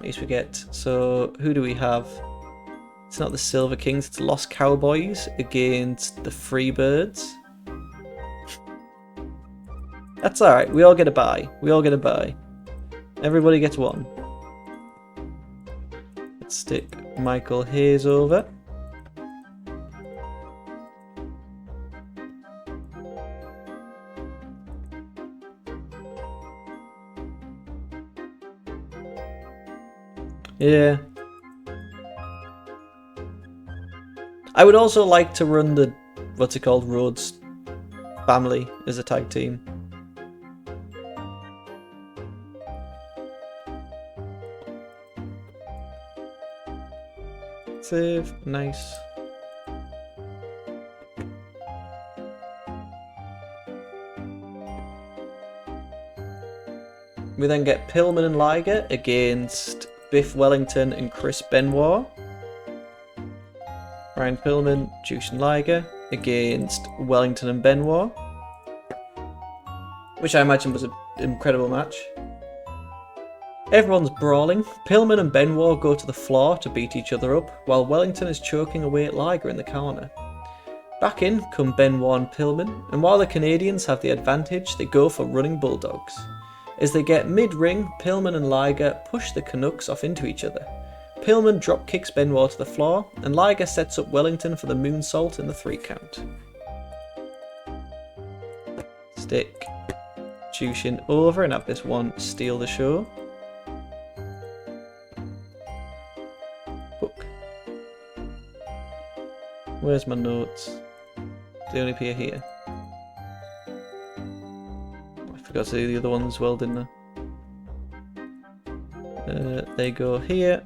least we get. So who do we have? It's not the Silver Kings, it's Lost Cowboys against the Freebirds. That's alright, we all get a bye. We all get a bye. Everybody gets one. Let's stick Michael Hayes over. Yeah. I would also like to run the, what's it called, Rhodes family as a tag team. Save, nice. We then get Pillman and Liger against Biff Wellington and Chris Benoit. Ryan Pillman, Juice and Liger against Wellington and Benoit, which I imagine was an incredible match. Everyone's brawling. Pillman and Benoit go to the floor to beat each other up, while Wellington is choking away at Liger in the corner. Back in come Benoit and Pillman, and while the Canadians have the advantage, they go for running bulldogs. As they get mid-ring, Pillman and Liger push the Canucks off into each other. Pillman drop kicks Benoit to the floor, and Liger sets up Wellington for the moonsault in the 3 count. Stick Jushin over and have this one steal the show. Book. Where's my notes? They only appear here. I forgot to do the other ones as well, didn't I? They go here.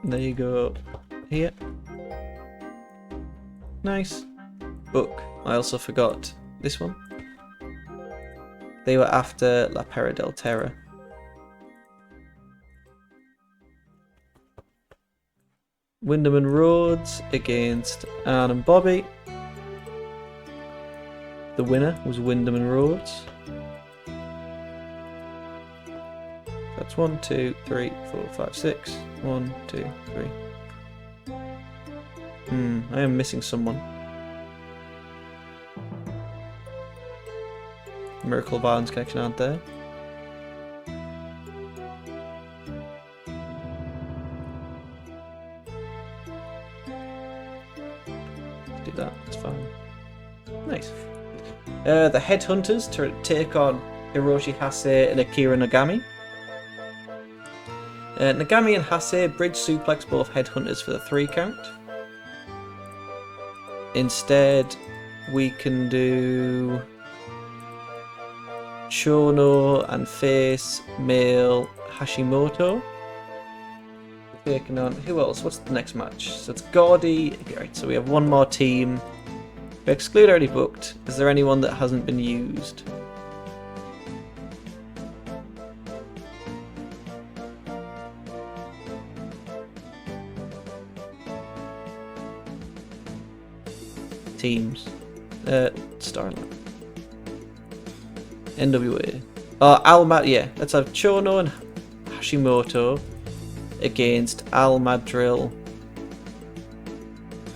There you go. Here. Nice. Book. I also forgot this one. They were after La Pera del Terra. Wyndham and Rhodes against Arn and Bobby. The winner was Wyndham and Rhodes. That's 1, 2, 3, 4, 5, 6. 1, 2, 3. I am missing someone. Miracle Violence connection aren't there. Let's do that, that's fine. Nice. The Headhunters to take on Hiroshi Hase and Akira Nagami. Nagami and Hase bridge suplex both Headhunters for the 3 count. Instead, we can do Chono and face male Hashimoto. Taking on who else? What's the next match? So it's Gordy. Right, so we have one more team. We exclude already booked. Is there anyone that hasn't been used? Teams. Starlight. NWA. Yeah. Let's have Chono and Hashimoto against Al Madril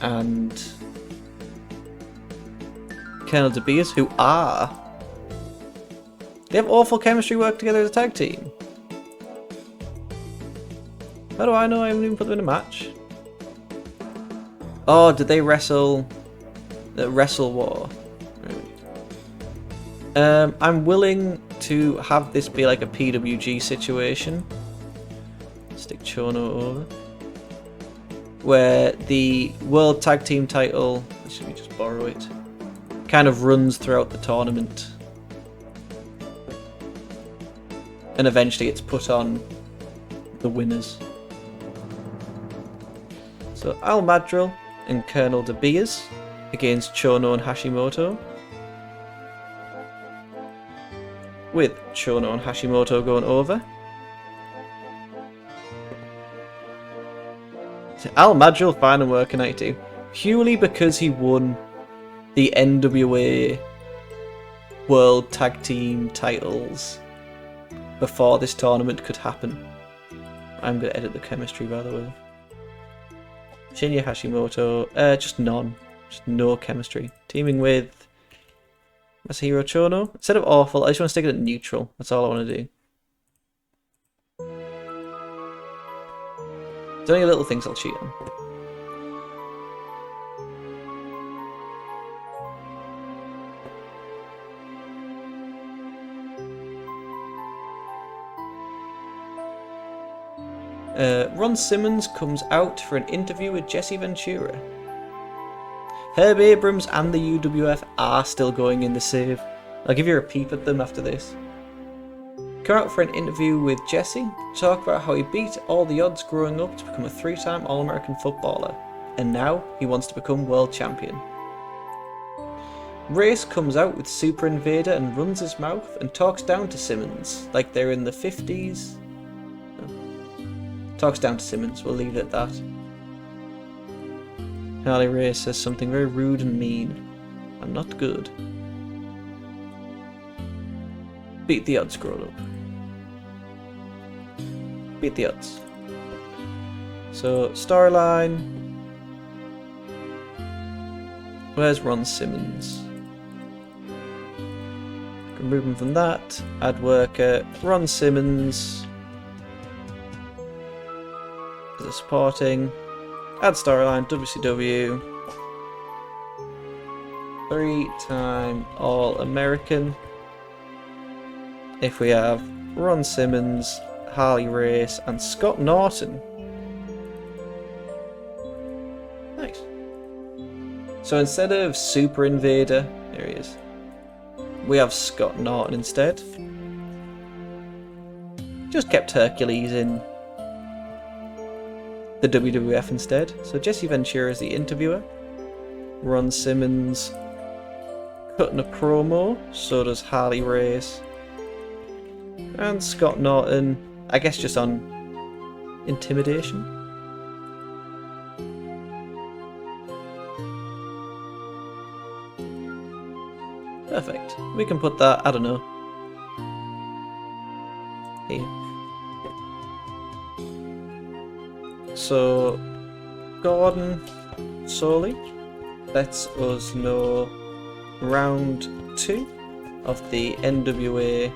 and Colonel DeBeers, who are... They have awful chemistry, work together as a tag team. How do I know I haven't even put them in a match? Oh, did they wrestle... Wrestle War? Right. I'm willing to have this be like a PWG situation. Stick Chono over. Where the World Tag Team title, should we just borrow it, kind of runs throughout the tournament. And eventually it's put on the winners. So Al Madril and Colonel DeBeers against Chono and Hashimoto. With Chono and Hashimoto going over. So Al Madril finding work in 92. Purely because he won the NWA World Tag Team titles before this tournament could happen. I'm going to edit the chemistry, by the way. Shinya Hashimoto, just none. Just no chemistry. Teaming with Masahiro Chono. Instead of awful, I just want to stick it at neutral. That's all I want to do. There's only little things I'll cheat on. Ron Simmons comes out for an interview with Jesse Ventura. Herb Abrams and the UWF are still going in the save. I'll give you a peep at them after this. Come out for an interview with Jesse, talk about how he beat all the odds growing up to become a 3-time All-American footballer, and now he wants to become world champion. Race comes out with Super Invader and runs his mouth and talks down to Simmons, like they're in the 50s. Talks down to Simmons, we'll leave it at that. Harley Race says something very rude and mean. I'm not good. Beat the odds, grown up. Beat the odds. So, storyline. Where's Ron Simmons? Can move him from that. Add worker. Ron Simmons. As a supporting. Add storyline. WCW. 3-time All-American. If we have Ron Simmons, Harley Race, and Scott Norton. Nice. So instead of Super Invader, there he is, we have Scott Norton instead. Just kept Hercules in the WWF instead. So Jesse Ventura is the interviewer. Ron Simmons cutting a promo, so does Harley Race. And Scott Norton, I guess just on intimidation. Perfect. We can put that, I don't know, here. So, Gordon Soley lets us know round 2 of the NWA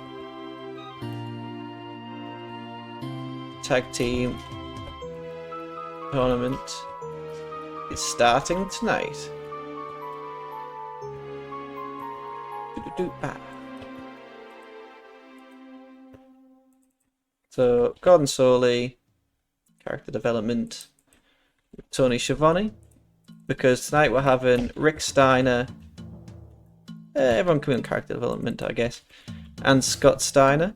Tag Team Tournament is starting tonight. So, Gordon Soley, character development, Tony Schiavone, because tonight we're having Rick Steiner, everyone coming on character development, I guess, and Scott Steiner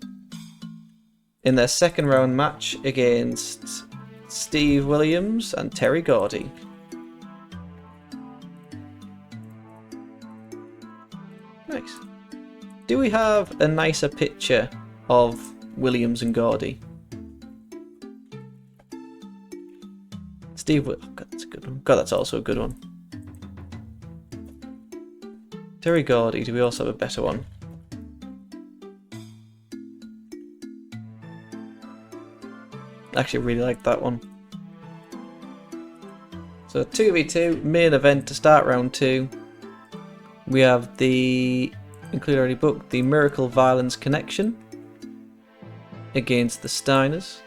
in their second round match against Steve Williams and Terry Gordy. Nice. Do we have a nicer picture of Williams and Gordy? Steve, oh God, that's a good one. God, that's also a good one. Terry Gordy, do we also have a better one? Actually, really like that one. So 2v2 main event to start round 2. We have the include already booked the Miracle Violence Connection against the Steiners.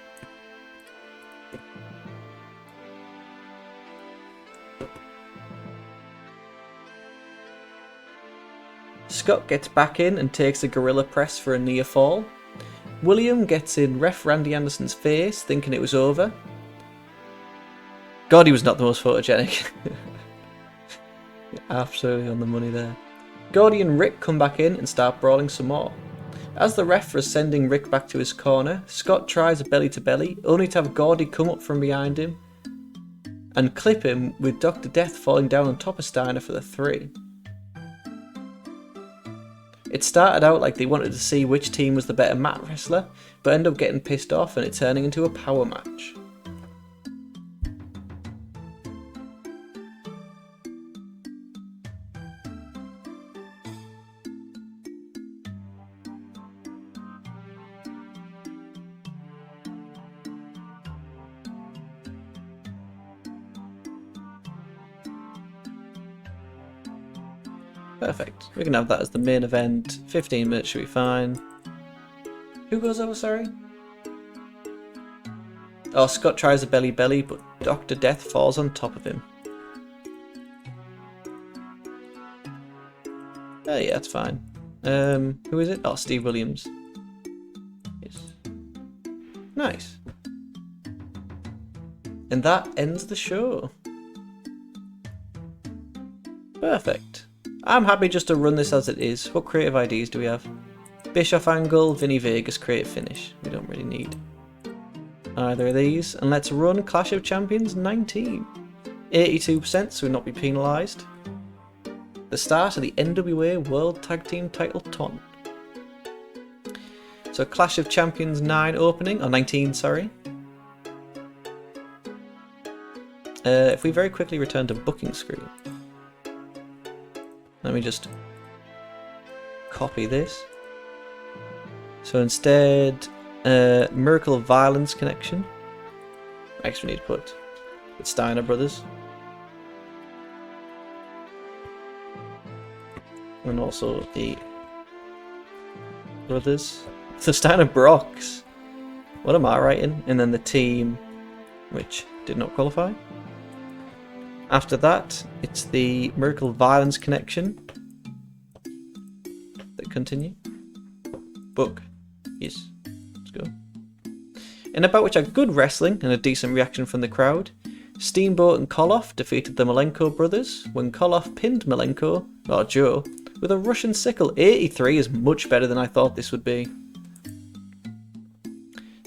Scott gets back in and takes a gorilla press for a near fall. William gets in ref Randy Anderson's face, thinking it was over. God, he was not the most photogenic. Absolutely on the money there. Gordy and Rick come back in and start brawling some more. As the ref is sending Rick back to his corner, Scott tries a belly to belly, only to have Gordy come up from behind him and clip him, with Dr. Death falling down on top of Steiner for the 3. It started out like they wanted to see which team was the better mat wrestler, but ended up getting pissed off and it turning into a power match. Perfect. We can have that as the main event. 15 minutes should be fine. Who goes over, sorry? Oh, Scott tries a belly, but Dr. Death falls on top of him. Oh yeah, that's fine. Who is it? Oh, Steve Williams. Yes. Nice. And that ends the show. Perfect. I'm happy just to run this as it is. What creative ideas do we have? Bischoff angle, Vinny Vegas creative finish. We don't really need either of these. And let's run Clash of Champions 19. 82%, so we'll not be penalised. The start of the NWA World Tag Team Title Tournament. So Clash of Champions 9 opening, or 19, sorry. If we very quickly return to booking screen. Let me just copy this. So instead, Miracle of Violence connection. Actually, we need to put the Steiner brothers. And also the brothers. The Steiner Brocks. What am I writing? And then the team, which did not qualify. After that, it's the Miracle Violence connection. That continue. Book. Yes. Let's go. In a bout which had good wrestling and a decent reaction from the crowd, Steamboat and Koloff defeated the Malenko brothers when Koloff pinned Malenko, or Joe, with a Russian sickle. 83 is much better than I thought this would be.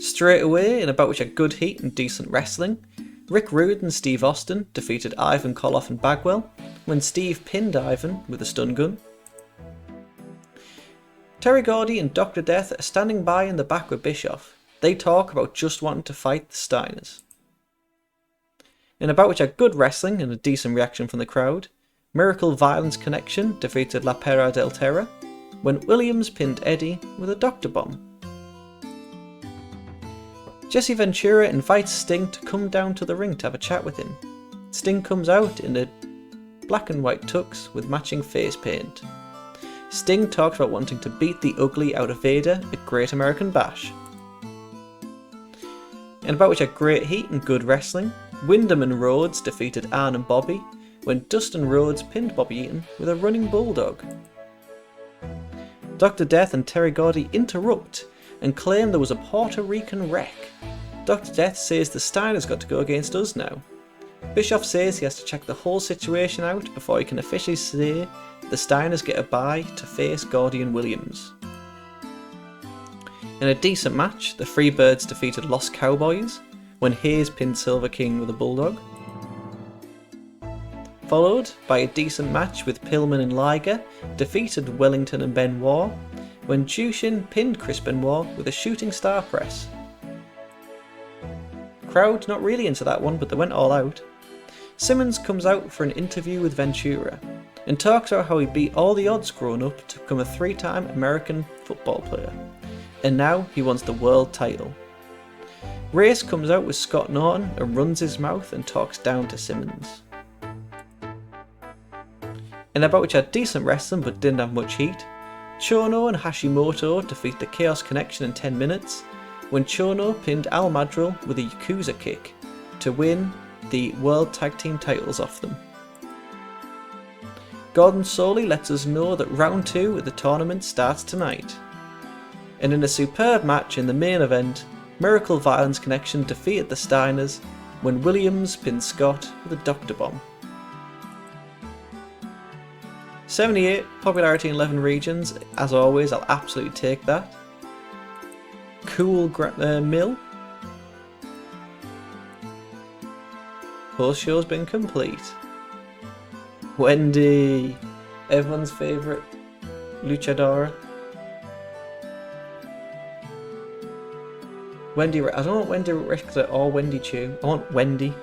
Straight away, in a bout which had good heat and decent wrestling, Rick Rude and Steve Austin defeated Ivan Koloff and Bagwell when Steve pinned Ivan with a stun gun. Terry Gordy and Dr. Death are standing by in the back with Bischoff. They talk about just wanting to fight the Steiners. In a bout which had good wrestling and a decent reaction from the crowd, Miracle Violence Connection defeated La Perra del Terra when Williams pinned Eddie with a Doctor Bomb. Jesse Ventura invites Sting to come down to the ring to have a chat with him. Sting comes out in a black and white tux with matching face paint. Sting talks about wanting to beat the ugly out of Vader at Great American Bash. In a bout which had great heat and good wrestling, Wyndham and Rhodes defeated Arn and Bobby when Dustin Rhodes pinned Bobby Eaton with a running bulldog. Dr. Death and Terry Gordy interrupt and claim there was a Puerto Rican wreck. Dr. Death says the Steiners got to go against us now. Bischoff says he has to check the whole situation out before he can officially say the Steiners get a bye to face Gordy and Williams. In a decent match, the Freebirds defeated Lost Cowboys when Hayes pinned Silver King with a bulldog. Followed by a decent match with Pillman and Liger defeated Wellington and Benoit when Jushin pinned Chris Benoit with a shooting star press. Crowd not really into that one, but they went all out. Simmons comes out for an interview with Ventura and talks about how he beat all the odds growing up to become a 3-time American football player, and now he wants the world title. Race comes out with Scott Norton and runs his mouth and talks down to Simmons. In a bout which had decent wrestling but didn't have much heat, Chono and Hashimoto defeat the Chaos Connection in 10 minutes when Chono pinned Al Madrill with a Yakuza kick to win the World Tag Team titles off them. Gordon Soley lets us know that round 2 of the tournament starts tonight. And in a superb match in the main event, Miracle Violence Connection defeated the Steiners when Williams pinned Scott with a Doctor Bomb. 78, popularity in 11 regions. As always, I'll absolutely take that. Cool Mill. Post show's been complete. Wendy, everyone's favourite luchadora. Wendy, I don't want Wendy Richter or Wendy Chu. I want Wendy.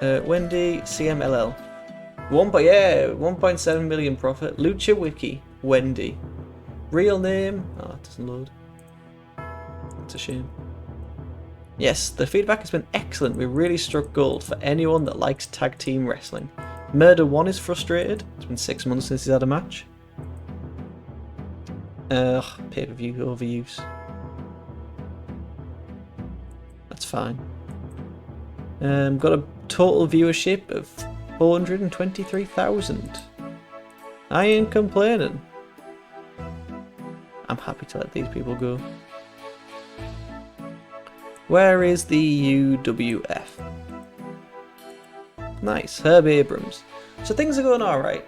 Wendy CMLL. 1.7 million profit. Lucha Wiki. Wendy. Real name. Oh, it doesn't load. It's a shame. Yes, the feedback has been excellent. We really struck gold for anyone that likes tag team wrestling. Murder 1 is frustrated. It's been 6 months since he's had a match. Pay-per-view overuse. That's fine. Got a total viewership of 423,000. I ain't complaining. I'm happy to let these people go. Where is the UWF? Nice, Herb Abrams. So things are going alright.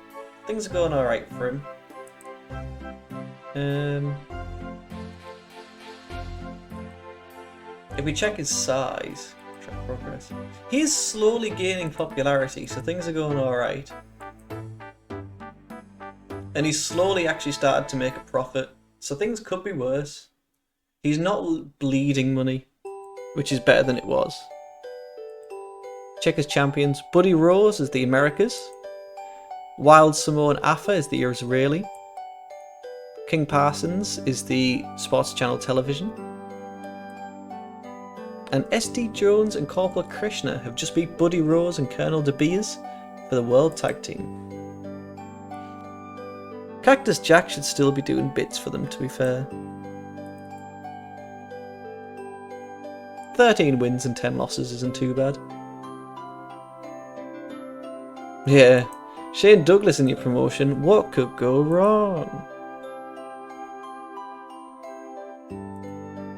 Things are going alright for him. If we check his size, track progress, he is slowly gaining popularity, so things are going alright. And he's slowly actually started to make a profit, so things could be worse. He's not bleeding money, which is better than it was. Check his champions. Buddy Rose is the Americas. Wild Samoan Afa is the Israeli. King Parsons is the Sports Channel Television. And SD Jones and Corporal Krishna have just beat Buddy Rose and Colonel De Beers for the World Tag Team. Cactus Jack should still be doing bits for them, to be fair. 13 wins and 10 losses isn't too bad. Yeah, Shane Douglas in your promotion, what could go wrong?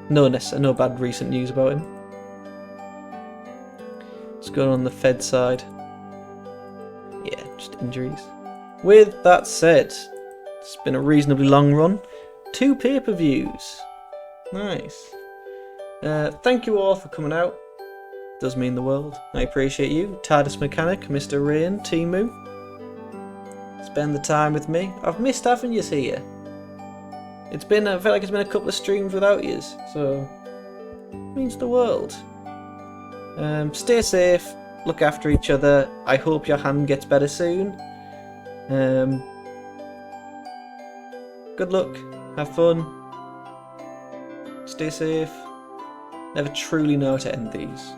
No bad recent news about him. What's going on the Fed side? Yeah, just injuries. With that said, it's been a reasonably long run. 2 pay-per-views. Nice. Thank you all for coming out. Does mean the world. I appreciate you. TARDIS Mechanic, Mr. Rain, Timu. Spend the time with me. I've missed having you here. I feel like it's been a couple of streams without yous, so it means the world. Stay safe, look after each other. I hope your hand gets better soon. Good luck, have fun, stay safe. Never truly know how to end these.